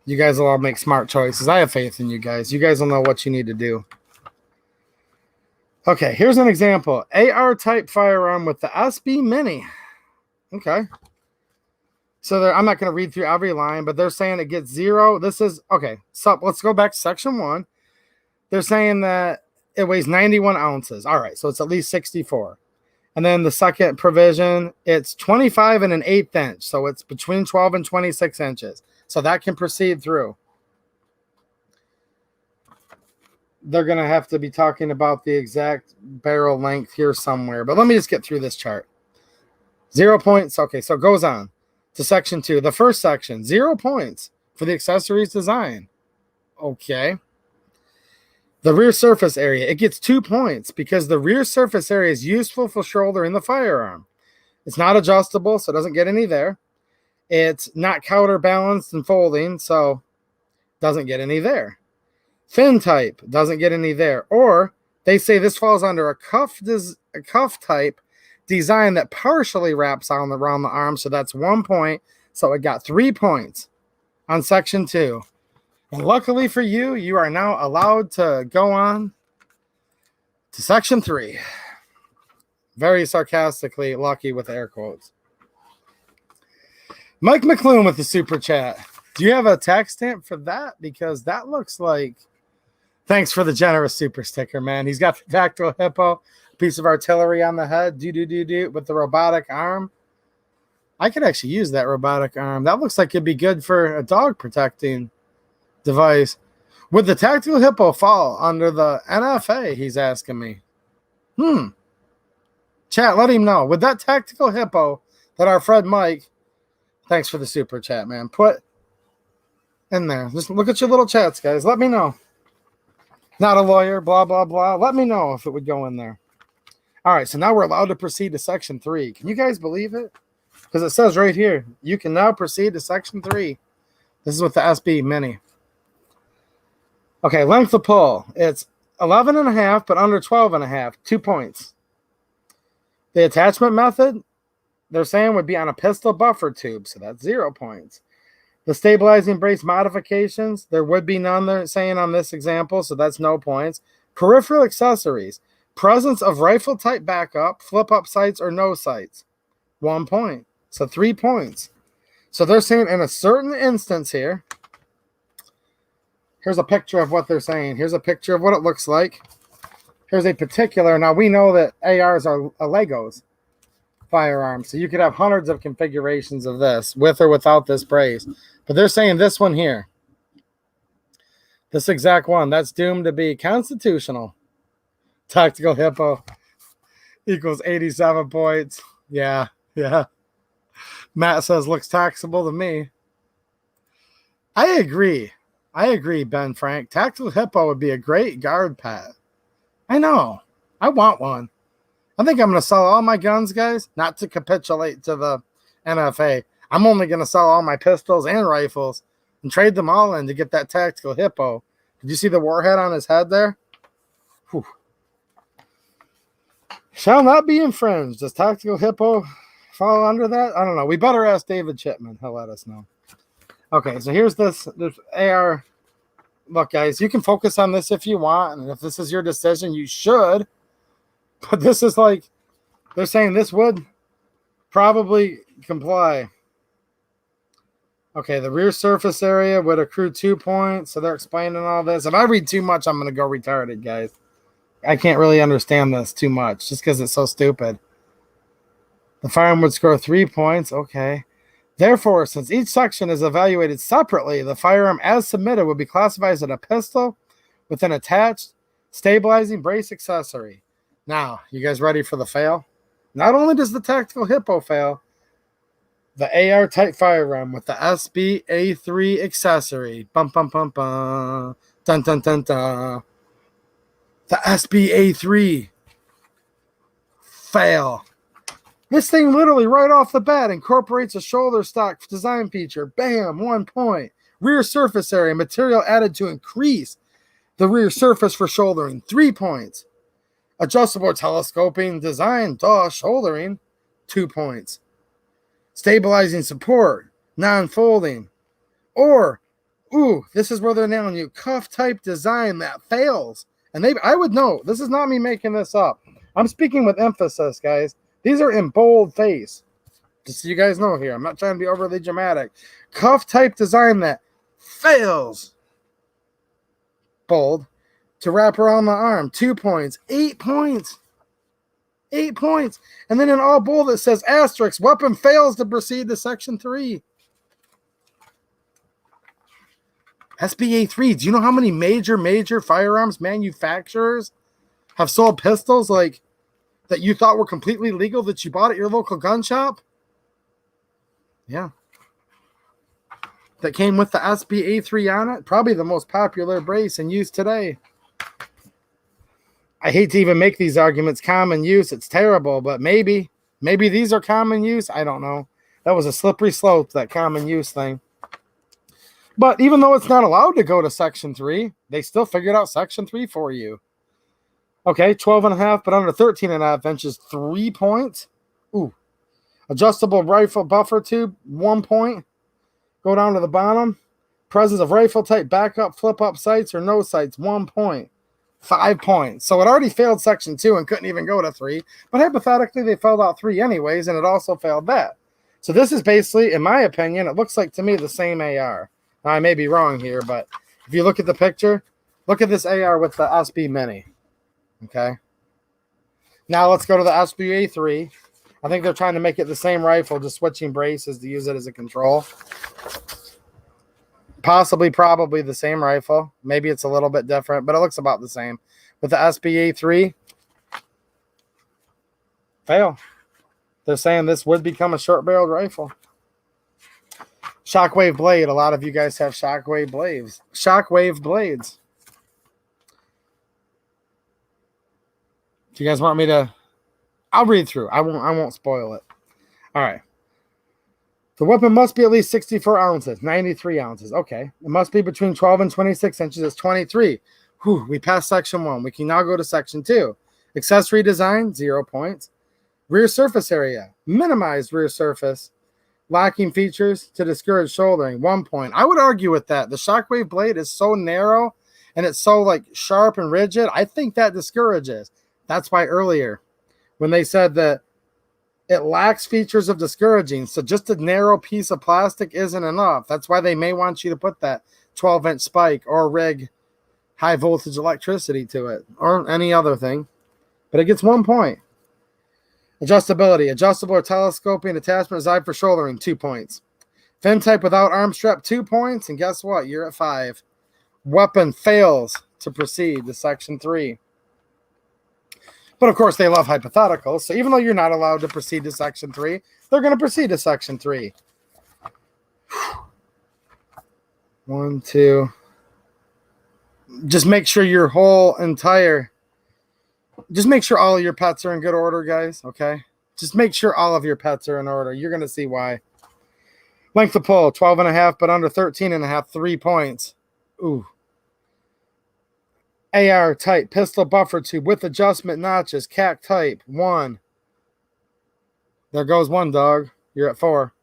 You guys will all make smart choices. I have faith in you guys. You guys will know what you need to do. Okay, here's an example. AR type firearm with the SB Mini. Okay. So I'm not going to read through every line, but they're saying it gets 0. This is, okay, so let's go back to section 1. They're saying that it weighs 91 ounces. All right, so it's at least 64. And then the second provision, it's 25 and an 1/8 inch. So it's between 12 and 26 inches. So that can proceed through. They're going to have to be talking about the exact barrel length here somewhere. But let me just get through this chart. 0 points. Okay, so it goes on to section 2. The first section, 0 points for the accessories design. Okay. The rear surface area, it gets 2 points because the rear surface area is useful for shouldering the firearm. It's not adjustable, so it doesn't get any there. It's not counterbalanced and folding, so doesn't get any there. Fin type, doesn't get any there. Or they say this falls under a cuff type design that partially wraps around the arm, so that's 1 point. So it got 3 points on section 2. And luckily for you, you are now allowed to go on to section 3. Very sarcastically lucky with air quotes. Mike McClune with the super chat. Do you have a tax stamp for that? Because that looks like... Thanks for the generous super sticker, man. He's got the tactical hippo, piece of artillery on the head, with the robotic arm. I could actually use that robotic arm. That looks like it'd be good for a dog protecting device. Would the tactical hippo fall under the NFA? He's asking me. Chat, let him know. Would that tactical hippo that our friend Mike, thanks for the super chat, man, put in there. Just look at your little chats, guys. Let me know. Not a lawyer, blah, blah, blah. Let me know if it would go in there. All right, so now we're allowed to proceed to section 3. Can you guys believe it? Because it says right here, you can now proceed to section 3. This is with the SB Mini. Okay, length of pull. It's 11.5, but under 12.5. 2 points. The attachment method, they're saying, would be on a pistol buffer tube, so that's 0 points. The stabilizing brace modifications, there would be none, they're saying, on this example, so that's no points. Peripheral accessories, presence of rifle-type backup, flip-up sights, or no sights. 1 point. So 3 points. So they're saying in a certain instance here, here's a picture of what they're saying. Here's a picture of what it looks like. Here's a particular, now we know that ARs are Legos firearms, so you could have hundreds of configurations of this, with or without this brace. But they're saying this one here, this exact one, that's doomed to be constitutional. Tactical hippo equals 87 points. Yeah. Matt says looks taxable to me. I agree, Ben Frank. Tactical hippo would be a great guard pet. I know. I want one. I think I'm going to sell all my guns, guys, not to capitulate to the NFA. I'm only going to sell all my pistols and rifles and trade them all in to get that tactical hippo. Did you see the warhead on his head there? Whew. Shall not be infringed. Does tactical hippo fall under that? I don't know. We better ask David Chipman. He'll let us know. Okay, so here's this AR. Look, guys, you can focus on this if you want, and if this is your decision, you should. But this is like, they're saying this would probably comply. Okay, the rear surface area would accrue 2 points, so they're explaining all this. If I read too much, I'm going to go retarded, guys. I can't really understand this too much, just because it's so stupid. The firearm would score 3 points. Okay. Therefore, since each section is evaluated separately, the firearm as submitted would be classified as a pistol with an attached stabilizing brace accessory. Now, you guys ready for the fail? Not only does the tactical hippo fail, the AR type firearm with the SB A3 accessory. Bum, bum, bum, bum. Dun, dun, dun, dun. The SB A3 fail. This thing literally right off the bat incorporates a shoulder stock design feature. Bam, 1 point. Rear surface area, material added to increase the rear surface for shouldering, 3 points. Adjustable telescoping design, shouldering, 2 points. Stabilizing support, non-folding. Or Ooh, this is where they're nailing you. Cuff type design that fails. And I would know. This is not me making this up. I'm speaking with emphasis, guys. These are in bold face. Just so you guys know here. I'm not trying to be overly dramatic. Cuff type design that fails. Bold. To wrap around the arm. 2 points. 8 points. 8 points. And then in all bold it says asterisk. Weapon fails to proceed to section 3. SBA 3. Do you know how many major firearms manufacturers have sold pistols like that you thought were completely legal that you bought at your local gun shop? Yeah. That came with the SBA 3 on it. Probably the most popular brace in use today. I hate to even make these arguments common use. It's terrible, but maybe these are common use. I don't know. That was a slippery slope, that common use thing. But even though it's not allowed to go to Section 3, they still figured out Section 3 for you. Okay, 12.5, but under 13.5 inches, 3 points. Ooh. Adjustable rifle buffer tube, 1 point. Go down to the bottom. Presence of rifle type backup, flip up sights or no sights, 1 point. 5 points. So it already failed Section 2 and couldn't even go to 3. But hypothetically, they failed out 3 anyways, and it also failed that. So this is basically, in my opinion, it looks like to me the same AR. Now, I may be wrong here, but if you look at the picture, look at this AR with the SB Mini. Okay. Now let's go to the SBA 3. I think they're trying to make it the same rifle, just switching braces to use it as a control. Possibly, probably the same rifle. Maybe it's a little bit different, but it looks about the same. With the SBA 3, fail. They're saying this would become a short-barreled rifle. Shockwave blade. A lot of you guys have shockwave blades. Shockwave blades. Do you guys want me to? I'll read through. I won't spoil it. All right. The weapon must be at least 64 ounces, 93 ounces. Okay. It must be between 12 and 26 inches. It's 23. Whew, we passed Section 1. We can now go to Section 2. Accessory design, 0 points. Rear surface area. Minimize rear surface. Locking features to discourage shouldering, 1 point. I would argue with that. The shockwave blade is so narrow and it's so like sharp and rigid. I think that discourages. That's why earlier when they said that it lacks features of discouraging, so just a narrow piece of plastic isn't enough. That's why they may want you to put that 12-inch spike or rig high voltage electricity to it or any other thing. But it gets 1 point. Adjustability. Adjustable or telescoping attachment designed for shouldering, 2 points. Fin type without arm strap, 2 points. And guess what? You're at 5. Weapon fails to proceed to Section 3. But of course, they love hypotheticals. So even though you're not allowed to proceed to Section 3, they're going to proceed to Section 3. 1, 2. Just make sure your whole entire... Just make sure all of your pets are in good order, guys, okay? Just make sure all of your pets are in order. You're going to see why. Length of pull, 12.5, but under 13.5, 3 points. Ooh. AR type, pistol buffer tube with adjustment notches, CAC type, 1. There goes 1, dog. You're at 4.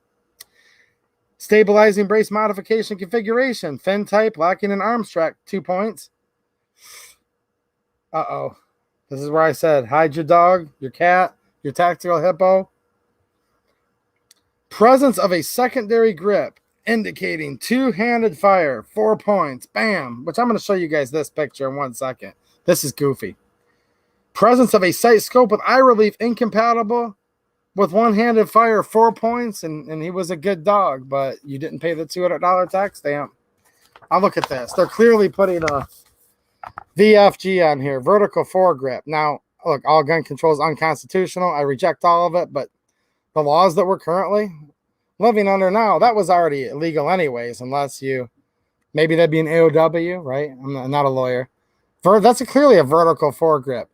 Stabilizing brace modification configuration, fin type, locking and arm strap, 2 points. Uh-oh. This is where I said, hide your dog, your cat, your tactical hippo. Presence of a secondary grip, indicating two-handed fire, 4 points. Bam. Which I'm going to show you guys this picture in 1 second. This is goofy. Presence of a sight scope with eye relief incompatible with one-handed fire, 4 points. And he was a good dog, but you didn't pay the $200 tax stamp. I'll look at this. They're clearly putting a VFG on here, vertical foregrip. Now, look, all gun control is unconstitutional. I reject all of it, but the laws that we're currently living under now, that was already illegal anyways, unless you, maybe that'd be an AOW, right? I'm not a lawyer. That's clearly a vertical foregrip.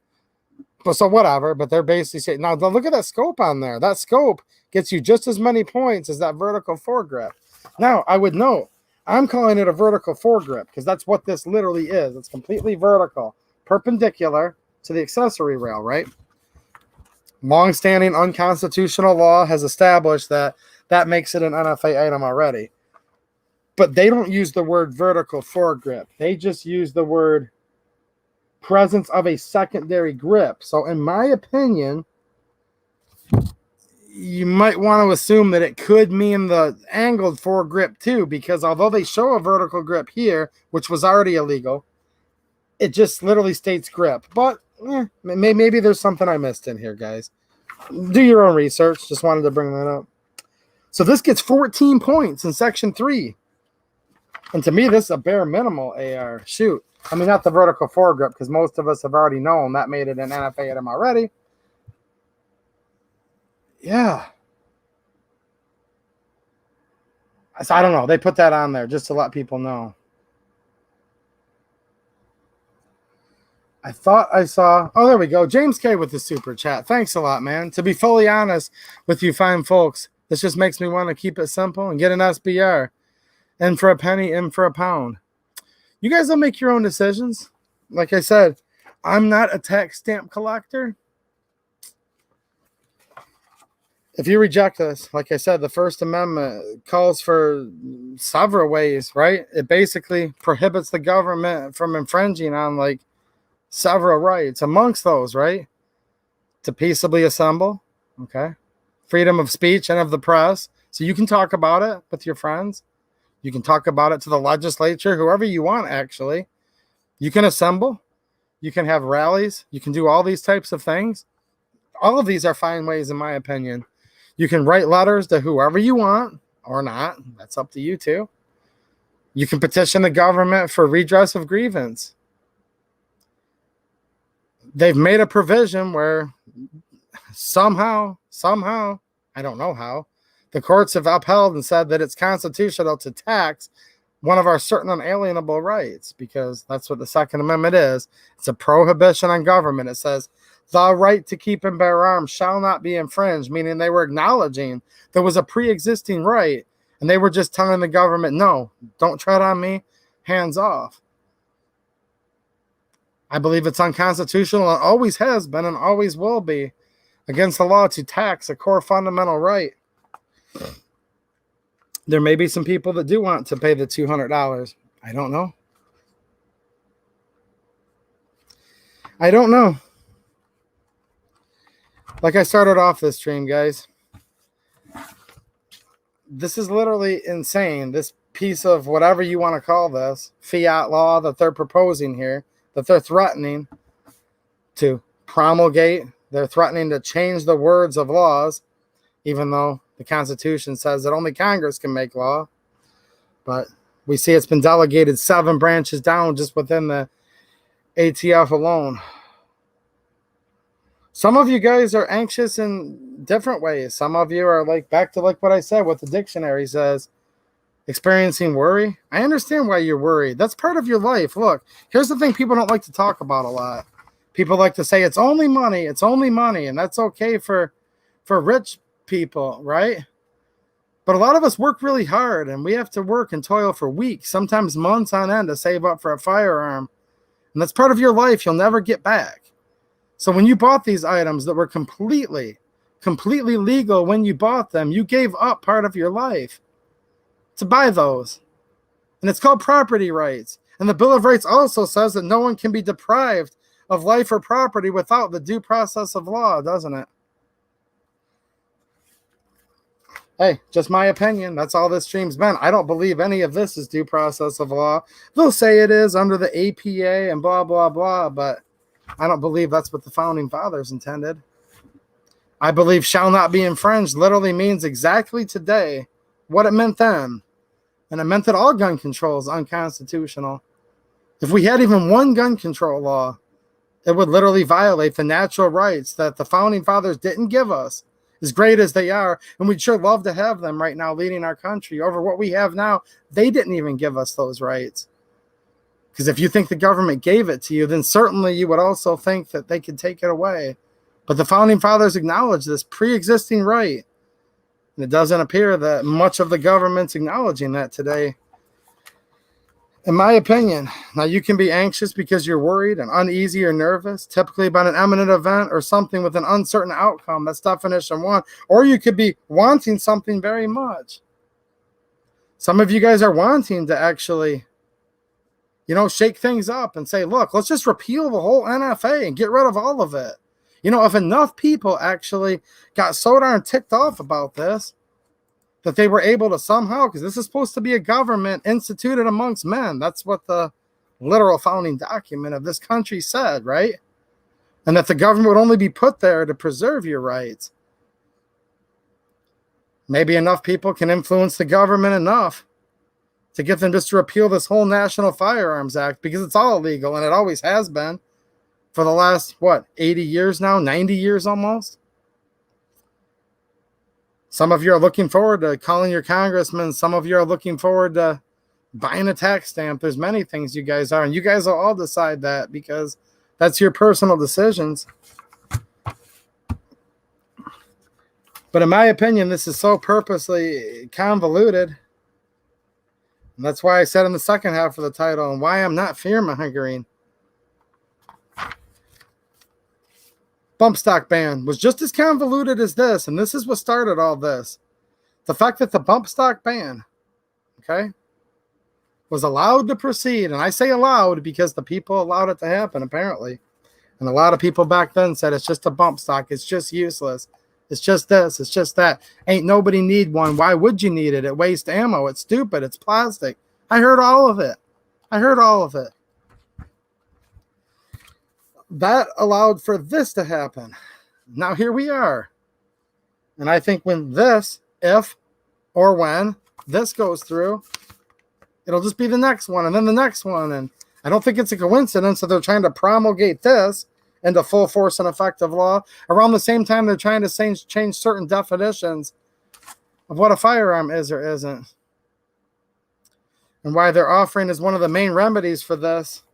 But so whatever, but they're basically saying, now look at that scope on there. That scope gets you just as many points as that vertical foregrip. Now, I would note, I'm calling it a vertical foregrip because that's what this literally is. It's completely vertical, perpendicular to the accessory rail, right? Long-standing unconstitutional law has established that that makes it an NFA item already. But they don't use the word vertical foregrip. They just use the word presence of a secondary grip. So in my opinion, you might want to assume that it could mean the angled foregrip too, because although they show a vertical grip here, which was already illegal, it just literally states grip. But maybe there's something I missed in here, guys. Do your own research. Just wanted to bring that up. So this gets 14 points in Section 3. And to me, this is a bare minimal AR. Shoot. I mean, not the vertical foregrip, because most of us have already known that made it an NFA item already. Yeah. So I don't know. They put that on there just to let people know. I thought I saw... Oh, there we go. James K with the super chat. Thanks a lot, man. To be fully honest with you fine folks, this just makes me want to keep it simple and get an SBR. In for a penny, in for a pound. You guys will make your own decisions. Like I said, I'm not a tax stamp collector. If you reject this, like I said, the First Amendment calls for several ways, right? It basically prohibits the government from infringing on like several rights. Amongst those, right? To peaceably assemble, okay? Freedom of speech and of the press. So you can talk about it with your friends. You can talk about it to the legislature, whoever you want, actually. You can assemble. You can have rallies. You can do all these types of things. All of these are fine ways, in my opinion. You can write letters to whoever you want or not. That's up to you, too. You can petition the government for redress of grievance. They've made a provision where somehow, I don't know how, the courts have upheld and said that it's constitutional to tax one of our certain unalienable rights, because that's what the Second Amendment is. It's a prohibition on government. It says the right to keep and bear arms shall not be infringed, meaning they were acknowledging there was a pre-existing right, and they were just telling the government, no, don't tread on me, hands off. I believe it's unconstitutional and always has been and always will be against the law to tax a core fundamental right. There may be some people that do want to pay the $200. I don't know. I don't know. Like I started off this stream, guys. This is literally insane. This piece of whatever you want to call this, fiat law that they're proposing here, that they're threatening to promulgate. They're threatening to change the words of laws, even though the Constitution says that only Congress can make law. But we see it's been delegated 7 branches down just within the ATF alone. Some of you guys are anxious in different ways. Some of you are like back to like what I said, what the dictionary says, experiencing worry. I understand why you're worried. That's part of your life. Look, here's the thing people don't like to talk about a lot. People like to say it's only money, and that's okay for rich people, right? But a lot of us work really hard, and we have to work and toil for weeks, sometimes months on end, to save up for a firearm. And that's part of your life you'll never get back. So when you bought these items that were completely legal when you bought them, you gave up part of your life to buy those. And it's called property rights. And the Bill of Rights also says that no one can be deprived of life or property without the due process of law, doesn't it? Hey, just my opinion. That's all this stream's been. I don't believe any of this is due process of law. They'll say it is under the APA and blah, blah, blah, but I don't believe that's what the Founding Fathers intended. I believe shall not be infringed literally means exactly today what it meant then. And it meant that all gun control is unconstitutional. If we had even one gun control law, it would literally violate the natural rights that the Founding Fathers didn't give us, as great as they are, and we'd sure love to have them right now leading our country over what we have now. They didn't even give us those rights. Because if you think the government gave it to you, then certainly you would also think that they could take it away. But the Founding Fathers acknowledged this pre-existing right. And it doesn't appear that much of the government's acknowledging that today. In my opinion, now you can be anxious because you're worried and uneasy or nervous, typically about an imminent event or something with an uncertain outcome. That's definition 1. Or you could be wanting something very much. Some of you guys are wanting to actually, shake things up and say, look, let's just repeal the whole NFA and get rid of all of it. If enough people actually got so darn ticked off about this that they were able to somehow, because this is supposed to be a government instituted amongst men. That's what the literal founding document of this country said, right? And that the government would only be put there to preserve your rights. Maybe enough people can influence the government enough to get them just to repeal this whole National Firearms Act, because it's all illegal, and it always has been for the last, 80 years now, 90 years almost. Some of you are looking forward to calling your congressman. Some of you are looking forward to buying a tax stamp. There's many things you guys are, and you guys will all decide that because that's your personal decisions. But in my opinion, this is so purposely convoluted. And that's why I said in the second half of the title, and why I'm not fear-mongering. Bump stock ban was just as convoluted as this, and this is what started all this. The fact that the bump stock ban, was allowed to proceed, and I say allowed because the people allowed it to happen, apparently. And a lot of people back then said it's just a bump stock, it's just useless, it's just this, it's just that. Ain't nobody need one. Why would you need it? It wastes ammo, it's stupid, it's plastic. I heard all of it. That allowed for this to happen. Now here we are. And I think when this, if or when this goes through, it'll just be the next one and then the next one. And I don't think it's a coincidence that they're trying to promulgate this into full force and effective law around the same time they're trying to change certain definitions of what a firearm is or isn't. And why they're offering as one of the main remedies for this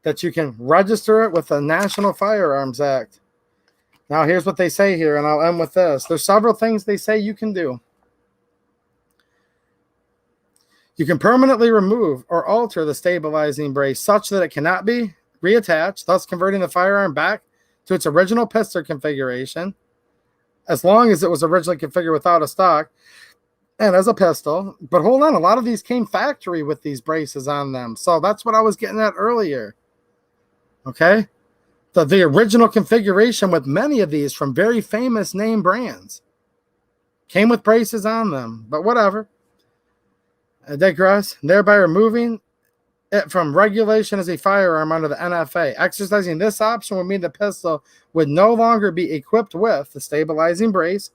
that you can register it with the National Firearms Act. Now, here's what they say here, and I'll end with this. There's several things they say you can do. You can permanently remove or alter the stabilizing brace such that it cannot be reattached, thus converting the firearm back to its original pistol configuration, as long as it was originally configured without a stock and as a pistol. But hold on, a lot of these came factory with these braces on them. So that's what I was getting at earlier. Okay? The original configuration with many of these from very famous name brands came with braces on them. But whatever. I digress. Thereby removing it from regulation as a firearm under the NFA. Exercising this option would mean the pistol would no longer be equipped with the stabilizing brace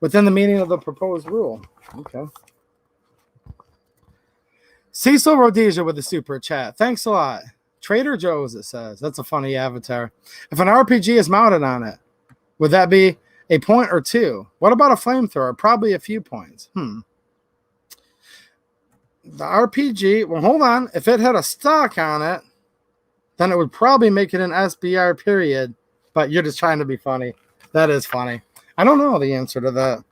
within the meaning of the proposed rule. Okay. Cecil Rhodesia with the super chat. Thanks a lot. Trader Joe's, it says. That's a funny avatar. If an RPG is mounted on it, would that be a point or two? What about a flamethrower? Probably a few points. The RPG, well, hold on. If it had a stock on it, then it would probably make it an SBR period. But you're just trying to be funny. That is funny. I don't know the answer to that.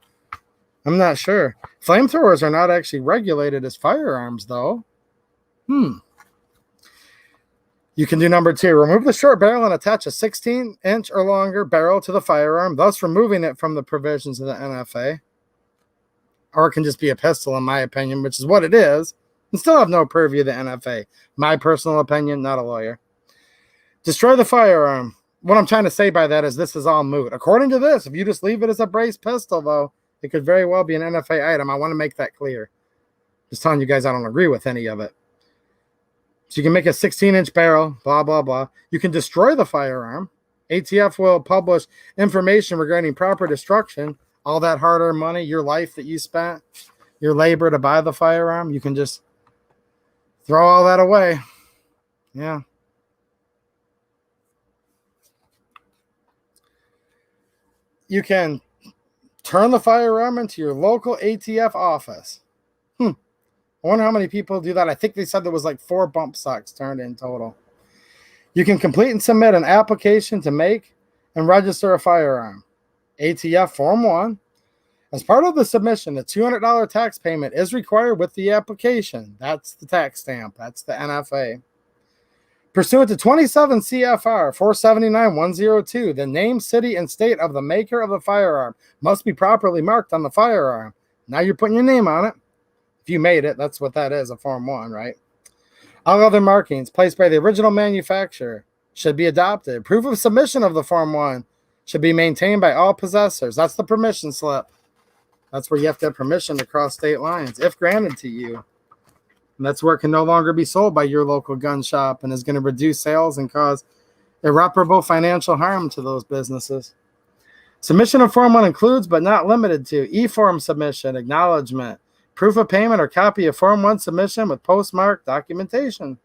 I'm not sure. Flamethrowers are not actually regulated as firearms, though. You can do number 2. Remove the short barrel and attach a 16-inch or longer barrel to the firearm, thus removing it from the provisions of the NFA. Or it can just be a pistol, in my opinion, which is what it is, and still have no purview of the NFA. My personal opinion, not a lawyer. Destroy the firearm. What I'm trying to say by that is this is all moot. According to this, if you just leave it as a brace pistol, though, it could very well be an NFA item. I want to make that clear. Just telling you guys I don't agree with any of it. So you can make a 16-inch barrel, blah, blah, blah. You can destroy the firearm. ATF will publish information regarding proper destruction. All that hard-earned money, your life that you spent, your labor to buy the firearm, you can just throw all that away. Yeah. You can turn the firearm into your local ATF office. I wonder how many people do that. I think they said there was like 4 bump stocks turned in total. You can complete and submit an application to make and register a firearm. ATF Form 1. As part of the submission, the $200 tax payment is required with the application. That's the tax stamp. That's the NFA. Pursuant to 27 CFR 479-102, the name, city, and state of the maker of the firearm must be properly marked on the firearm. Now you're putting your name on it. If you made it, that's what that is, a Form 1, right? All other markings placed by the original manufacturer should be adopted. Proof of submission of the Form 1 should be maintained by all possessors. That's the permission slip. That's where you have to have permission to cross state lines, if granted to you. And that's where it can no longer be sold by your local gun shop and is going to reduce sales and cause irreparable financial harm to those businesses. Submission of Form 1 includes, but not limited to, e-form submission, acknowledgement, proof of payment, or copy of Form 1 submission with postmark documentation.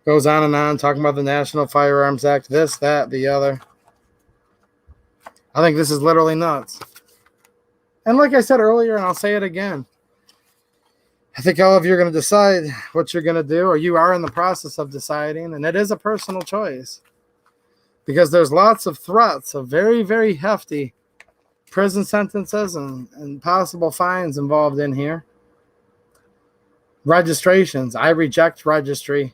Goes on, talking about the National Firearms Act, this, that, the other. I think this is literally nuts. And like I said earlier, and I'll say it again, I think all of you are going to decide what you're going to do, or you are in the process of deciding, and it is a personal choice. Because there's lots of threats of very, very hefty prison sentences and possible fines involved in here. Registrations. I reject registry.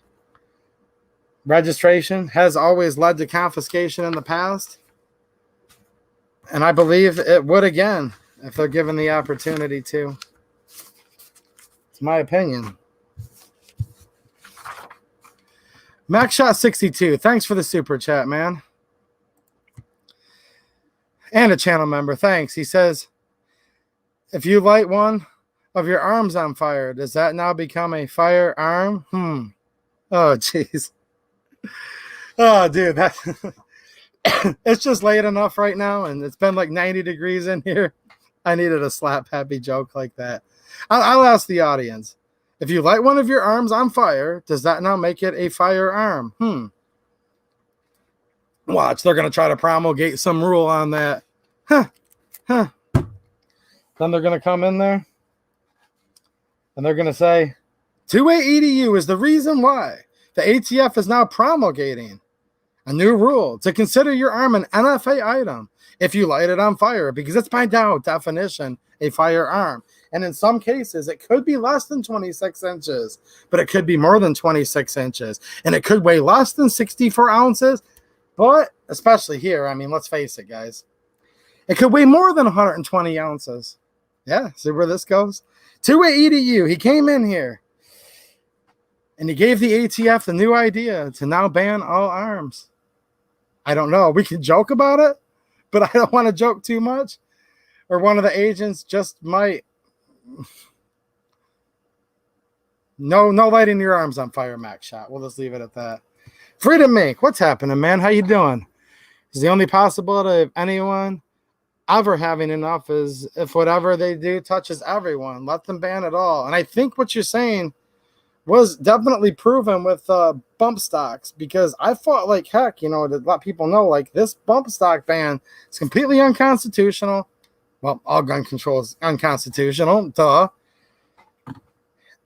Registration has always led to confiscation in the past. And I believe it would again if they're given the opportunity to. It's my opinion. MaxShot62, thanks for the super chat, man. And a channel member, thanks. He says, if you light one of your arms on fire, does that now become a firearm? Oh, jeez. Oh, dude, that it's just late enough right now, and it's been like 90 degrees in here. I needed a slap happy joke like that. I'll ask the audience. If you light one of your arms on fire, does that now make it a firearm? Watch, they're going to try to promulgate some rule on that. Then they're going to come in there, and they're going to say, two-way EDU is the reason why the ATF is now promulgating a new rule to consider your arm an NFA item if you light it on fire, because it's by now definition a firearm. And in some cases, it could be less than 26 inches, but it could be more than 26 inches. And it could weigh less than 64 ounces. But especially here, I mean, let's face it, guys. It could weigh more than 120 ounces. Yeah, see where this goes? Two-way EDU. He came in here, and he gave the ATF the new idea to now ban all arms. I don't know. We can joke about it, but I don't want to joke too much. Or one of the agents just might. No lighting your arms on fire, Max Shot. We'll just leave it at that. Freedom Mink, what's happening, man? How you doing? Is the only possibility of anyone ever having enough is if whatever they do touches everyone. Let them ban it all. And I think what you're saying was definitely proven with bump stocks, because I fought like heck, to let people know, like, this bump stock ban is completely unconstitutional. Well, all gun control is unconstitutional, duh.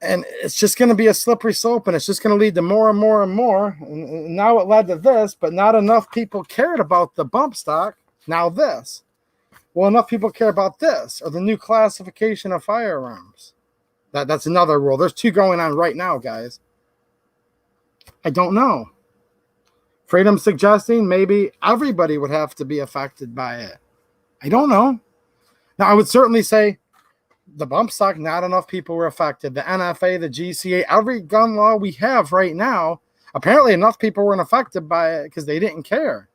And it's just going to be a slippery slope, and it's just going to lead to more and more and more. And now it led to this, but not enough people cared about the bump stock. Now this. Well, enough people care about this, or the new classification of firearms. That's another rule. There's two going on right now, guys. I don't know. Freedom suggesting maybe everybody would have to be affected by it. I don't know. Now, I would certainly say the bump stock, not enough people were affected. The NFA, the GCA, every gun law we have right now, apparently enough people weren't affected by it because they didn't care.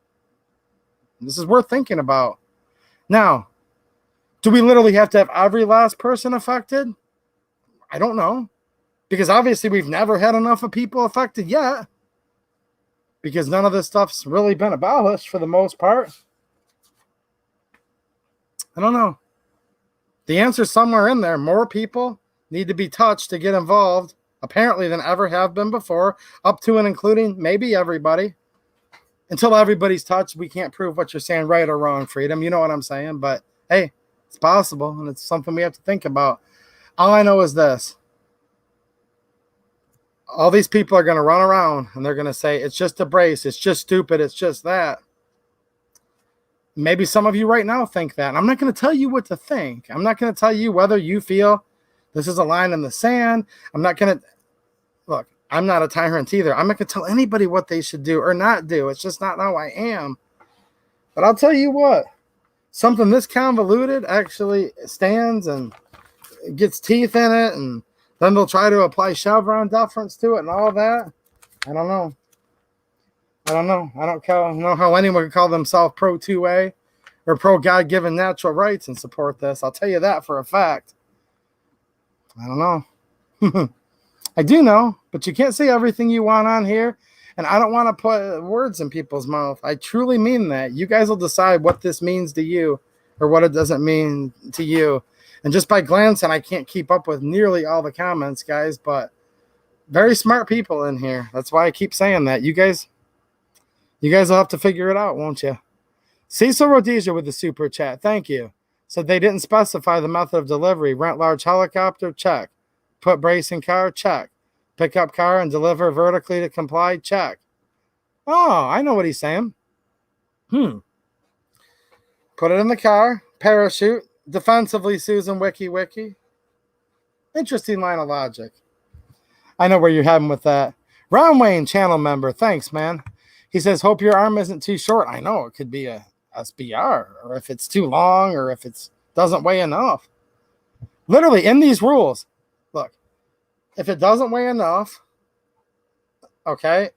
This is worth thinking about. Now, do we literally have to have every last person affected? I don't know. Because obviously we've never had enough of people affected yet. Because none of this stuff's really been abolished for the most part. I don't know. The answer's somewhere in there. More people need to be touched to get involved, apparently, than ever have been before, up to and including maybe everybody. Until everybody's touched, we can't prove what you're saying right or wrong, Freedom. You know what I'm saying? But, hey, it's possible, and it's something we have to think about. All I know is this. All these people are going to run around, and they're going to say, it's just a brace, it's just stupid, it's just that. Maybe some of you right now think that. And I'm not going to tell you what to think. I'm not going to tell you whether you feel this is a line in the sand. I'm not going to... Look, I'm not a tyrant either. I'm not going to tell anybody what they should do or not do. It's just not how I am. But I'll tell you what. something this convoluted actually stands and gets teeth in it, and then they'll try to apply Chevron deference to it and all that. I don't know. I don't know how anyone could call themselves pro 2A or pro God-given natural rights and support this. I'll tell you that for a fact. I don't know. I do know, but you can't say everything you want on here, and I don't want to put words in people's mouth. I truly mean that. You guys will decide what this means to you or what it doesn't mean to you. And just by glancing, I can't keep up with nearly all the comments, guys, but very smart people in here. That's why I keep saying that. You guys will have to figure it out, won't you? Cecil Rhodesia with the super chat. Thank you. Said they didn't specify the method of delivery. Rent large helicopter? Check. Put brace in car? Check. Pick up car and deliver vertically to comply? Check. Oh, I know what he's saying. Put it in the car. Parachute. Defensively, Susan Wiki. Interesting line of logic. I know where you're heading with that. Ron Wayne, channel member. Thanks, man. He says, hope your arm isn't too short. I know it could be a SBR, or if it's too long, or if it doesn't weigh enough. Literally, in these rules, look, if it doesn't weigh enough, okay,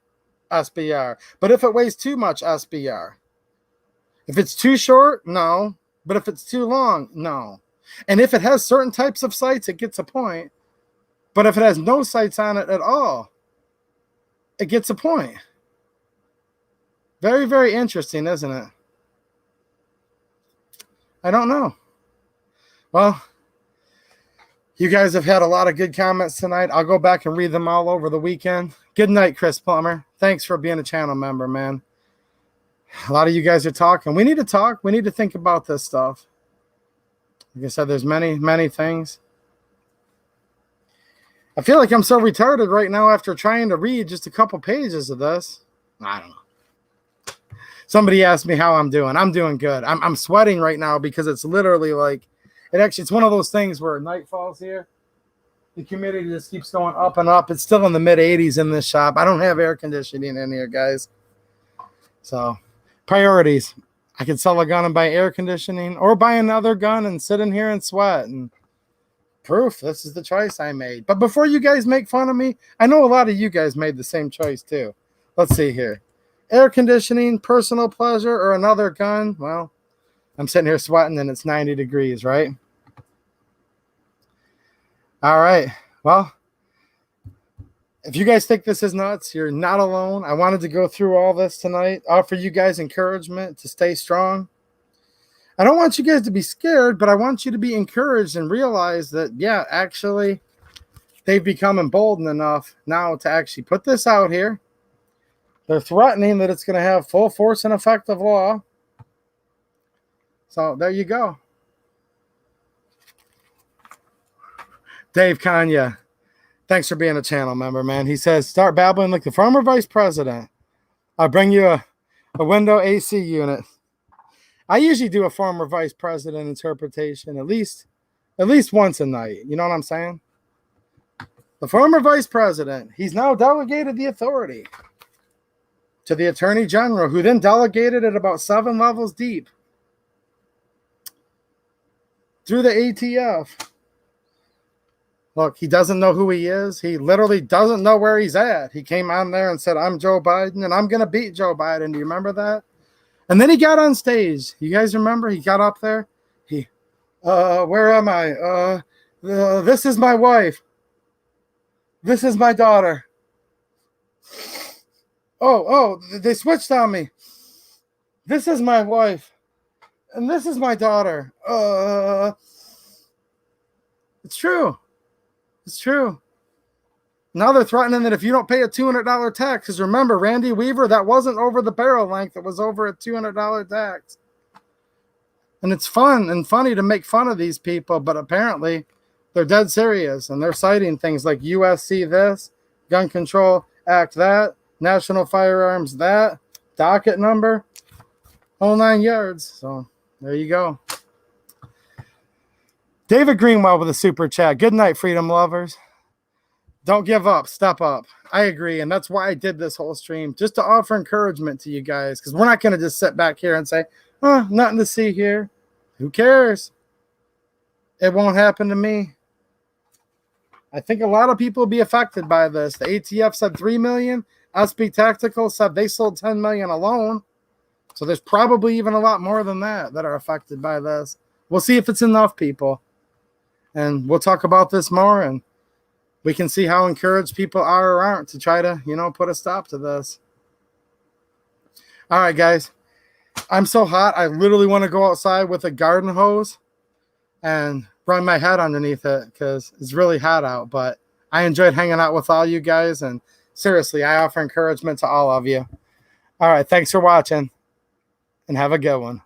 SBR. But if it weighs too much, SBR. If it's too short, no. But if it's too long, no. And if it has certain types of sights, it gets a point. But if it has no sights on it at all, it gets a point. Very, very interesting, isn't it? I don't know. Well, you guys have had a lot of good comments tonight. I'll go back and read them all over the weekend. Good night, Chris Plummer. Thanks for being a channel member, man. A lot of you guys are talking. We need to talk. We need to think about this stuff. Like I said, there's many, many things. I feel like I'm so retarded right now after trying to read just a couple pages of this. I don't know. Somebody asked me how I'm doing. I'm doing good. I'm sweating right now because it's literally like, it's one of those things where night falls here. The humidity just keeps going up and up. It's still in the mid 80s in this shop. I don't have air conditioning in here, guys. So priorities. I could sell a gun and buy air conditioning, or buy another gun and sit in here and sweat. And proof, this is the choice I made. But before you guys make fun of me, I know a lot of you guys made the same choice too. Let's see here. Air conditioning, personal pleasure, or another gun? Well, I'm sitting here sweating and it's 90 degrees, right? All right. Well, if you guys think this is nuts, you're not alone. I wanted to go through all this tonight, offer you guys encouragement to stay strong. I don't want you guys to be scared, but I want you to be encouraged and realize that, yeah, actually, they've become emboldened enough now to actually put this out here. They're threatening that it's going to have full force and effect of law. So there you go. Dave Kanya, thanks for being a channel member, man. He says, start babbling like the former vice president. I'll bring you a window AC unit. I usually do a former vice president interpretation at least once a night. You know what I'm saying? The former vice president, he's now delegated the authority to the attorney general, who then delegated it about 7 levels deep through the ATF. Look, he doesn't know who he is. He literally doesn't know where he's at. He came on there and said, I'm Joe Biden, and I'm going to beat Joe Biden. Do you remember that? And then he got on stage. You guys remember? He got up there. Where am I? This is my wife. This is my daughter. Oh, they switched on me. This is my wife. And this is my daughter. It's true. It's true. Now they're threatening that if you don't pay a $200 tax, because remember, Randy Weaver, that wasn't over the barrel length. It was over a $200 tax. And it's fun and funny to make fun of these people, but apparently they're dead serious. And they're citing things like USC this, Gun Control Act that, National Firearms that, docket number, whole 9 yards. So there you go. David Greenwell with a super chat. Good night, freedom lovers. Don't give up. Step up. I agree. And that's why I did this whole stream, just to offer encouragement to you guys, because we're not going to just sit back here and say, nothing to see here. Who cares? It won't happen to me. I think a lot of people will be affected by this. The ATF said 3 million. SB Tactical said they sold 10 million alone. So there's probably even a lot more than that are affected by this. We'll see if it's enough people. And we'll talk about this more, and we can see how encouraged people are or aren't to try to, put a stop to this. All right, guys. I'm so hot. I literally want to go outside with a garden hose and run my head underneath it because it's really hot out. But I enjoyed hanging out with all you guys. And seriously, I offer encouragement to all of you. All right. Thanks for watching, and have a good one.